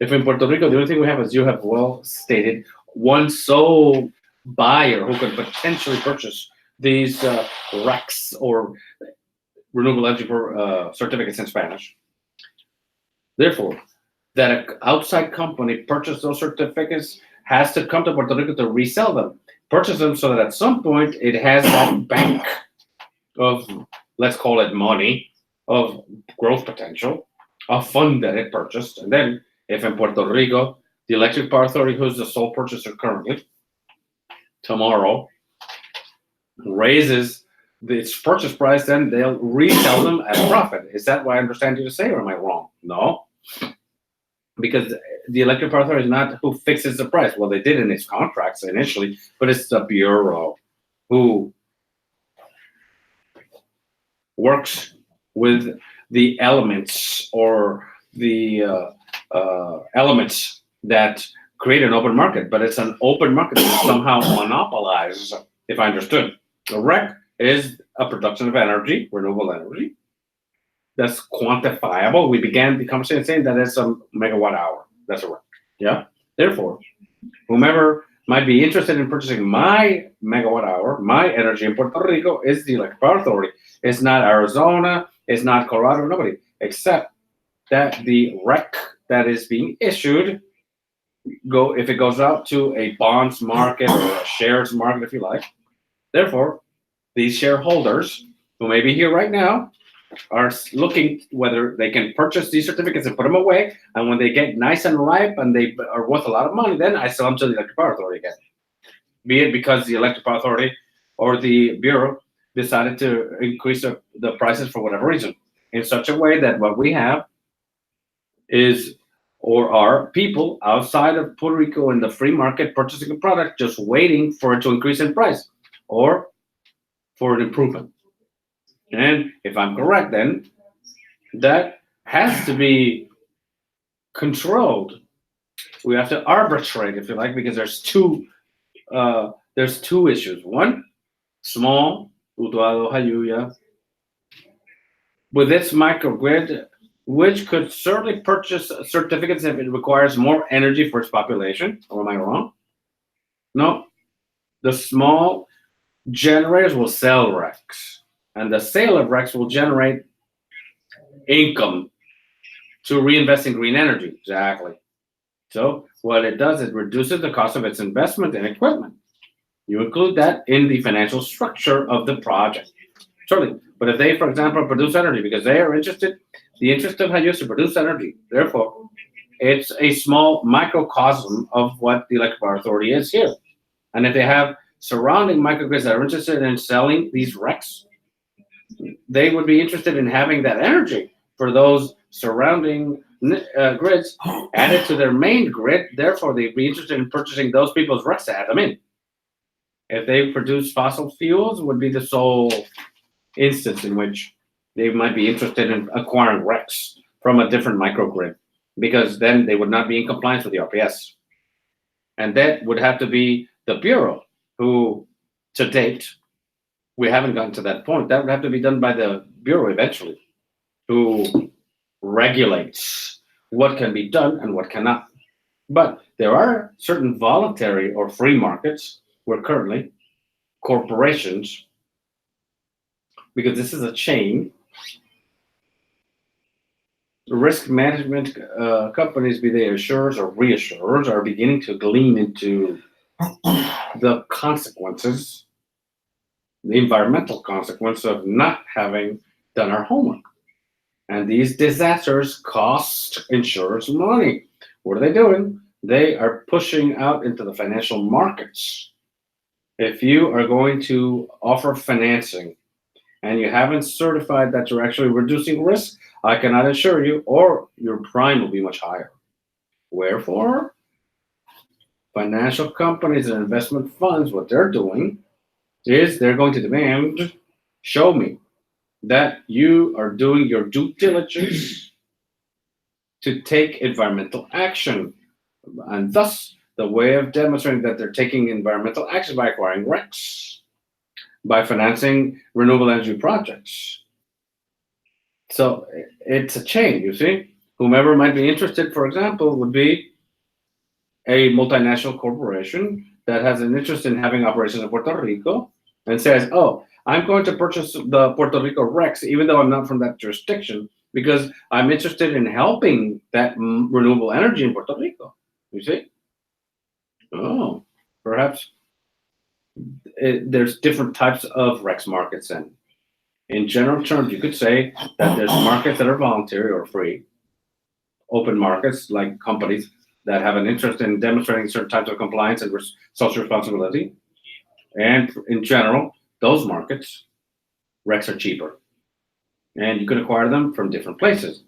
C: If in Puerto Rico, the only thing we have is you have well stated one sole buyer who could potentially purchase these RECs, or renewable energy certificates in Spanish. Therefore, that an outside company purchase those certificates has to come to Puerto Rico to resell them, purchase them, so that at some point it has that bank of, let's call it money, of growth potential, a fund that it purchased. And then if in Puerto Rico, the Electric Power Authority, who's the sole purchaser currently, tomorrow raises its purchase price, then they'll resell them at a profit. Is that what I understand you to say, or am I wrong? No. Because the Electric Power Authority is not who fixes the price. Well, they did in its contracts initially, but it's the Bureau who works with the elements, or the elements that create an open market. But it's an open market that somehow monopolizes, if I understood. A REC is a production of energy, renewable energy, that's quantifiable. We began the conversation saying that it's a megawatt hour. That's a REC. Yeah. Therefore, whomever might be interested in purchasing my megawatt hour, my energy in Puerto Rico, is the Electric Power Authority. It's not Arizona. It's not Colorado. Nobody, except that the REC that is being issued, if it goes out to a bonds market or a shares market, if you like. Therefore, these shareholders who may be here right now are looking whether they can purchase these certificates and put them away. And when they get nice and ripe and they are worth a lot of money, then I sell them to the Electric Power Authority again. Be it because the Electric Power Authority or the Bureau decided to increase the prices for whatever reason, in such a way that what we have is Or are people outside of Puerto Rico in the free market purchasing a product just waiting for it to increase in price or for an improvement? And if I'm correct, then that has to be controlled. We have to arbitrate, if you like, because there's two issues. One, small, with its microgrid, which could certainly purchase certificates if it requires more energy for its population. Or am I wrong? No. The small generators will sell RECs, and the sale of RECs will generate income to reinvest in green energy. Exactly. So what it does is reduces the cost of its investment in equipment. You include that in the financial structure of the project. Certainly. But if they, for example, produce energy because they are interested, the interest of Hayes to produce energy, therefore, it's a small microcosm of what the electric power authority is here. And if they have surrounding microgrids that are interested in selling these RECs, they would be interested in having that energy for those surrounding grids added to their main grid. Therefore, they'd be interested in purchasing those people's RECs to add them in. If they produce fossil fuels, would be the sole instance in which they might be interested in acquiring RECs from a different microgrid, because then they would not be in compliance with the RPS. And that would have to be the Bureau, who, to date, we haven't gotten to that point. That would have to be done by the Bureau eventually, who regulates what can be done and what cannot. But there are certain voluntary or free markets where currently corporations, because this is a chain, risk management companies, be they assurers or reassurers, are beginning to glean into the consequences, the environmental consequence of not having done our homework. And these disasters cost insurers money. What are they doing? They are pushing out into the financial markets. If you are going to offer financing and you haven't certified that you're actually reducing risk, I cannot assure you, or your prime will be much higher. Wherefore, financial companies and investment funds, what they're doing is they're going to demand, show me that you are doing your due diligence to take environmental action. And thus, the way of demonstrating that they're taking environmental action by acquiring RECs, by financing renewable energy projects. So it's a chain, you see. Whomever might be interested, for example, would be a multinational corporation that has an interest in having operations in Puerto Rico and says, oh, I'm going to purchase the Puerto Rico RECs, even though I'm not from that jurisdiction, because I'm interested in helping that renewable energy in Puerto Rico. You see? Oh, perhaps there's different types of RECs markets. And in general terms, you could say that there's markets that are voluntary or free, open markets like companies that have an interest in demonstrating certain types of compliance and social responsibility. And in general, those markets, RECs are cheaper. And you can acquire them from different places.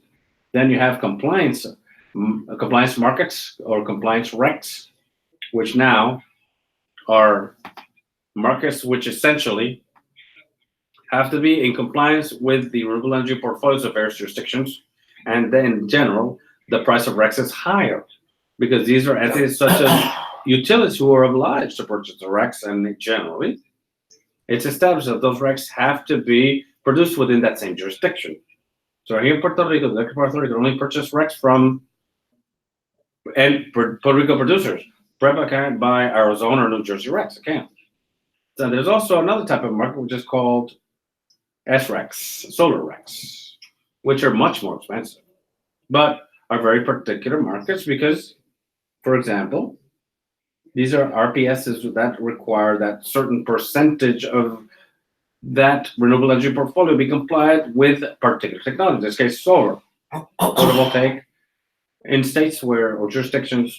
C: Then you have compliance markets or compliance RECs, which now are markets which essentially have to be in compliance with the renewable energy portfolios of various jurisdictions. And then in general, the price of RECs is higher because these are entities such as utilities who are obliged to purchase the RECs, and generally it's established that those RECs have to be produced within that same jurisdiction. So here in Puerto Rico, the Electric Power Authority can only purchase RECs from Puerto Rico producers. PREB can't buy Arizona or New Jersey RECs, it can't. So there's also another type of market which is called SRECs, solar RECs, which are much more expensive, but are very particular markets because, for example, these are RPSs that require that certain percentage of that renewable energy portfolio be complied with particular technology, in this case, solar, photovoltaic, in states where, or jurisdictions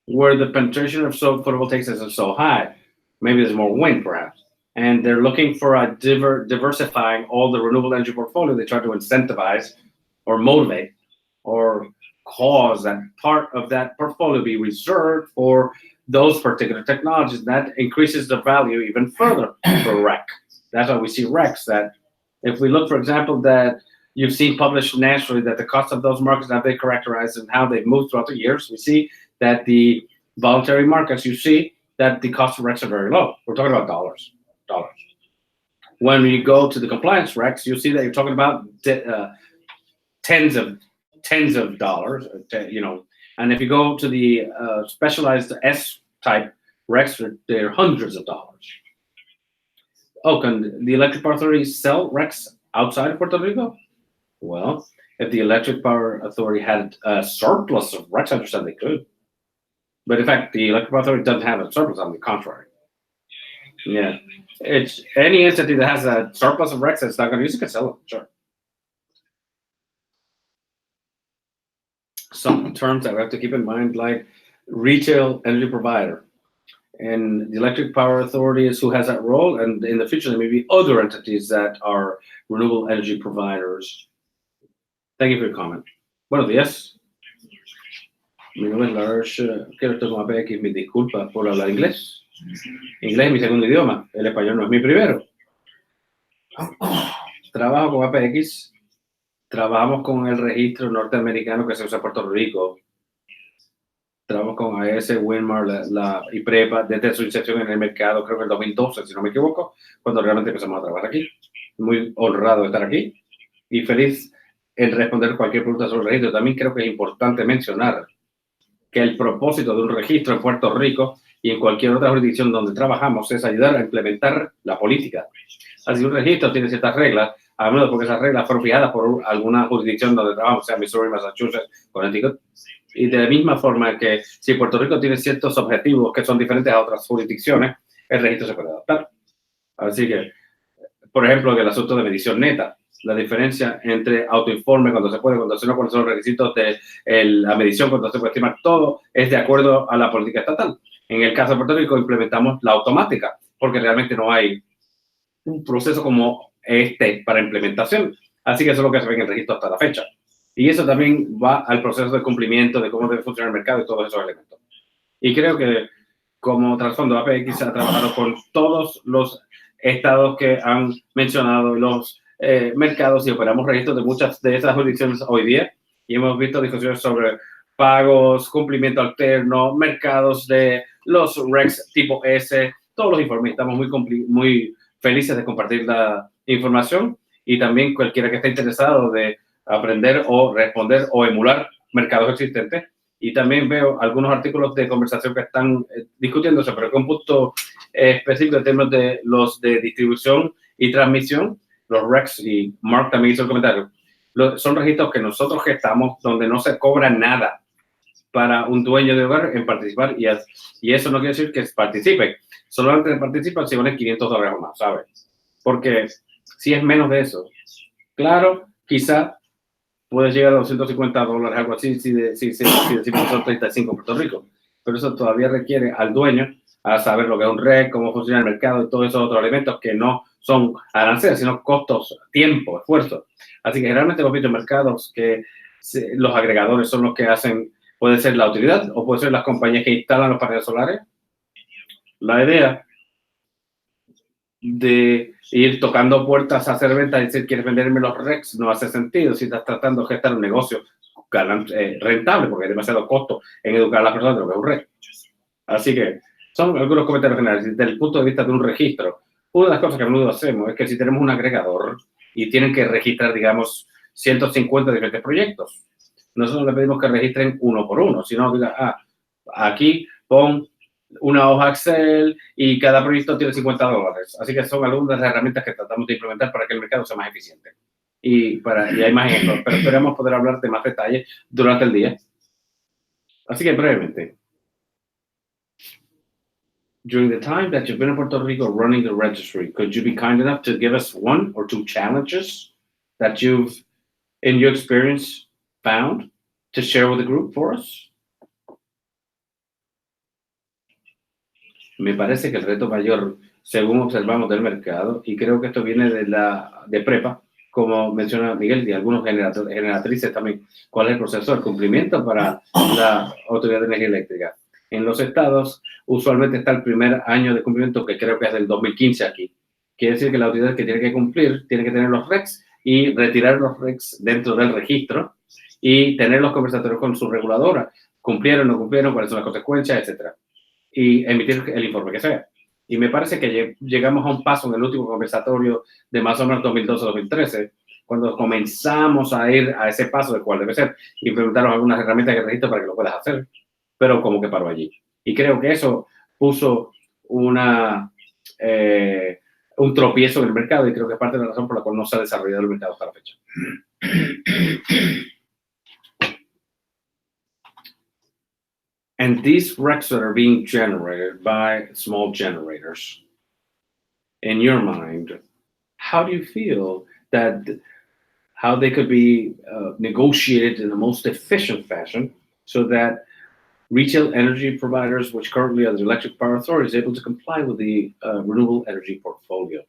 C: where the penetration of photovoltaics isn't so high. Maybe there's more wind, perhaps. And they're looking for a diversifying all the renewable energy portfolio. They try to incentivize or motivate or cause that part of that portfolio be reserved for those particular technologies. That increases the value even further for REC. That's why we see RECs that if we look, for example, that you've seen published nationally that the cost of those markets, how they characterize and how they've moved throughout the years, we see that the voluntary markets, you see that the cost of RECs are very low. We're talking about dollars. When you go to the compliance RECs, you see that you're talking about tens of dollars, and if you go to the specialized S-type RECs, they're hundreds of dollars. Oh, can the Electric Power Authority sell RECs outside of Puerto Rico? Well, if the Electric Power Authority had a surplus of RECs, I understand they could. But in fact, the Electric Power Authority doesn't have a surplus, on the contrary. Yeah, it's any entity that has a surplus of RECs that's not going to use it can sell them, sure. Some terms that we have to keep in mind, like retail energy provider. And the Electric Power Authority is who has that role, and in the future there may be other entities that are renewable energy providers. Thank you for your comment. Buenos días. Mi nombre es Lars. Quiero estar con APX. Mis disculpas por hablar inglés. Inglés es mi segundo idioma. El español no es mi primero. Trabajo con APX. Trabajamos con el registro norteamericano que se usa en Puerto Rico. Trabajamos con AES, Winmar y PREB desde su inserción en el mercado, creo que en 2012, si no me equivoco, cuando realmente empezamos a trabajar aquí. Muy honrado de estar aquí y feliz en responder cualquier pregunta sobre el registro. También creo que es importante mencionar que el propósito de un registro en Puerto Rico y en cualquier otra jurisdicción donde trabajamos es ayudar a implementar la política. Así un registro tiene ciertas reglas, a menudo porque esas reglas fueron fijadas por alguna jurisdicción donde trabajamos, sea Missouri, Massachusetts, Connecticut. Y de la misma forma que si Puerto Rico tiene ciertos objetivos que son diferentes a otras jurisdicciones, el registro se puede adaptar. Así que, por ejemplo, el asunto de medición neta, la diferencia entre autoinforme cuando se puede, cuando se no, cuáles son los requisitos de la medición, cuando se puede estimar, todo es de acuerdo a la política estatal. En el caso de Puerto Rico implementamos la automática, porque realmente no hay un proceso como este para implementación. Así que eso es lo que se ve en el registro hasta la fecha. Y eso también va al proceso de cumplimiento de cómo debe funcionar el mercado y todos esos elementos. Y creo que como trasfondo APX ha trabajado con todos los estados que han mencionado, los mercados, y operamos registros de muchas de esas jurisdicciones hoy día. Y hemos visto discusiones sobre pagos, cumplimiento alterno, mercados de los RECs tipo S, todos los informes. Estamos muy felices de compartir la información y también cualquiera que esté interesado de aprender o responder o emular mercados existentes. Y también veo algunos artículos de conversación que están discutiéndose, pero con un punto específico en términos de los de distribución y transmisión, los RECs, y Mark también hizo el comentario, son registros que nosotros gestamos donde no se cobra nada para un dueño de hogar en participar, y eso no quiere decir que participe, solamente participan si valen $500 o más, ¿sabes? Porque si es menos de eso, claro, quizá puede llegar a $250, algo así, si decimos son 35 en Puerto Rico. Pero eso todavía requiere al dueño a saber lo que es un REC, cómo funciona el mercado y todos esos otros elementos que no son aranceles, sino costos, tiempo, esfuerzo. Así que generalmente hemos visto mercados que los agregadores son los que hacen, puede ser la utilidad o puede ser las compañías que instalan los paneles solares. La idea de ir tocando puertas a hacer ventas y decir, ¿quieres venderme los RECs? No hace sentido si estás tratando de gestar un negocio rentable, porque hay demasiado costo en educar a las personas de lo que es un REC. Así que son algunos comentarios generales. Desde el punto de vista de un registro, una de las cosas que a menudo hacemos es que si tenemos un agregador y tienen que registrar, digamos, 150 diferentes proyectos, nosotros le pedimos que registren uno por uno, sino diga, aquí pon una hoja Excel y cada proyecto tiene $50. Así que son algunas de las herramientas que tratamos de implementar para que el mercado sea más eficiente. Y hay más ejemplos, pero esperamos poder hablar de más detalles durante el día. Así que brevemente. During the time that you've been in Puerto Rico running the registry, could you be kind enough to give us 1 or 2 challenges that you've, in your experience, found to share with the group for us? Me parece que el reto mayor, según observamos del mercado, y creo que esto viene de PREPA, como menciona Miguel, y algunos generatrices también, cuál es el proceso de cumplimiento para la Autoridad de Energía Eléctrica. En los estados, usualmente está el primer año de cumplimiento, que creo que es del 2015 aquí. Quiere decir que la autoridad que tiene que cumplir tiene que tener los RECs y retirar los RECs dentro del registro y tener los conversatorios con su reguladora. ¿Cumplieron o no cumplieron? ¿Cuáles son las consecuencias? Etcétera. Y emitir el informe que sea. Y me parece que llegamos a un paso en el último conversatorio de más o menos 2012-2013, cuando comenzamos a ir a ese paso de cuál debe ser. Implementaron algunas herramientas de registro para que lo puedas hacer, pero como que paró allí. Y creo que eso puso un tropiezo en el mercado y creo que es parte de la razón por la cual no se ha desarrollado el mercado hasta la fecha. And these RECs that are being generated by small generators, in your mind, how do you feel that how they could be negotiated in the most efficient fashion so that retail energy providers, which currently are the Electric Power Authority, is able to comply with the renewable energy portfolio?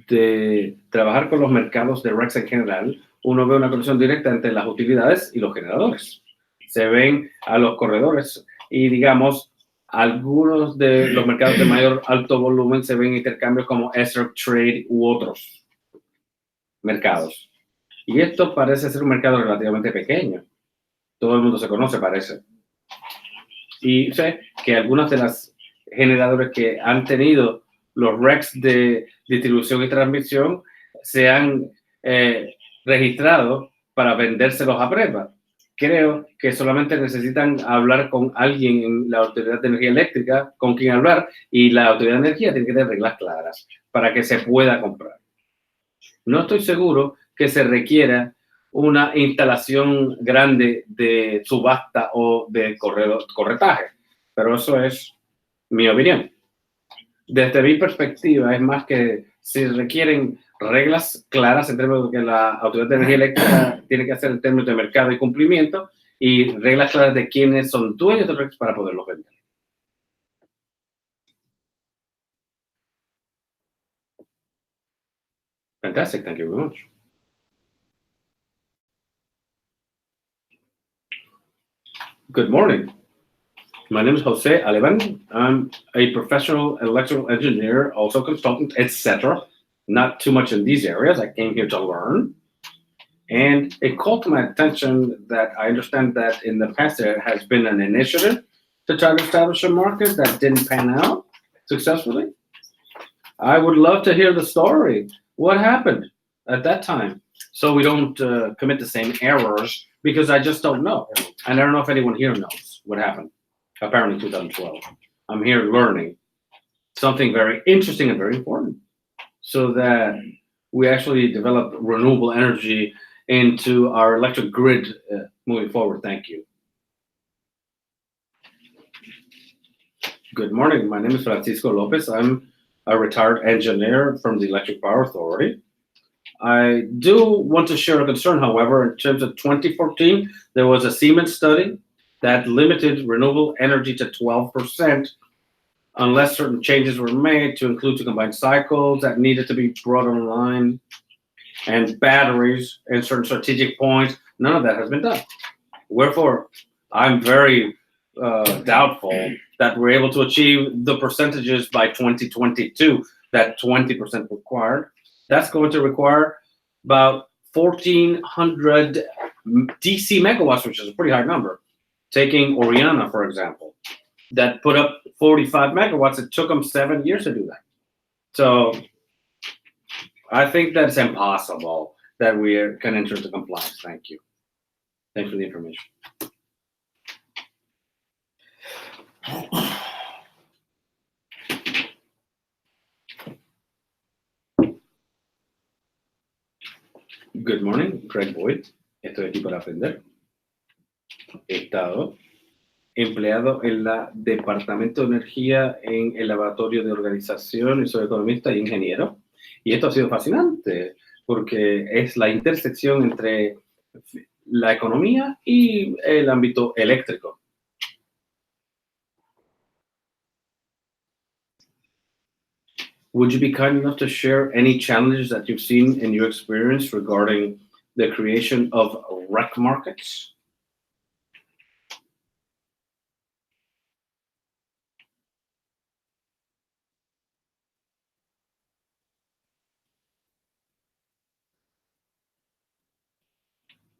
C: De trabajar con los mercados de RECs en general, uno ve una conexión directa entre las utilidades y los generadores. Se ven a los corredores y, digamos, algunos de los mercados de mayor alto volumen se ven intercambios como Ether Trade u otros mercados. Y esto parece ser un mercado relativamente pequeño. Todo el mundo se conoce, parece. Y sé que algunas de las generadores que han tenido los RECs de distribución y transmisión se han registrado para vendérselos a PREB. Creo que solamente necesitan hablar con alguien en la Autoridad de Energía Eléctrica, con quien hablar, y la Autoridad de Energía tiene que tener reglas claras para que se pueda comprar. No estoy seguro que se requiera una instalación grande de subasta o de corretaje, pero eso es mi opinión. Desde mi perspectiva, es más que si requieren reglas claras en términos de que la Autoridad de Energía Eléctrica tiene que hacer en términos de mercado y cumplimiento y reglas claras de quiénes son dueños de los RECs para poderlos vender. Fantastic, thank you very much. Good morning. My name is Jose Alevan. I'm a professional electrical engineer, also consultant, etc. Not too much in these areas. I came here to learn. And it called to my attention that I understand that in the past there has been an initiative to try to establish a market that didn't pan out successfully. I would love to hear the story. What happened at that time? So we don't commit the same errors, because I just don't know. And I don't know if anyone here knows what happened. Apparently 2012. I'm here learning something very interesting and very important so that we actually develop renewable energy into our electric grid moving forward. Thank you. Good morning. My name is Francisco Lopez. I'm a retired engineer from the Electric Power Authority. I do want to share a concern, however. In terms of 2014, there was a Siemens study that limited renewable energy to 12% unless certain changes were made to include two combined cycles that needed to be brought online and batteries and certain strategic points. None of that has been done. Wherefore, I'm very doubtful that we're able to achieve the percentages by 2022, that 20% required. That's going to require about 1,400 DC megawatts, which is a pretty high number. Taking Oriana, for example, that put up 45 megawatts, it took them 7 years to do that. So I think that's impossible that we can enter into compliance. Thank you. Thanks for the information. Good morning, Craig Boyd. Estoy aquí para aprender. He estado empleado en la Departamento de Energía en el Laboratorio de Organización y soy economista y ingeniero. Y esto ha sido fascinante porque es la intersección entre la economía y el ámbito eléctrico. would you be kind enough to share any challenges that you've seen in your experience regarding the creation of rec markets?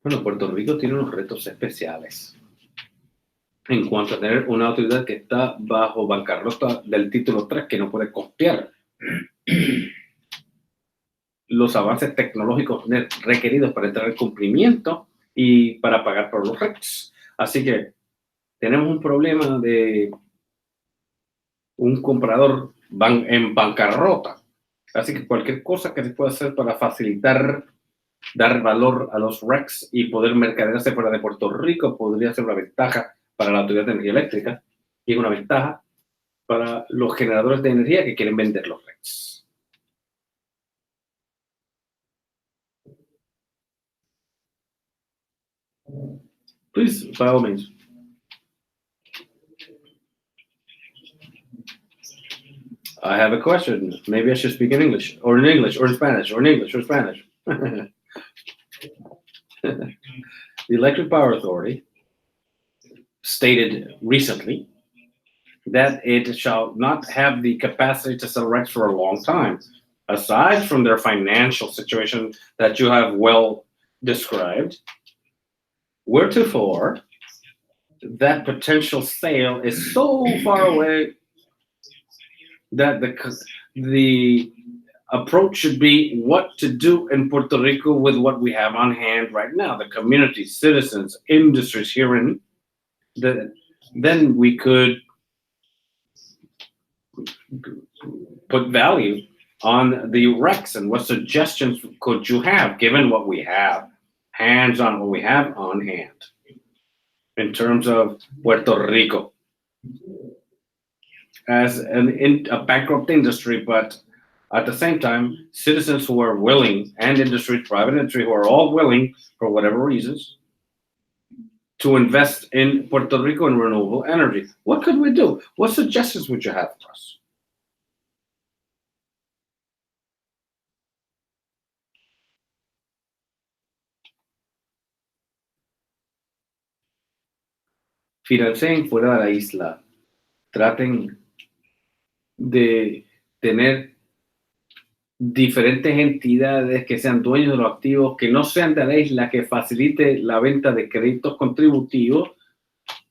C: Bueno, Puerto Rico tiene unos retos especiales en cuanto a tener una autoridad que está bajo bancarrota del título 3, que no puede costear los avances tecnológicos requeridos para entrar en cumplimiento y para pagar por los RECs. Así que tenemos un problema de un comprador en bancarrota. Así que cualquier cosa que se pueda hacer para facilitar, dar valor a los RECs y poder mercadearse fuera de Puerto Rico podría ser una ventaja para la Autoridad de Energía Eléctrica y una ventaja para los generadores de energía que quieren vender los RECs. Please, by all means. I have a question. Maybe I should speak in English, or in Spanish, or in English, or Spanish. The Electric Power Authority stated recently that it shall not have the capacity to sell RECs for a long time, aside from their financial situation that you have well described. Wheretofore, that potential sale is so far away that the approach should be what to do in Puerto Rico with what we have on hand right now, the community, citizens, industries herein. Then we could put value on the RECs and what suggestions could you have given what we have, hands-on what we have on hand in terms of Puerto Rico as a bankrupt industry, but at the same time, citizens who are willing, and industry, private industry, who are all willing, for whatever reasons, to invest in Puerto Rico in renewable energy. What could we do? What suggestions would you have for us? Financien fuera de la isla. Traten de tener diferentes entidades que sean dueños de los activos, que no sean de la isla, que facilite la venta de créditos contributivos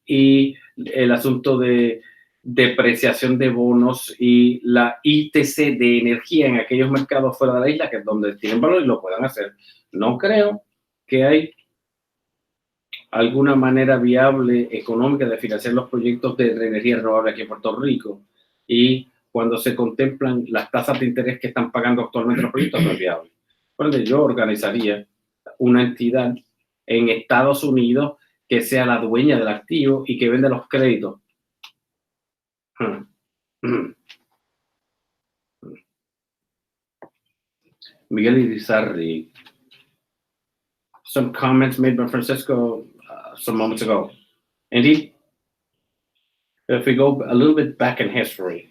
C: y el asunto de depreciación de bonos y la ITC de energía en aquellos mercados fuera de la isla, que es donde tienen valor y lo puedan hacer. No creo que hay alguna manera viable económica de financiar los proyectos de energía renovable aquí en Puerto Rico, y cuando se contemplan las tasas de interés que están pagando actualmente los proyectos, no es viable. Por ende, yo organizaría una entidad en Estados Unidos que sea la dueña del activo y que venda los créditos. Miguel Irizarry. Some comments made by Francisco some moments ago. Indeed, if we go a little bit back in history,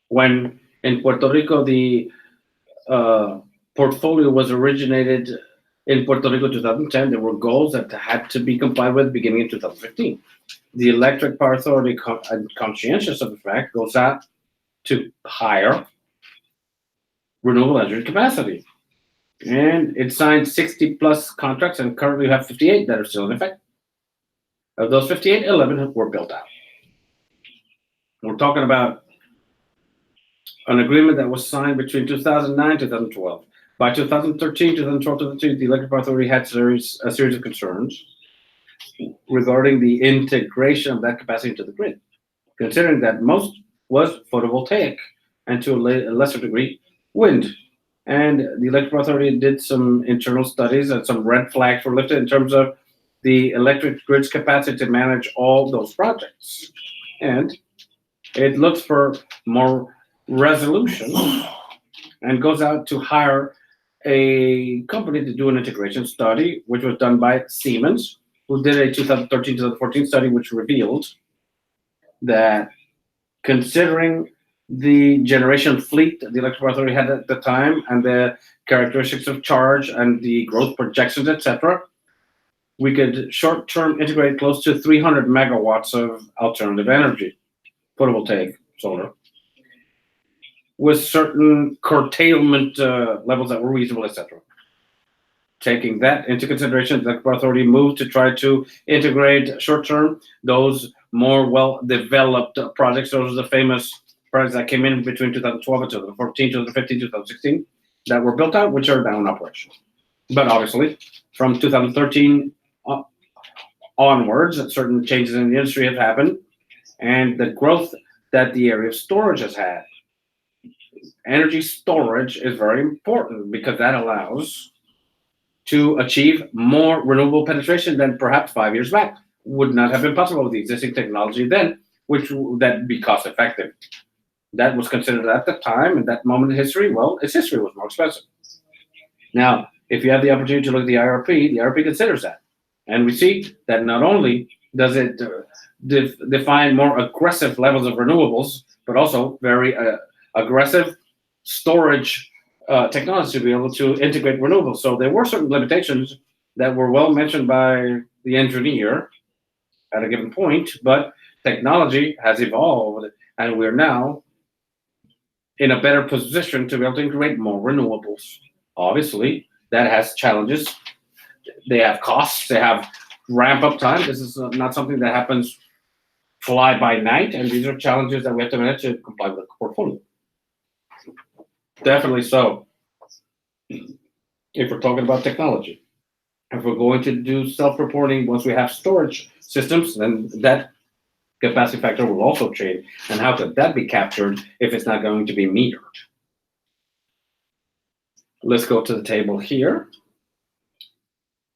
C: when in Puerto Rico the portfolio was originated in Puerto Rico 2010, there were goals that had to be complied with beginning in 2015. The Electric Power Authority, conscientious of the fact, goes out to hire renewable energy capacity. And it signed 60 plus contracts, and currently we have 58 that are still in effect. Of those 58, 11 were built out. We're talking about an agreement that was signed between 2009 and 2012. By 2013, 2012, 2013, the Electric Power Authority had a series of concerns regarding the integration of that capacity into the grid, considering that most was photovoltaic and to a lesser degree, wind. And the Electric Power Authority did some internal studies, and some red flags were lifted in terms of the electric grid's capacity to manage all those projects. And it looks for more resolution and goes out to hire a company to do an integration study, which was done by Siemens, who did a 2013-2014 study, which revealed that considering the generation fleet the electric power authority had at the time and the characteristics of charge and the growth projections, etc., we could short-term integrate close to 300 megawatts of alternative energy, photovoltaic, solar, with certain curtailment levels that were reasonable, etc. Taking that into consideration, the Electric Authority moved to try to integrate short-term those more well-developed projects. Those are the famous projects that came in between 2012 and 2014, 2015, 2016 that were built out, which are now in operation. But obviously, from 2013 onwards, certain changes in the industry have happened, and the growth that the area of storage has had. Energy storage is very important because that allows to achieve more renewable penetration than perhaps 5 years back. Would not have been possible with the existing technology then, which that be cost effective. That was considered at the time, in that moment in history, well, its history was more expensive. Now, if you have the opportunity to look at the IRP considers that. And we see that not only does it define more aggressive levels of renewables, but also very aggressive storage technology to be able to integrate renewables. So there were certain limitations that were well mentioned by the engineer at a given point, but technology has evolved and we're now in a better position to be able to integrate more renewables. Obviously, that has challenges. They have costs, they have ramp up time. This is not something that happens fly by night, and these are challenges that we have to manage to comply with the portfolio. Definitely so. If we're talking about technology, if we're going to do self-reporting once we have storage systems, then that capacity factor will also change. And how could that be captured if it's not going to be metered? Let's go to the table here.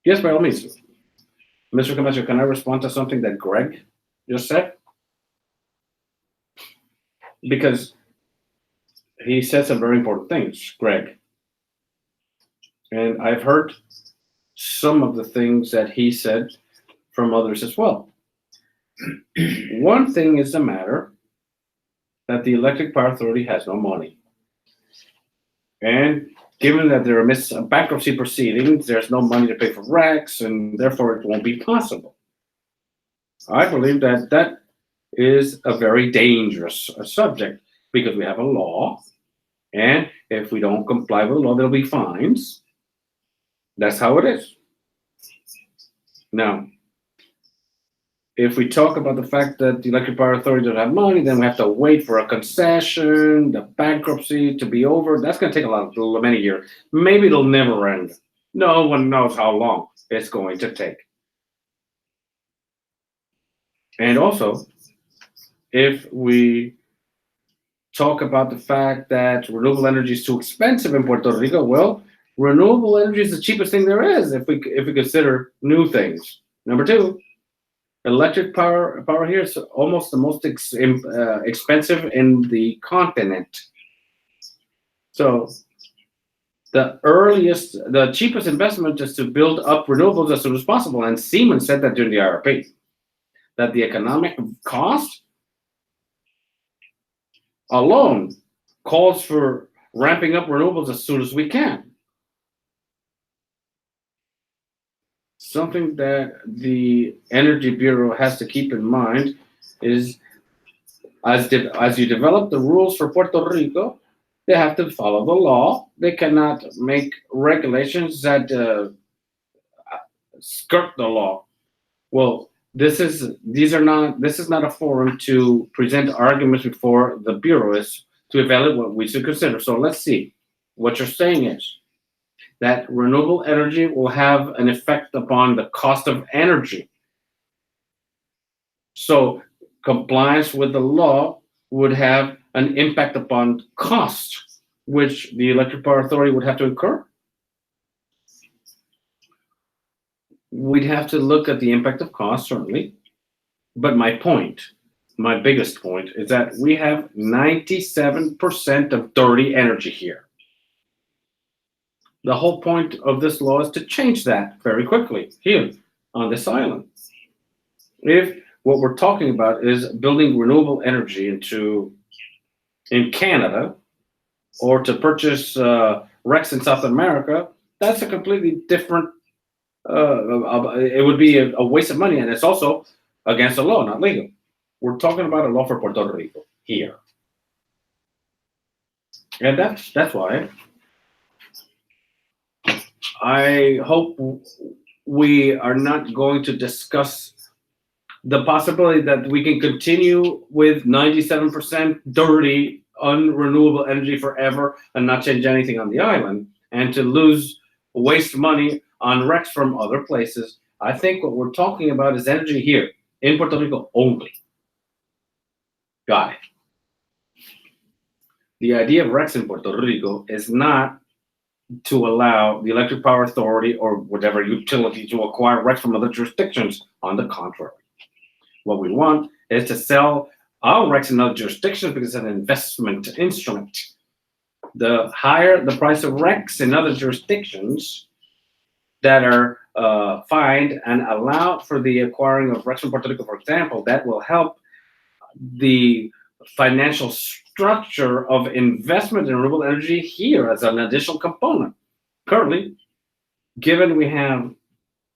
C: Yes, by all means. Mr. Camacho, can I respond to something that Greg just said? Because he said some very important things, Greg. And I've heard some of the things that he said from others as well. One thing is the matter that the Electric Power Authority has no money. And given that there are bankruptcy proceedings, there's no money to pay for RECs, and therefore it won't be possible. I believe that that is a very dangerous subject because we have a law, and if we don't comply with the law, there'll be fines. That's how it is. Now, if we talk about the fact that the Electric Power Authority doesn't have money, then we have to wait for a concession, the bankruptcy to be over. That's going to take many years. Maybe it'll never end. No one knows how long it's going to take. And also, if we talk about the fact that renewable energy is too expensive in Puerto Rico, well, renewable energy is the cheapest thing there is if we consider new things. Number two, electric power here is almost the most expensive in the continent. So the cheapest investment is to build up renewables as soon as possible. And Siemens said that during the IRP, that the economic cost alone calls for ramping up renewables as soon as we can. Something that the Energy Bureau has to keep in mind is as you develop the rules for Puerto Rico, they have to follow the law. They cannot make regulations that skirt the law. Well, this is not a forum to present arguments before the Bureau is to evaluate what we should consider. So let's see. What you're saying is that renewable energy will have an effect upon the cost of energy. So compliance with the law would have an impact upon cost, which the Electric Power Authority would have to incur. We'd have to look at the impact of cost, certainly. But my biggest point, is that we have 97% of dirty energy here. The whole point of this law is to change that very quickly here on this island. If what we're talking about is building renewable energy into in Canada or to purchase RECs in South America, that's a completely different. It would be a waste of money, and it's also against the law, not legal. We're talking about a law for Puerto Rico here, and that's why I hope we are not going to discuss the possibility that we can continue with 97% dirty, unrenewable energy forever and not change anything on the island, and to waste money on RECs from other places. I think what we're talking about is energy here in Puerto Rico only. Got it. The idea of RECs in Puerto Rico is not to allow the Electric Power Authority or whatever utility to acquire RECs from other jurisdictions. On the contrary, what we want is to sell our RECs in other jurisdictions because it's an investment instrument. The higher the price of RECs in other jurisdictions that are fined and allow for the acquiring of RECs from Puerto Rico, for example, that will help the financial structure of investment in renewable energy here as an additional component. Currently, given we have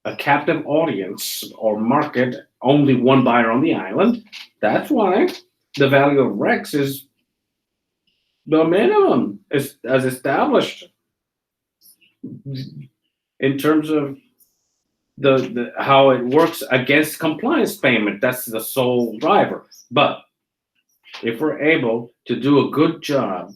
C: a captive audience or market, only one buyer on the island, that's why the value of RECs is the minimum as established in terms of the how it works against compliance payment. That's the sole driver. But if we're able to do a good job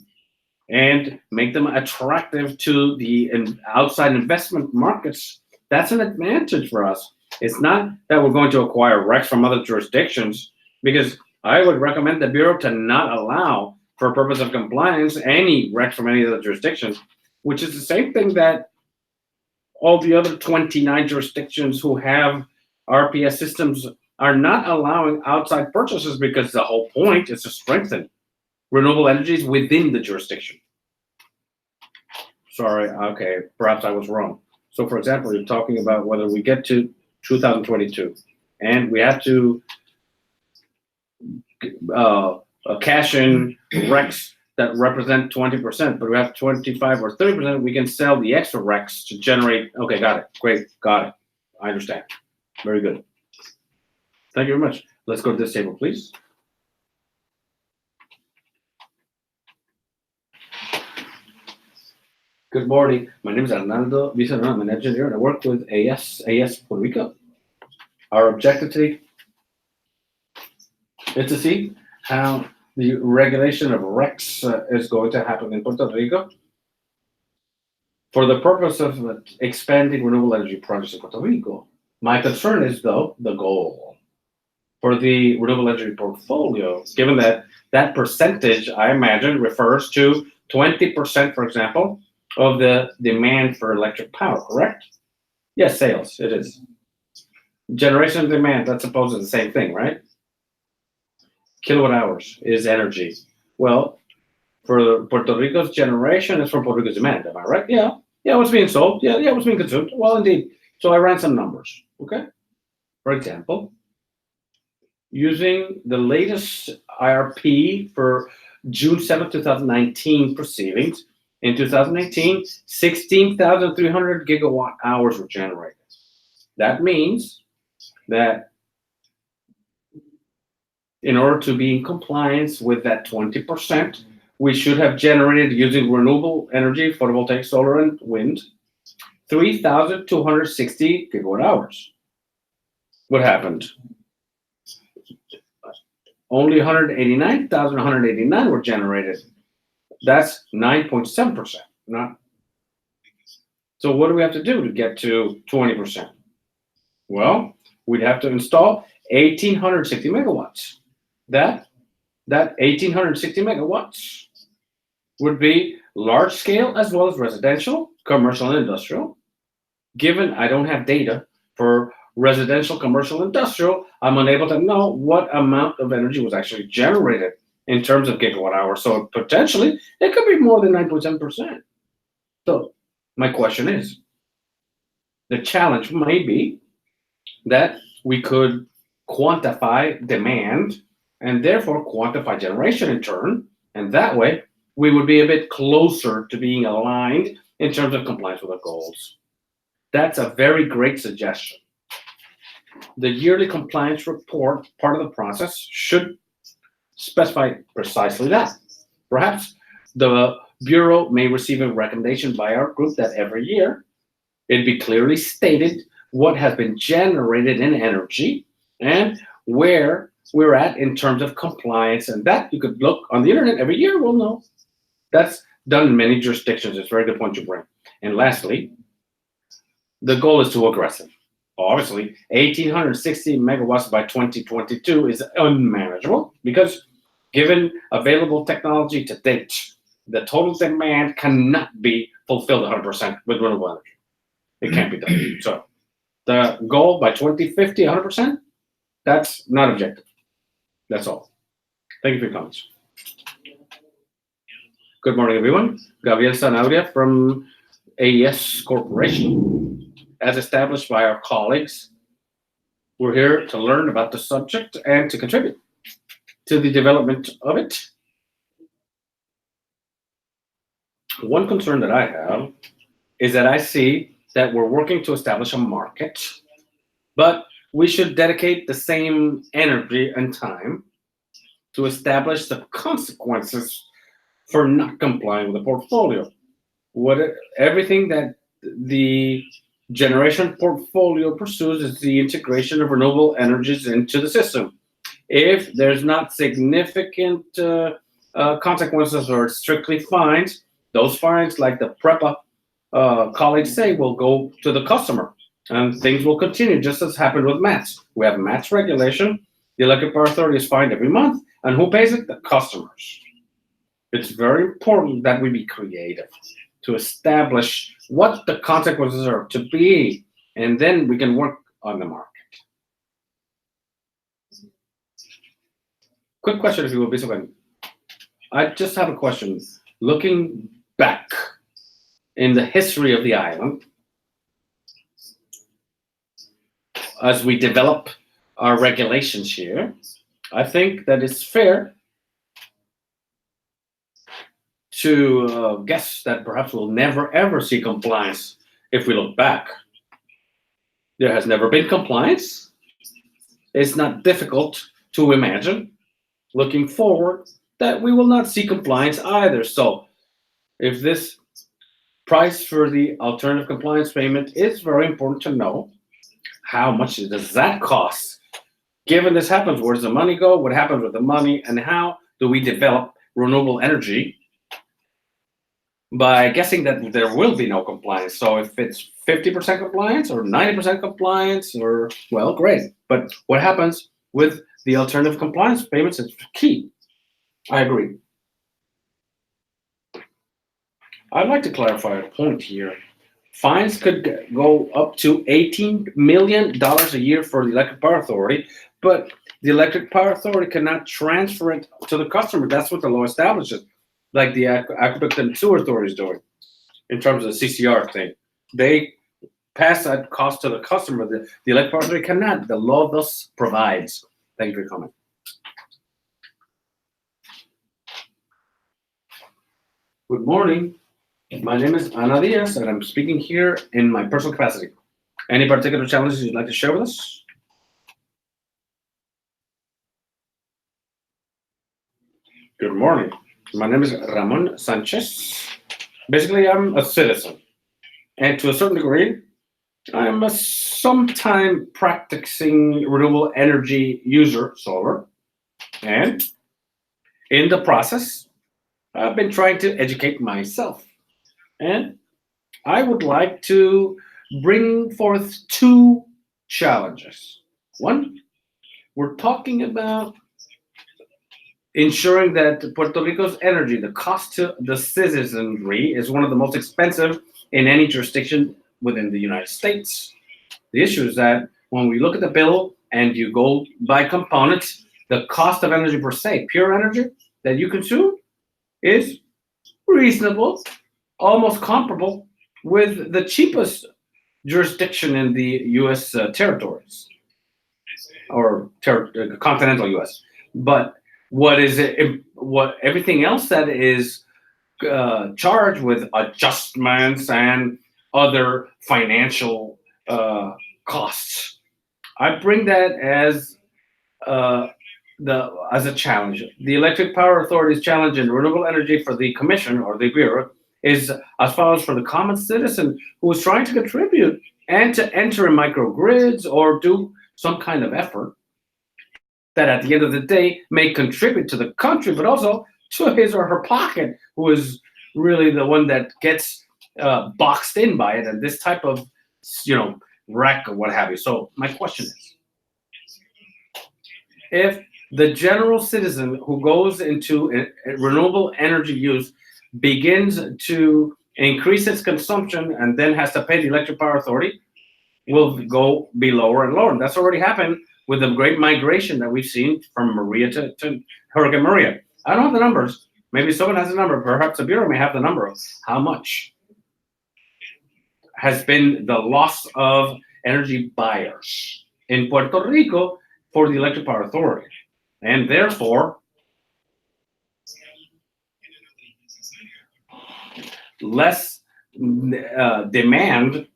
C: and make them attractive to the outside investment markets, that's an advantage for us. It's not that we're going to acquire RECs from other jurisdictions, because I would recommend the Bureau to not allow, for purpose of compliance, any RECs from any other jurisdictions, which is the same thing that all the other 29 jurisdictions who have RPS systems are not allowing outside purchases, because the whole point is to strengthen renewable energies within the jurisdiction. Sorry, okay, perhaps I was wrong. So for example, you're talking about whether we get to 2022 and we have to cash in RECs that represent 20%, but we have 25 or 30%, we can sell the extra RECs to generate. Okay, got it. Great, got it. I understand. Very good. Thank you very much. Let's go to this table, please. Good morning. My name is Arnaldo Vicente. I'm an engineer and I work with AS Puerto Rico. Our objective today is to see how the regulation of RECs is going to happen in Puerto Rico for the purpose of expanding renewable energy projects in Puerto Rico. My concern is, though, the goal for the renewable energy portfolio, given that that percentage, I imagine, refers to 20%, for example, of the demand for electric power, correct? Yes, sales, it is. Generation and demand, that's supposed to be the same thing, right? Kilowatt hours is energy. Well, for Puerto Rico's generation, it's from Puerto Rico's demand, am I right? Yeah, what's being sold? Yeah, what's being consumed? Well, indeed. So I ran some numbers, okay? For example, using the latest IRP for June 7, 2019 proceedings, in 2018, 16,300 gigawatt hours were generated. That means that in order to be in compliance with that 20%, we should have generated, using renewable energy, photovoltaic, solar, and wind, 3,260 gigawatt hours. What happened? Only 189,189 were generated. That's 9.7%. Not. So what do we have to do to get to 20%? Well, we'd have to install 1,860 megawatts. That 1,860 megawatts would be large scale as well as residential, commercial, and industrial. Given I don't have data for residential, commercial, industrial, I'm unable to know what amount of energy was actually generated in terms of gigawatt hours. So potentially it could be more than 9.7%. So my question is, the challenge may be that we could quantify demand and therefore quantify generation in turn And that way, we would be a bit closer to being aligned in terms of compliance with our goals. That's a very great suggestion. The yearly compliance report, part of the process, should specify precisely that. Perhaps the Bureau may receive a recommendation by our group that every year it be clearly stated what has been generated in energy and where we're at in terms of compliance. And that you could look on the internet every year, we'll know. That's done in many jurisdictions. It's a very good point you bring. And lastly, the goal is too aggressive. Obviously, 1,860 megawatts by 2022 is unmanageable because given available technology to date, the total demand cannot be fulfilled 100% with renewable energy. It can't be done. So the goal by 2050, 100%, that's not objective. That's all. Thank you for your comments. Good morning, everyone. Gabriel Sanabria from AES Corporation. As established by our colleagues, we're here to learn about the subject and to contribute to the development of it. One concern that I have is that I see that we're working to establish a market, but we should dedicate the same energy and time to establish the consequences for not complying with the portfolio. Everything that the generation portfolio pursues is the integration of renewable energies into the system. If there's not significant consequences or strictly fines, those fines, like the PREB colleagues say, will go to the customer and things will continue, just as happened with MATS. We have MATS regulation. The Electric Power Authority is fined every month. And who pays it? The customers. It's very important that we be creative to establish what the consequences are to be, and then we can work on the market. Quick question, if you will be so kind. I just have a question. Looking back in the history of the island, as we develop our regulations here, I think that it's fair to guess that perhaps we'll never ever see compliance if we look back. There has never been compliance. It's not difficult to imagine, looking forward, that we will not see compliance either. So if this price for the alternative compliance payment is very important to know, how much does that cost? Given this happens, where does the money go? What happens with the money? And how do we develop renewable energy? By guessing that there will be no compliance. So if it's 50% compliance or 90% compliance, or, well, great. But what happens with the alternative compliance payments is key. I agree. I'd like to clarify a point here. Fines could go up to $18 million a year for the Electric Power Authority, but the Electric Power Authority cannot transfer it to the customer. That's what the law establishes, like the Aqueduct and Sewer Authority is doing in terms of the CCR thing. They pass that cost to the customer. The Electric Power Authority cannot. The law thus provides. Thank you for your comment. Good morning. My name is Ana Diaz, and I'm speaking here in my personal capacity. Any particular challenges you'd like to share with us? Good morning. My name is Ramon Sanchez. Basically, I'm a citizen. And to a certain degree, I'm a sometime practicing renewable energy user, solar. And in the process, I've been trying to educate myself. And I would like to bring forth two challenges. One, we're talking about ensuring that Puerto Rico's energy, the cost to the citizenry, is one of the most expensive in any jurisdiction within the United States. The issue is that when we look at the bill and you go by components, the cost of energy per se, pure energy that you consume, is reasonable, almost comparable with the cheapest jurisdiction in the U.S. Territories, or continental U.S. But what is it? What everything else that is charged with adjustments and other financial costs. I bring that as as a challenge. The Electric Power Authority's challenge in renewable energy for the Commission or the Bureau is as follows: for the common citizen who is trying to contribute and to enter in microgrids or do some kind of effort that at the end of the day may contribute to the country, but also to his or her pocket, who is really the one that gets boxed in by it and this type of, wreck or what have you. So my question is, if the general citizen who goes into renewable energy use begins to increase its consumption and then has to pay the Electric Power Authority, will be lower and lower. And that's already happened with the great migration that we've seen from Maria to Hurricane Maria. I don't have the numbers. Maybe someone has a number. Perhaps the Bureau may have the number of how much has been the loss of energy buyers in Puerto Rico for the Electric Power Authority. And therefore, less demand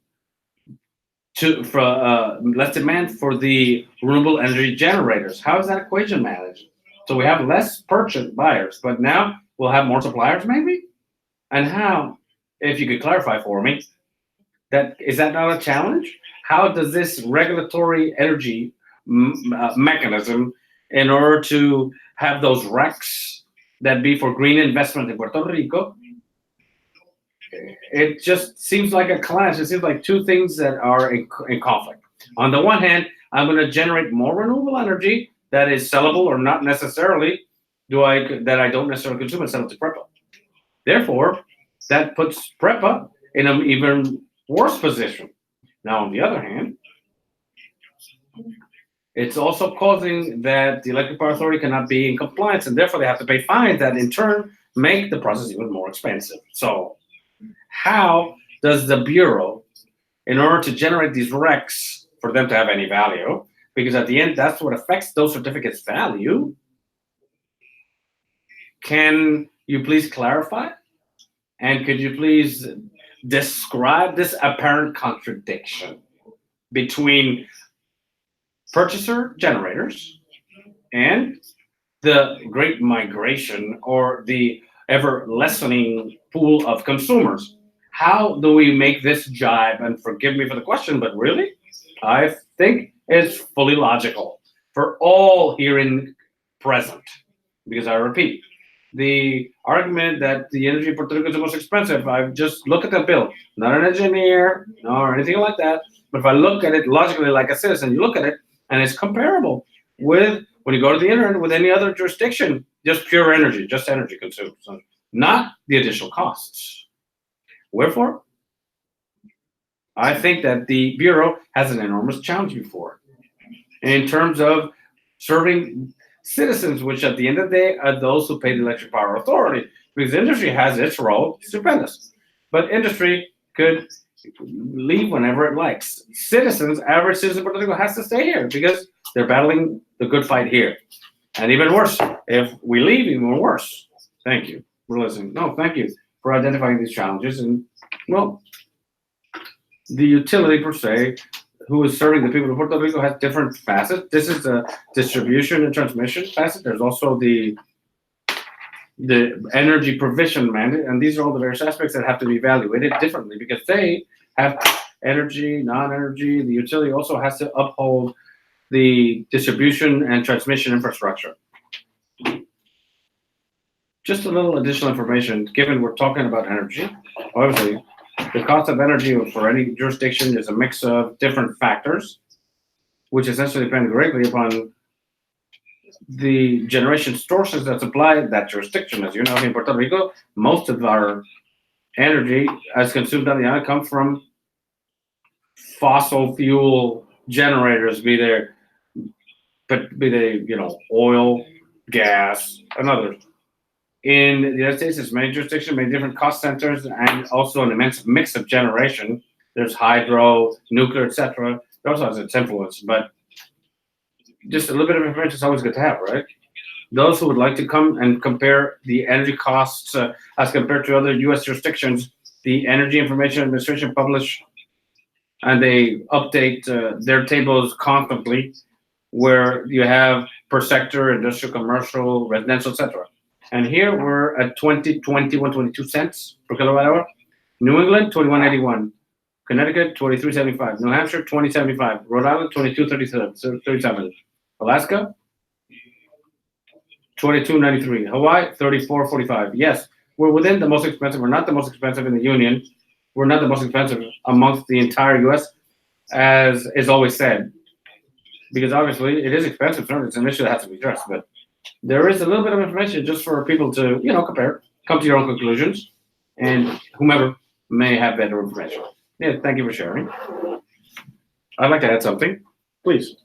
C: less demand for the renewable energy generators. How is that equation managed? So we have less purchase buyers, but now we'll have more suppliers maybe? And how, if you could clarify for me, is that not a challenge? How does this regulatory energy mechanism, in order to have those RECs that be for green investment in Puerto Rico, it just seems like a clash. It seems like two things that are in conflict. On the one hand, I'm going to generate more renewable energy that is sellable or not necessarily that I don't necessarily consume and sell it to PREB. Therefore, that puts PREB in an even worse position. Now, on the other hand, it's also causing that the Electric Power Authority cannot be in compliance, and therefore they have to pay fines that in turn make the process even more expensive. So how does the Bureau, in order to generate these RECs for them to have any value, because at the end that's what affects those certificates' value, can you please clarify? And could you please describe this apparent contradiction between purchaser generators and the great migration or the ever lessening pool of consumers? How do we make this jibe? And forgive me for the question, but really, I think it's fully logical for all herein present. Because I repeat, the argument that the energy in Puerto Rico is the most expensive, I just look at the bill, not an engineer, or anything like that. But if I look at it logically like a citizen, you look at it and it's comparable with when you go to the internet with any other jurisdiction, just pure energy, just energy consumed, so not the additional costs. Wherefore, I think that the Bureau has an enormous challenge before it in terms of serving citizens, which at the end of the day are those who pay the Electric Power Authority, because industry has its role, stupendous. But industry could leave whenever it likes. Citizens, average citizen of Puerto Rico has to stay here because they're battling the good fight here. And even worse, if we leave, even worse. Thank you for listening. No, thank you for identifying these challenges. And, well, the utility per se, who is serving the people of Puerto Rico, has different facets. This is the distribution and transmission facet. There's also the energy provision mandate, and these are all the various aspects that have to be evaluated differently because they have energy, non-energy. The utility also has to uphold the distribution and transmission infrastructure. Just a little additional information, given we're talking about energy. Obviously, the cost of energy for any jurisdiction is a mix of different factors, which essentially depend greatly upon the generation sources that supply that jurisdiction. As you know, in Puerto Rico, most of our energy as consumed on the island comes from fossil fuel generators, be they oil, gas, and others. In the United States, there's many jurisdictions, many different cost centers, and also an immense mix of generation. There's hydro, nuclear, etc. It also has its influence, but just a little bit of information is always good to have, right?
D: those who would like to come and compare the energy costs as compared to other U.S. jurisdictions, the Energy Information Administration publish and they update their tables constantly, where you have per sector, industrial, commercial, residential, etc. And here we're at 21.22 cents per kilowatt hour. New England, 21.81. Connecticut, 23.75. New Hampshire, 20.75. Rhode Island, 22.37. Alaska, 22.93. Hawaii, 34.45. Yes, we're within the most expensive. We're not the most expensive in the Union. We're not the most expensive amongst the entire U.S., as is always said, because obviously it is expensive. It's an issue that has to be addressed, but there is a little bit of information just for people to, compare, come to your own conclusions, and whomever may have better information. Yeah, thank you for sharing. I'd like to add something, please.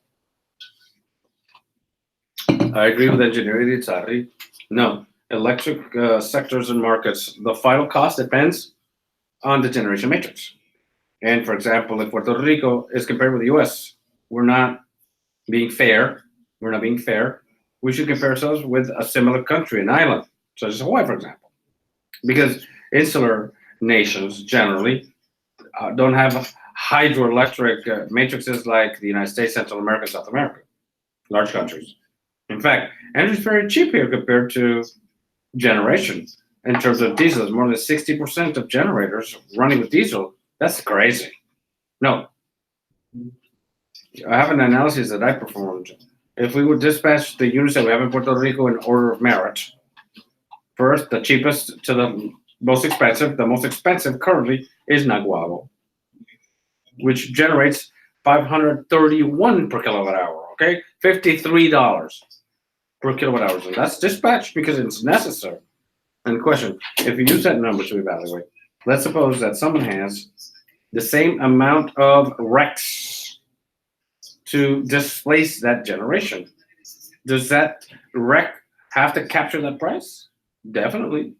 D: I agree with Engineer Irizarry. No, electric sectors and markets, the final cost depends on the generation matrix. And for example, if Puerto Rico is compared with the US, we're not being fair. We're not being fair. We should compare ourselves with a similar country, an island, such as Hawaii, for example. Because insular nations generally don't have hydroelectric matrices like the United States, Central America, South America, large countries. In fact, energy is very cheap here compared to generation. In terms of diesel, more than 60% of generators running with diesel. That's crazy. No. I have an analysis that I performed. If we would dispatch the units that we have in Puerto Rico in order of merit, first, the cheapest to the most expensive. The most expensive currently is Naguabo, which generates 531 per kilowatt hour, okay? $53 per kilowatt hour. And that's dispatched because it's necessary. And question, if you use that number to evaluate, let's suppose that someone has the same amount of RECs to displace that generation. Does that REC have to capture that price? Definitely.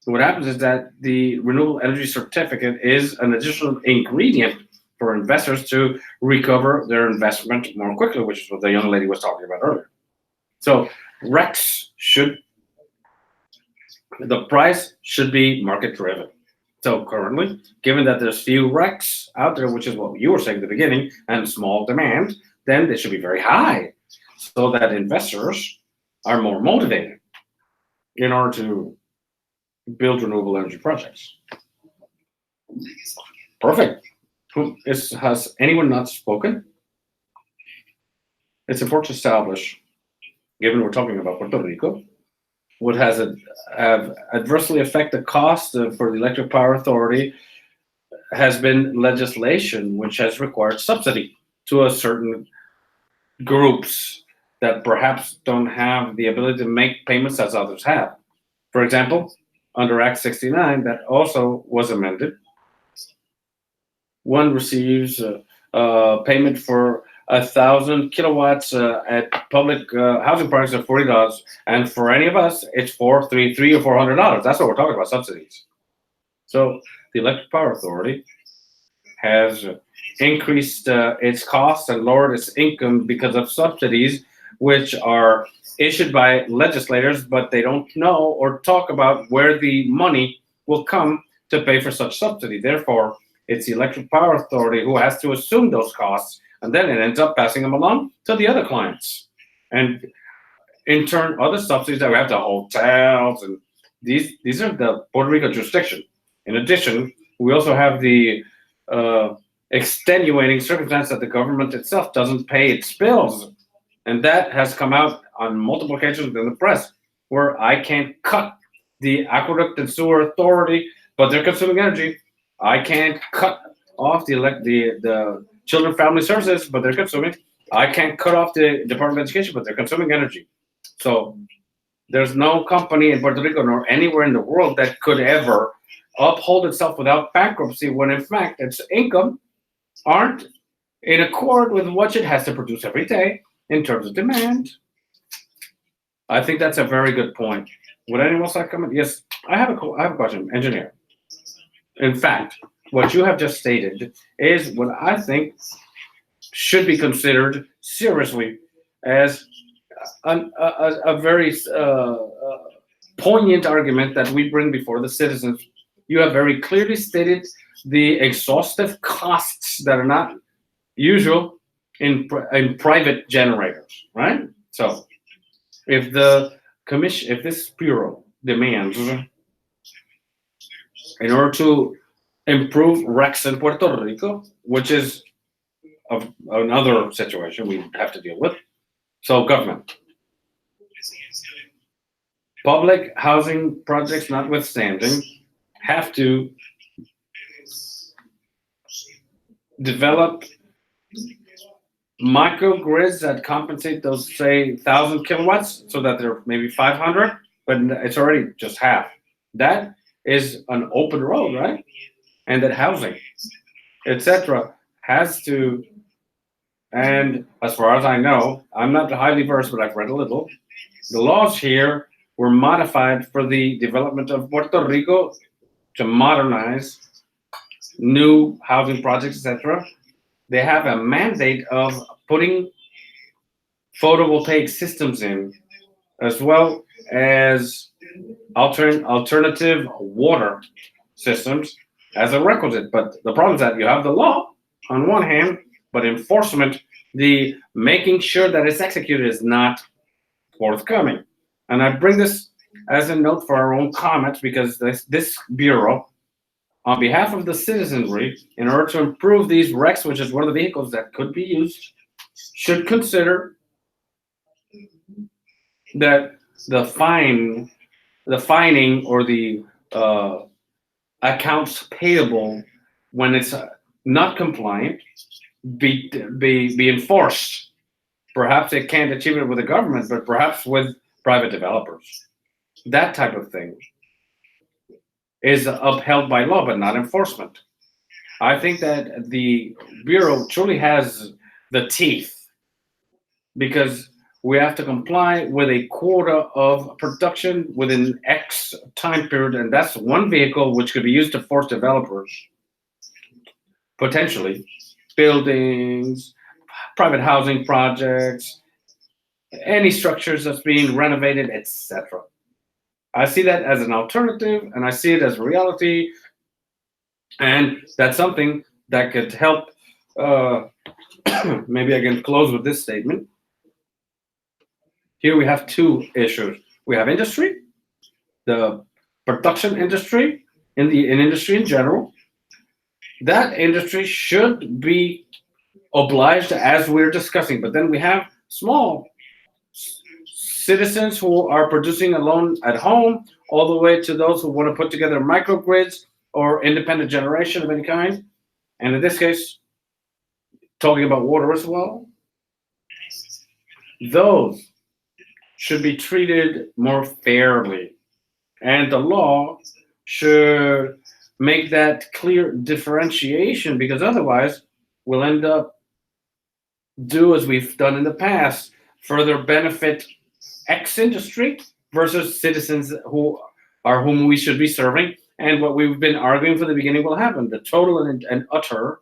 D: What happens is that the renewable energy certificate is an additional ingredient for investors to recover their investment more quickly, which is what the young lady was talking about earlier. So RECs the price should be market driven. So currently, given that there's few RECs out there, which is what you were saying at the beginning, and small demand, then they should be very high so that investors are more motivated in order to build renewable energy projects. Perfect. Has anyone not spoken? It's important to establish, given we're talking about Puerto Rico, what has have adversely affected the cost for the Electric Power Authority has been legislation which has required subsidy to a certain groups that perhaps don't have the ability to make payments as others have. For example, under Act 69, that also was amended. One receives payment for 1,000 kilowatts at public housing projects of $40, and for any of us, it's $300 or $400. That's what we're talking about, subsidies. So the Electric Power Authority has increased its costs and lowered its income because of subsidies, which are issued by legislators, but they don't know or talk about where the money will come to pay for such subsidy. Therefore, it's the Electric Power Authority who has to assume those costs, and then it ends up passing them along to the other clients. And in turn, other subsidies that we have to hotels, and these are the Puerto Rico jurisdiction. In addition, we also have the extenuating circumstance that the government itself doesn't pay its bills. And that has come out on multiple occasions in the press, where I can't cut the Aqueduct and Sewer Authority, but they're consuming energy. I can't cut off the Children and Family Services, but they're consuming. I can't cut off the Department of Education, but they're consuming energy. So there's no company in Puerto Rico nor anywhere in the world that could ever uphold itself without bankruptcy, when in fact its income aren't in accord with what it has to produce every day in terms of demand. I think that's a very good point. Would anyone else like to comment? Yes, I have a question, engineer. In fact, what you have just stated is what I think should be considered seriously as a very poignant argument that we bring before the citizens. You have very clearly stated the exhaustive costs that are not usual in private generators, right? So if the commission, if this bureau demands, in order to improve RECs in Puerto Rico, which is of another situation we have to deal with. So government, public housing projects notwithstanding, have to develop microgrids that compensate those, say, 1,000 kilowatts, so that they're maybe 500, but it's already just half. That is an open road, right? And that housing, etc., has to. And as far as I know, I'm not highly versed, but I've read a little. The laws here were modified for the development of Puerto Rico to modernize new housing projects, etc. They have a mandate of putting photovoltaic systems in, as well as alternative water systems as a requisite. But the problem is that you have the law on one hand, but enforcement, the making sure that it's executed, is not forthcoming. And I bring this as a note for our own comments, because this bureau, on behalf of the citizenry, in order to improve these RECs, which is one of the vehicles that could be used, should consider that the fining or the accounts payable when it's not compliant be enforced. Perhaps they can't achieve it with the government, but perhaps with private developers. That type of thing is upheld by law, but not enforcement. I think that the Bureau truly has the teeth, because we have to comply with a quota of production within X time period, and that's one vehicle which could be used to force developers, potentially, buildings, private housing projects, any structures that's being renovated, etc. I see that as an alternative, and I see it as a reality, and that's something that could help. Maybe I can close with this statement. Here we have two issues. We have industry, the production industry, in industry in general. That industry should be obliged, as we're discussing, but then we have small citizens who are producing alone at home, all the way to those who want to put together microgrids or independent generation of any kind. And in this case, talking about water as well, those should be treated more fairly. And the law should make that clear differentiation, because otherwise we'll end up do as we've done in the past, further benefit X industry versus citizens whom we should be serving. And what we've been arguing from the beginning will happen. The total and utter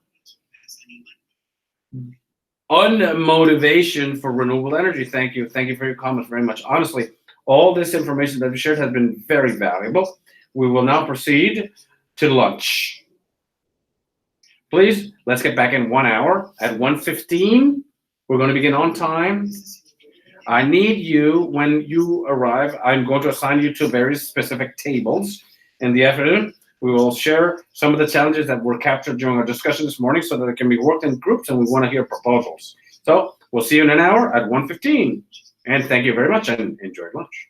D: unmotivation for renewable energy. Thank you for your comments very much. Honestly, all this information that we shared has been very valuable. We will now proceed to lunch. Please, let's get back in 1 hour at 1:15. We're going to begin on time. I need you, when you arrive, I'm going to assign you to very specific tables in the afternoon. We will share some of the challenges that were captured during our discussion this morning, so that it can be worked in groups, and we want to hear proposals. So we'll see you in an hour at 1:15. And thank you very much, and enjoy lunch.